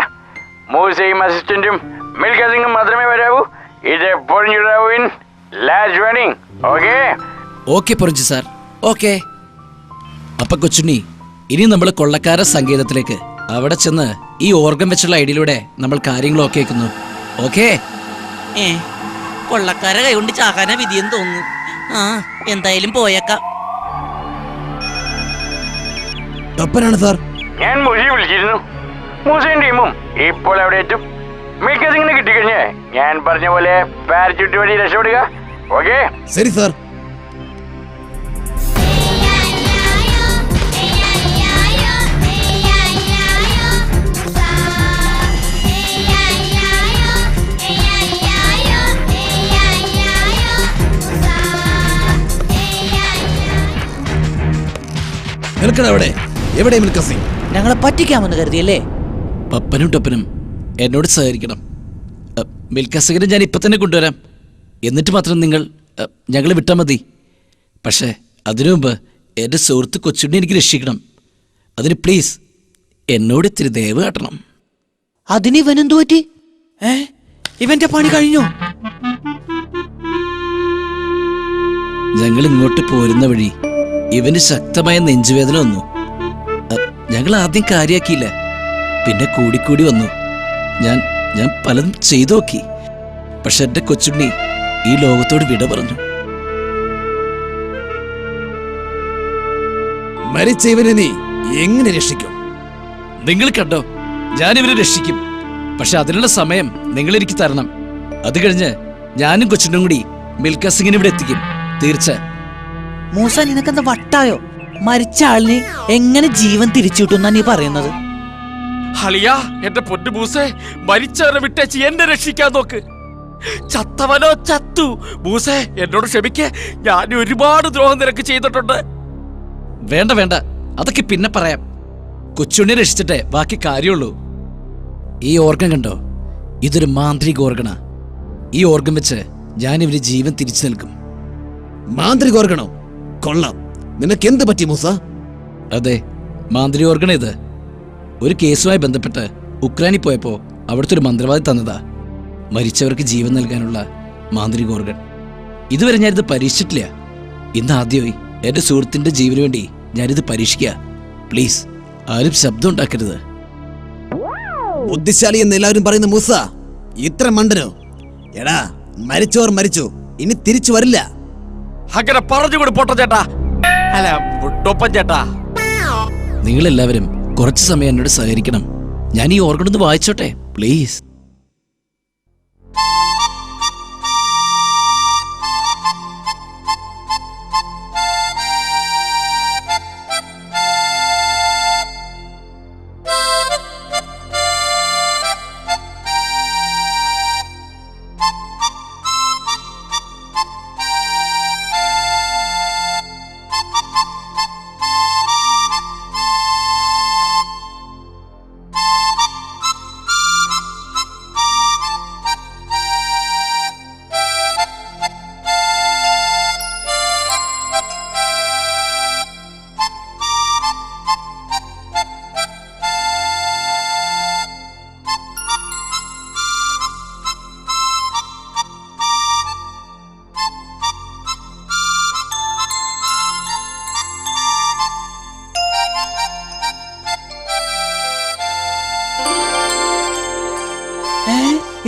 മൂസയും അസിസ്റ്റന്റും മിൽഖാ സിംഗും മാത്രമേ വരാവൂ. ഇത് പൊറിഞ്ചിറാവുവിൻ last warning. Okay? Okay Porinchi sir, okay. അപ്പൊ കൊച്ചുണ്ണി, ഇനി നമ്മൾ കൊള്ളക്കാര സങ്കേതത്തിലേക്ക് അവിടെ ചെന്ന് ഈ ഓർഗൻ വെച്ചുള്ള ഐഡിയയിലൂടെ നമ്മൾ കാര്യങ്ങൾ ഓക്കെ ആക്കുന്നു. ഓക്കെ? കൊള്ളക്കാരെ കൈകൊണ്ട് ചാകാന വിധിയെന്ന് തോന്നുന്നു. ആ, എന്തായാലും പോയേക്കാം. സാർ, ഞാൻ മൂസയെ വിളിച്ചിരുന്നു. മൂസയും ടീമും ഇപ്പോൾ അവിടെ എത്തും. മിൽഖാ സിംഗിനെ കിട്ടിക്കഴിഞ്ഞ് ഞാൻ പറഞ്ഞ പോലെ പാരച്യൂട്ട് വഴി രക്ഷപ്പെടുക. ഓക്കെ? ശരി സാർ. നിൽക്കണ അവിടെ. എവിടെ മിൽഖ സിംഗ്? ഞങ്ങളെ പറ്റിക്കാമെന്ന് കരുതിയല്ലേ? പപ്പനും ടപ്പനും എന്നോട് സഹകരിക്കണം. മിൽഖ സിംഗിനെ ഞാൻ ഇപ്പൊ തന്നെ കൊണ്ടുവരാം. എന്നിട്ട് മാത്രം നിങ്ങൾ ഞങ്ങളെ വിട്ടാൽ മതി. പക്ഷേ അതിനു മുമ്പ് എൻ്റെ സുഹൃത്ത് കൊച്ചുണ്ണി എനിക്ക് രക്ഷിക്കണം. അതിന് പ്ലീസ് എന്നോട് ഇത്തിരി ദയവ് കാട്ടണം. അതിന് ഇവനെന്തു പറ്റി? ഇവന്റെ പണി കഴിഞ്ഞു. ഞങ്ങൾ ഇങ്ങോട്ട് പോരുന്ന വഴി ഇവന് ശക്തമായ നെഞ്ചുവേദന വന്നു. ഞങ്ങൾ ആദ്യം കാര്യാക്കിയില്ല, പിന്നെ കൂടിക്കൂടി വന്നു. ഞാൻ പലതും ചെയ്തു നോക്കി. പക്ഷെ എൻ്റെ കൊച്ചുണ്ണി ഈ ലോകത്തോട് വിട പറഞ്ഞു. മരിച്ച ഇവനെ നീ എങ്ങനെ രക്ഷിക്കും? നിങ്ങൾ കണ്ടോ, ഞാനിവരെ രക്ഷിക്കും. പക്ഷെ അതിനുള്ള സമയം നിങ്ങൾ എനിക്ക് തരണം. അത് കഴിഞ്ഞ് ഞാനും കൊച്ചുണ്ണും കൂടി മിൽഖ സിംഗിനെ ഇവിടെ എത്തിക്കും. തീർച്ച. മൂസ, നിനക്കെന്താ വട്ടായോ? മരിച്ച ആളിന് എങ്ങനെ ജീവൻ തിരിച്ചു കിട്ടുന്ന നീ പറയുന്നത്? ഹളിയാ, എന്റെ പൊന്നു മൂസേ, മരിച്ചവരെ വിട്ടേച്ച് എന്നെ രക്ഷിക്കാൻ നോക്ക്. ചത്തവനോ ചത്തു. മൂസേ, എന്നോട് ക്ഷമിക്കേ. ഞാൻ ഒരുപാട് ദ്രോഹം നിനക്ക് ചെയ്തിട്ടുണ്ട്. വേണ്ട വേണ്ട, അതൊക്കെ പിന്നെ പറയാം. കൊച്ചുണ്ണി രക്ഷിച്ചിട്ടേ ബാക്കി കാര്യമുള്ളൂ. ഈ ഓർഗൻ കണ്ടോ? ഇതൊരു മാന്ത്രിക ഓർഗണാ. ഈ ഓർഗൻ വെച്ച് ഞാൻ ഇവര് ജീവൻ തിരിച്ചു നൽകും. മാന്ത്രിക ഓർഗണോ? കൊള്ളാം. നിനക്ക് എന്ത് പറ്റി മൂസ? അതെ, മാന്ത്രിക ഓർഗൺ ഇത്. ഒരു കേസുമായി ബന്ധപ്പെട്ട് ഉക്രൈനിൽ പോയപ്പോ അവിടുത്തെ ഒരു മന്ത്രവാദി തന്നതാ മരിച്ചവർക്ക് ജീവൻ നൽകാനുള്ള മാന്ത്രിക ഓർഗൻ. ഇതുവരെ ഞാനിത് പരീക്ഷിച്ചിട്ടില്ല. ഇന്ന് ആദ്യമായി എന്റെ സുഹൃത്തിന്റെ ജീവന് വേണ്ടി ഞാനിത് പരീക്ഷിക്കുക. പ്ലീസ് ആരും ശബ്ദം ഉണ്ടാക്കരുത്. ബുദ്ധിശാലി എന്ന് എല്ലാവരും പറയുന്ന മൂസ ഇത്ര മണ്ടനോ? എടാ, മരിച്ചോർ മരിച്ചു, ഇനി തിരിച്ചു വരില്ല. അങ്ങനെ പറഞ്ഞുകൂടി പൊട്ട ചേട്ടാ. അല്ല, മുട്ടൊപ്പൻ ചേട്ടാ. നിങ്ങളെല്ലാവരും കുറച്ച് സമയം എന്നോട് സഹകരിക്കണം. ഞാൻ ഈ ഓർഗൺ ഒന്ന് വായിച്ചോട്ടെ പ്ലീസ്.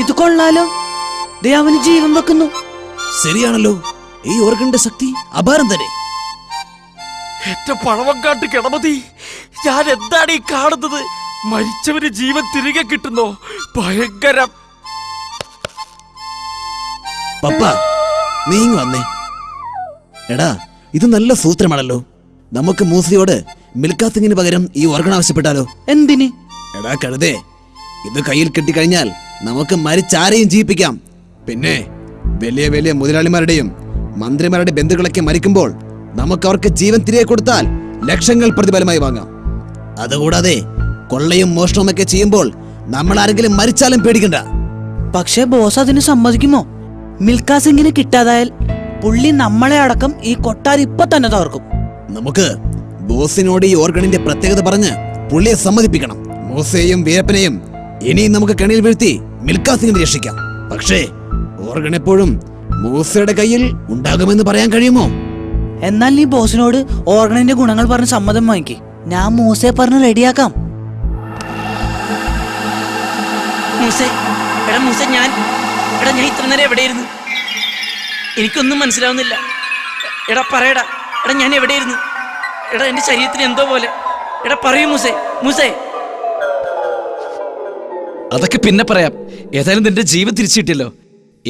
ഇത് കൊള്ളാലോ. ദേ അവന് ജീവൻ വെക്കുന്നു. ശരിയാണല്ലോ, ഈ ഓർഗന്റെ ശക്തി അപാരം തന്നെ. ഏറ്റവും പഴവങ്കാട്ട് കിടമതി. ഞാൻ എന്താണ് ഈ കാണുന്നത്? മരിച്ചവന് ജീവൻ തിരികെ കിട്ടുന്നോ? ഭയങ്കരം. പപ്പ, നീ ഇങ്ങ് വന്നേ. എടാ, ഇത് നല്ല സൂത്രമാണല്ലോ. നമുക്ക് മൂസയോട് മിൽഖ സിംഗിന് പകരം ഈ ഓർഗൺ ആവശ്യപ്പെട്ടാലോ? എന്തിന്? എടാ കഴുതേ, ഇത് കയ്യിൽ കെട്ടിക്കഴിഞ്ഞാൽ നമുക്ക് മരിച്ചാരെയും ജീവിപ്പിക്കാം. പിന്നെ വലിയ വലിയ മുതലാളിമാരുടെയും മന്ത്രിമാരുടെ ബന്ധുക്കളൊക്കെ മരിക്കുമ്പോൾ നമുക്ക് അവർക്ക് ജീവൻ തിരികെ കൊടുത്താൽ ലക്ഷങ്ങൾ പ്രതിഫലമായി വാങ്ങാം. അതുകൂടാതെ കൊള്ളയും മോഷണവും ഒക്കെ ചെയ്യുമ്പോൾ നമ്മൾ ആരെങ്കിലും മരിച്ചാലും പേടിക്കണ്ട. പക്ഷേ ബോസ് അതിന് സമ്മതിക്കുമോ? മിൽഖ സിംഗിന് കിട്ടാതായാൽ പുള്ളി നമ്മളെ അടക്കം ഈ കൊട്ടാരം ഇപ്പൊ തന്നെ തകർക്കും. നമുക്ക് ബോസിനോട് ഈ ഓർഗണിന്റെ പ്രത്യേകത പറഞ്ഞ് പുള്ളിയെ സമ്മതിപ്പിക്കണം. മൂസയെയും വീരപ്പനെയും ഇനിയും നമുക്ക് കെണിയിൽ വീഴ്ത്തി മിൽഖ സിംഗിനെ രക്ഷിക്കാം. പക്ഷേ ഓർഗൺ എപ്പോഴും മൂസയുടെ കയ്യിൽ ഉണ്ടാകുമെന്ന് പറയാൻ കഴിയുമോ? എന്നാൽ നീ ബോസിനോട് ഓർഗണിന്റെ ഗുണങ്ങൾ പറഞ്ഞ് സമ്മതം വാങ്ങിക്ക്. ഞാൻ മൂസയെ പറഞ്ഞ് റെഡിയാക്കാം. ഞാൻ ഇത്ര നേരം എവിടെയായിരുന്നു? എനിക്കൊന്നും മനസ്സിലാവുന്നില്ല. എടാ പറയടാ, എടാ ഞാൻ എവിടെയായിരുന്നു? എടാ എന്റെ ശരീരത്തിന് എന്തോ പോലെ. എടാ പറയൂ മൂസേ, മൂസേ. അതൊക്കെ പിന്നെ പറയാം. ഏതായാലും നിന്റെ ജീവൻ തിരിച്ചു കിട്ടിയല്ലോ.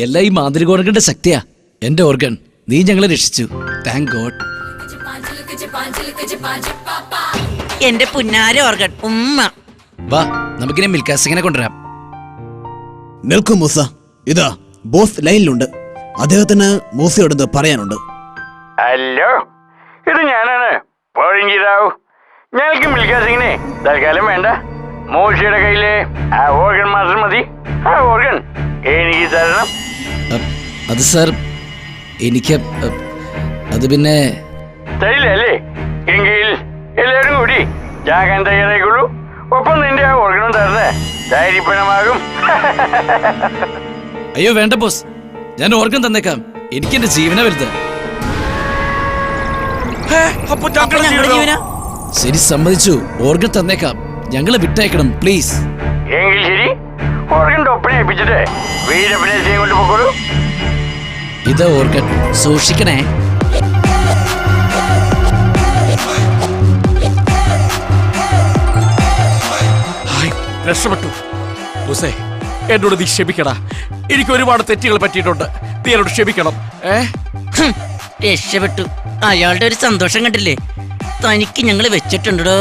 എല്ലാം ഈ മാന്ത്രിക ഓർഗന്റെ ശക്തിയാ. എന്റെ ഓർഗൻ, നീ ഞങ്ങളെ രക്ഷിച്ചു. Thank God. എന്റെ പുന്നാര ഓർഗൻ ഉമ്മ. വാ, നമുക്കിനെ മിൽഖ സിംഗിനെ കൊണ്ടുവരാം. നിൽക്കും മൂസ, ഇതാ ബോസ് ലൈനിലുണ്ട്. അദ്ദേഹത്തിന് മൂസയോട് പറയാനുണ്ട്. ഹലോ, ഇത് ഞാനാണ് പോഴിങ്കിതാവ്. ഞങ്ങൾക്ക് മിൽഖാ സിംഗിനെ തൽക്കാലം വേണ്ട. മൂസയുടെ കയ്യിലെ ആ ഓർഗൻ മാത്രം മതി. ആ ഓർഗൻ എനിക്ക് തരണം. അത് സാർ എനിക്ക് അത് പിന്നെ തരില്ല അല്ലേ? എങ്കിൽ എല്ലാവരും കൂടി ചാകാൻ തയ്യാറായിക്കൊള്ളൂ. ഒപ്പം നിന്റെ ആ ഓർഗനും തരുന്നേ ധൈര്യപ്പണമാകും. അയ്യോ വേണ്ട ബോസ്, ഞാൻ ഓർഗൻ തന്നേക്കാം. എനിക്ക് എന്റെ ജീവന വലുത്. ശരി, സമ്മതിച്ചു. ഓർഗൻ തന്നേക്കാം. ഞങ്ങളെ വിട്ടയക്കണം പ്ലീസ്. എങ്കിൽ ശരി, ഓർഗൻ ഒപ്പനെ ഏൽപ്പിച്ചിട്ട് വീരപ്പനെ ചെയ്യും കൊണ്ട് പോക്കോളൂ. ഇത് ഓർഗൻ സൂക്ഷിക്കണേ. രക്ഷപ്പെട്ടു. മൂസേ, എന്നോട് നീ ക്ഷമിക്കടാ. എനിക്ക് ഒരുപാട് തെറ്റുകൾ പറ്റിയിട്ടുണ്ട്. നീ എന്നോട് ക്ഷമിക്കണം. രക്ഷപ്പെട്ടു. അയാളുടെ ഒരു സന്തോഷം കണ്ടില്ലേ? തനിക്ക് ഞങ്ങള് വെച്ചിട്ടുണ്ടോ?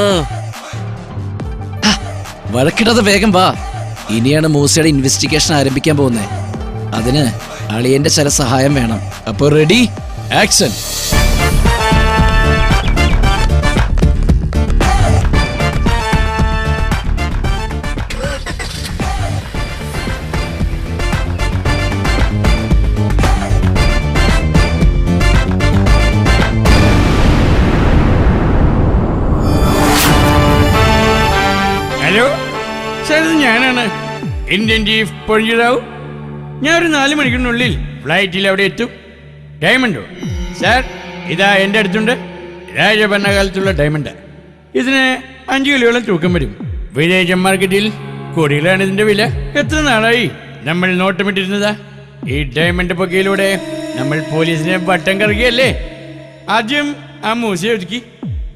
വഴക്കിടാതെ വേഗം വാ. ഇനിയാണ് മൂസയുടെ ഇൻവെസ്റ്റിഗേഷൻ ആരംഭിക്കാൻ പോകുന്നത്. അതിന് അളിയന്റെ ചില സഹായം വേണം. അപ്പൊ റെഡി, ആക്ഷൻ. ഹലോ സാർ, ഇത് ഞാനാണ് ഇന്ത്യൻ ചീഫ് പൊഴിഞ്ഞിടാവൂ. ഞാൻ ഒരു 4 മണിക്കൂറിനുള്ളിൽ ഫ്ലൈറ്റിൽ അവിടെ എത്തും. ഡയമണ്ടോ സാർ? ഇതാ എൻ്റെ അടുത്തുണ്ട്. രാജഭരണകാലത്തുള്ള ഡയമണ്ട്. ഇതിന് 5 കിലോളം തൂക്കം വരും. വിദേശ മാർക്കറ്റിൽ കോടികളാണ് ഇതിൻ്റെ വില. എത്ര നാളായി നമ്മൾ നോട്ടമിട്ടിരുന്നതാ. ഈ ഡയമണ്ട് പൊക്കയിലൂടെ നമ്മൾ പോലീസിനെ വട്ടം കറക്കിയല്ലേ. ആദ്യം ആ മൂസ ഒതുക്കി,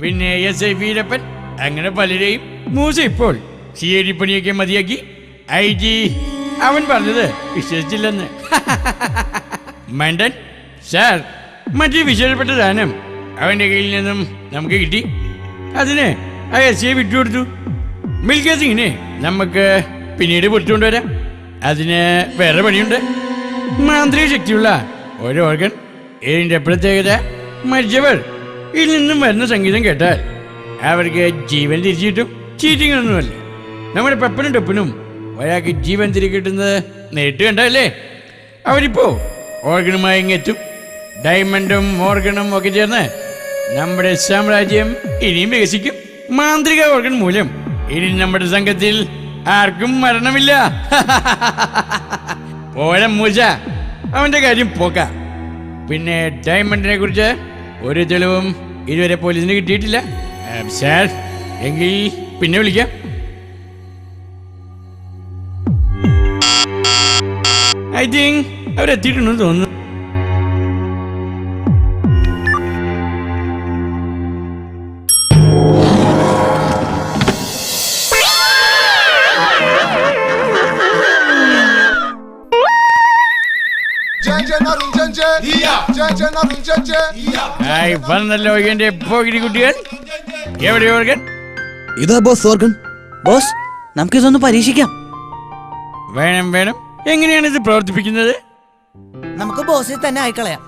പിന്നെ SI വീരപ്പൻ, അങ്ങനെ പലരെയും. മൂസ ഇപ്പോൾ CID പണിയൊക്കെ മതിയാക്കി. IG അവൻ പറഞ്ഞത് വിശ്വസിച്ചില്ലെന്ന്. മണ്ടൻ സാർ, മറ്റു വിശേഷപ്പെട്ട ദാനം അവൻ്റെ കയ്യിൽ നിന്നും നമുക്ക് കിട്ടി. അതിന് ആ SI വിട്ടുകൊടുത്തു. മിൽഖാ സിംഗിനെ നമുക്ക് പിന്നീട് പൊട്ടുകൊണ്ടുവരാം. അതിന് വേറെ പണിയുണ്ട്. മാന്ത്രിക ശക്തിയുള്ള ഒരു ഓർഗൻ. ഇതിൻ്റെ പ്രത്യേകത, മരിച്ചവർ ഇതിൽ നിന്നും വരുന്ന സംഗീതം കേട്ടാൽ അവർക്ക് ജീവൻ തിരിച്ചു കിട്ടും. ചീറ്റിംഗ് ഒന്നുമല്ല. നമ്മുടെ പെപ്പനും ടൊപ്പനും ഒരാൾക്ക് ജീവൻ തിരികെ കിട്ടുന്നത് നേരിട്ട് കണ്ടല്ലേ. അവരിപ്പോ ഓർഗനുമായി ഇങ്ങെത്തും. ഡയമണ്ടും ഓർഗനും ഒക്കെ ചേർന്ന് നമ്മുടെ സാമ്രാജ്യം ഇനിയും വികസിക്കും. മാന്ത്രിക ഓർഗൻ മൂലം ഇനി നമ്മുടെ സംഘത്തിൽ ആർക്കും മരണമില്ല. പോരം മൂസ, അവന്റെ കാര്യം പോക്ക. പിന്നെ ഡയമണ്ടിനെ കുറിച്ച് ഒരു തെളിവും ഇതുവരെ പോലീസിന് കിട്ടിയിട്ടില്ല. സാർ, എങ്കിൽ പിന്നെ വിളിക്കാം. ഐ തിങ്ക് അവരെത്തിയിട്ടുണ്ടെന്ന് തോന്നുന്നു. വന്നല്ലോ എന്റെ പോകിരി കുട്ടികൾ. എവിടെ ഓർഗൻ? ഇതാ ബോസ് ഓർഗൻ. ബോസ്, നമുക്കിതൊന്ന് പരീക്ഷിക്കാം. വേണം വേണം. എങ്ങനെയാണ് ഇത് പ്രവർത്തിപ്പിക്കുന്നത്? നമുക്ക് ബോസിൽ തന്നെ ആയിക്കളയാം.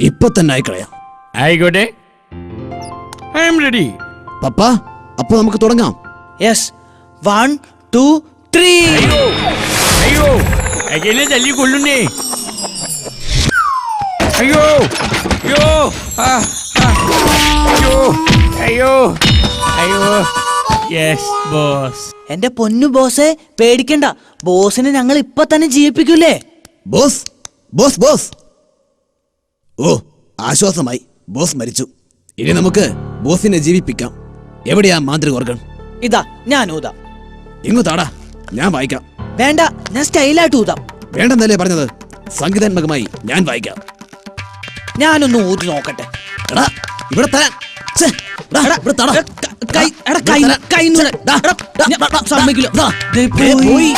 ഇപ്പൊ തന്നെ ആയിക്കളയാം. ആയിക്കോട്ടെ, ഐ എം റെഡി. പപ്പ, അപ്പൊ നമുക്ക് തുടങ്ങാം. യെസ്, 1 2 3. അയ്യോ, അയ്യോ, തല്ലി കൊള്ളുന്നേ. അയ്യോ അയ്യോ അയ്യോ അയ്യോ അയ്യോ. Yes boss. എന്റെ പൊന്നു ബോസെ, പേടിക്കണ്ട. ബോസിനെ ഞങ്ങൾ ഇപ്പൊ തന്നെ ജീവിപ്പിക്കൂലേ. Boss boss boss. ഓ, ആശ്വാസമായി. ബോസ് മരിച്ചു. ഇനി നമുക്ക് ബോസിനെ ജീവിപ്പിക്കാം. എവിടെയാ മാന്ത്രിക ഓർഗൻ? ഇതാ, ഞാൻ ഊതാം. ഇങ്ങു താടാ, ഞാൻ വായിക്കാം. വേണ്ട, ഞാൻ സ്റ്റൈലായിട്ട് ഊതാം. വേണ്ടെന്നല്ലേ പറഞ്ഞത്? സംഗീതാത്മകമായി ഞാൻ വായിക്കാം. ഞാനൊന്ന് ഊതി നോക്കട്ടെ. എടാ, ഇവിടെ തരാൻ. പോയി.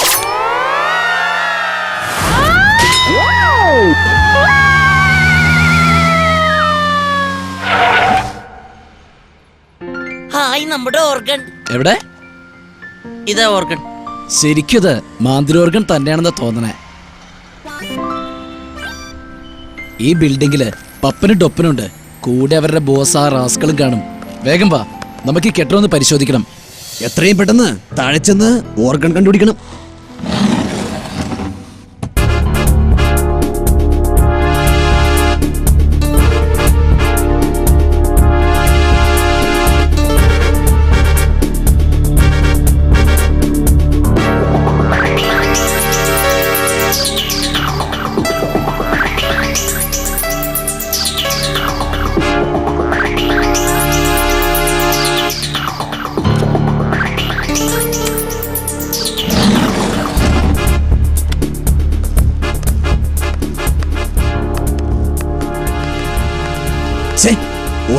ഹായ്, നമ്മുടെ ഓർഗൻ. എവിടെ? ഇതാ ഓർഗൻ. ശരിക്കും മാന്ത്രികോർഗൻ തന്നെയാണെന്ന് തോന്നണേ. ഈ ബിൽഡിങ്ങില് പപ്പനും ടൊപ്പനുണ്ട്. കൂടെ അവരുടെ ബോസ് ആ റാസ്കളും കാണും. വേഗം വാ, നമുക്ക് ഈ കെട്ടറൊന്ന് പരിശോധിക്കണം. എത്രയും പെട്ടെന്ന് താഴെ ചെന്ന് ഓർഗൻ കണ്ടുപിടിക്കണം.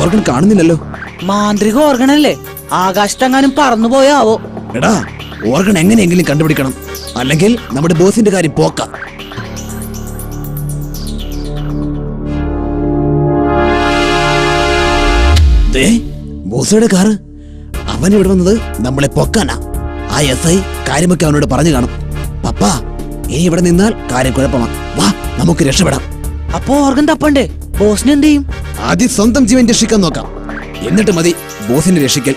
ഓർഗൻ കാണുന്നില്ലല്ലോ. മാന്ത്രിക ഓർഗനല്ലേ? ആകാശത്തെങ്ങാനും പറന്നുപോയാവോ? എടാ, ഓർഗൻ എങ്ങനെയെങ്കിലും കണ്ടുപിടിക്കണം, അല്ലെങ്കിൽ നമ്മുടെ ബോസിന്റെ കാര്യം പോക്ക. ബോസയുടെ കാറ്. അവൻ ഇവിടെ വന്നത് നമ്മളെ പൊക്കാനാ. ആ SI കാര്യമൊക്കെ അവനോട് പറഞ്ഞു കാണും. പപ്പാ, ഇനി ഇവിടെ നിന്നാൽ കാര്യം കുഴപ്പമാ. വാ, നമുക്ക് രക്ഷപ്പെടാം. അപ്പോ ഓർഗൻ തപ്പണ്ടേ? ബോസിന് എന്ത് ചെയ്യും? ആദ്യം സ്വന്തം ജീവൻ രക്ഷിക്കാൻ നോക്കാം, എന്നിട്ട് മതി ബോസിനെ രക്ഷിക്കൽ.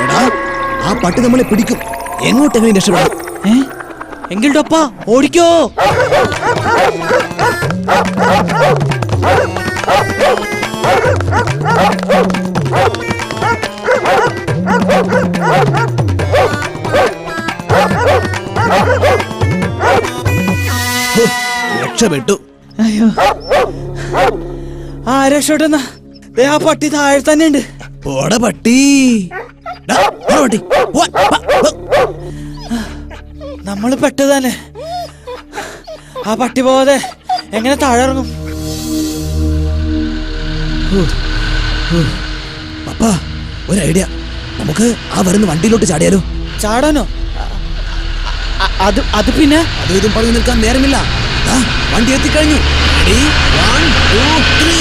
എടാ, ആ പട്ടി നമ്മളെ പിടിക്കും. എങ്ങോട്ടെങ്കിലും രക്ഷപ്പെടാം. എങ്കിൽ ടൊപ്പ ഓടിക്കോ. രക്ഷപ്പെട്ടു. അയ്യോ, ആ രക്ഷപ്പെട്ടെന്നാ. ആ പട്ടി താഴെ തന്നെ ഉണ്ട്. പോട പട്ടി. നമ്മള് പെട്ടു തന്നെ. ആ പട്ടി പോവാതെ എങ്ങനെ താഴെ ഇറങ്ങും? പപ്പാ, ഒരു ഐഡിയ. നമുക്ക് ആ വരുന്ന വണ്ടിയിലോട്ട് ചാടിയാലോ? ചാടാനോ? അത് പിന്നെ അതും ഇതും പറഞ്ഞു നിൽക്കാൻ നേരമില്ല. വണ്ടി എത്തിക്കഴിഞ്ഞു. 1, 2, 3.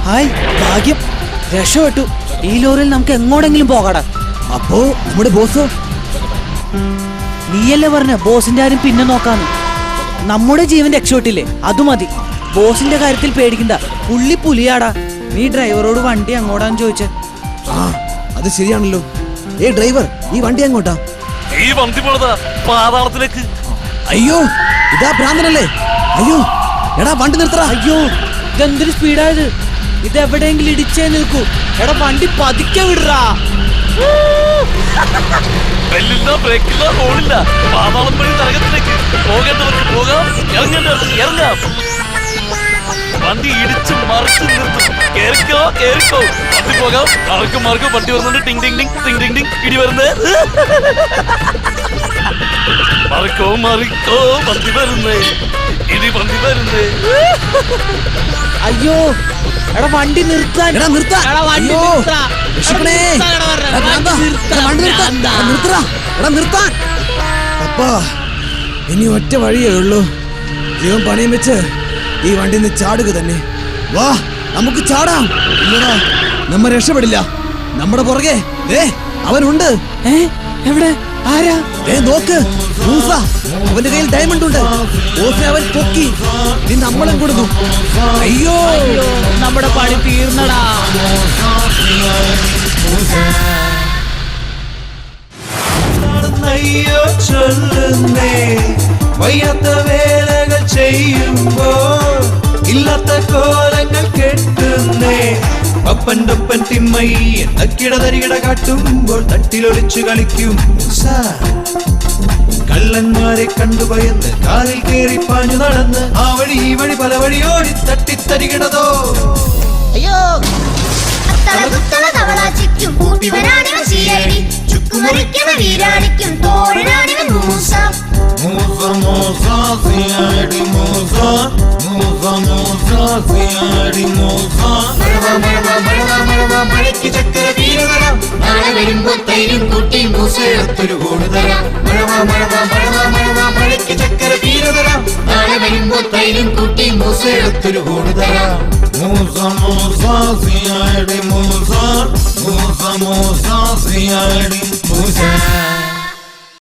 ഹായ്, ഭാഗ്യം, രക്ഷപ്പെട്ടു. ഈ ലോറിയിൽ നമുക്ക് എങ്ങോട്ടെങ്കിലും പോകാടാ. അപ്പോ നമ്മുടെ ബോസോ? നീയല്ലേ പറഞ്ഞ ബോസിന്റെ കാര്യം പിന്നെ നോക്കാന്ന്. നമ്മുടെ ജീവൻ രക്ഷപ്പെട്ടില്ലേ, അത് മതി. ബോസിന്റെ കാര്യത്തിൽ പേടിക്കണ്ട, പുള്ളി പുലിയാടാ. നീ ഡ്രൈവറോട് വണ്ടി അങ്ങോട്ടാന്ന് ചോദിച്ചേ. ആ, അത് ശരിയാണല്ലോ. ഡ്രൈവർ, ഈ വണ്ടി അങ്ങോട്ടാ? ഈ വണ്ടി പോണതാ പാതാളത്തിലേക്ക്. അയ്യോ, ഇതാ ഭ്രാന്തനല്ലേ? അയ്യോ, എടാ വണ്ടി നിർത്തറ. അയ്യോ, ഇതെന്തൊരു സ്പീഡായത്. ഇതെവിടെയെങ്കിലും ഇടിച്ചേ നിൽക്കൂ. എടാ, വണ്ടി പതുക്കെ വിടറാ. ബ്രേക്കില്ല, റോഡില്ല. പാതാളം വഴി നരകത്തിലേക്ക് പോകേണ്ടവർക്ക് പോകാം, ഇറങ്ങേണ്ടവർക്ക് ഇറങ്ങാം. വണ്ടി ഇടിച്ച് മറിച്ച് നിർത്തും. കേറിക്കോ, കേറിക്കോ. വണ്ടി പോകാം. മറക്കും മറക്കും. വണ്ടി വരുന്നുണ്ട്. ടിങ് ടിങ് ടിങ് ടിങ് ടിങ് ടിങ്. ഇടി വരുന്നേ. മറിക്കോ മറിക്കോ. വണ്ടി വരുന്നേ. ഇടി വണ്ടി വരുന്നേ. അയ്യോ, എടാ വണ്ടി നിർത്താൻ. എടാ നിർത്താൻ. എടാ വണ്ടി നിർത്താ. അപ്പാ, ഇനി ഒറ്റ വഴിയേ ഉള്ളൂ. ജീവൻ പണിയും വെച്ച് ഈ വണ്ടി നിന്ന് ചാടുക തന്നെ. വാ, നമുക്ക് ചാടാം. ഇല്ലടാ, നമ്മ രക്ഷപ്പെടില്ല. നമ്മുടെ പുറകെ അവനുണ്ട്. എവിടെ? ആരാ? നോക്ക്, മൂസ. അവന്റെ കയ്യിൽ ഡയമണ്ട് ഉണ്ട്. ബോസിനെ അവൻ പൊക്കി. നീ നമ്മളും കൊടുത്തു. അയ്യോ, നമ്മുടെ പണി തീർന്നടാ. അയ്യോ ചൊല്ലുന്നേ, വയ്യാത്ത വേലകൾ ചെയ്യുമ്പോൾ ഇല്ലാത്ത കോലങ്ങൾ കെട്ടുന്നേ. പപ്പൻ്റൊപ്പൻ തിമ്മയ്യ തക്കിട തരികിട കാട്ടുമ്പോൾ തട്ടിലൊളിച്ചു കളിക്കും. കള്ളന്മാരെ കണ്ടു ഭയന്ന് കാറിൽ കേറി പാഞ്ഞു നടന്ന് ആ വഴി ഈ വഴി പല വഴി ഓടി തട്ടിത്തരികിടതോ. അയ്യോ, തവളാച്ചിക്കും കൂട്ടിവരാണിവൻ CID. ചുക്കുമറിക്കണ വീരാണിക്കും തോഴനാണിവൻ Musa. Musa Musa CID Musa. Musa Musa CID Musa. മഴവ മഴവ മഴവ മഴവ മഴയ്ക്ക് ചക്കര വീര തരാം. നാളെ വരുമ്പോ തൈരും കൂട്ടി മൂസ എടുത്തൊരു ഊണ് തരാം. മഴവാ മഴവാ മഴവാ മഴവാ മഴയ്ക്ക് ചക്കര വീര തരാം. നാളെ വരുമ്പോ തൈരും കൂട്ടി മൂസ എടുത്തൊരു ഊണ് തരാം. മൂസ മൂസ സിയാടി മൂസ മൂസ മൂസ സിയാടി മൂസ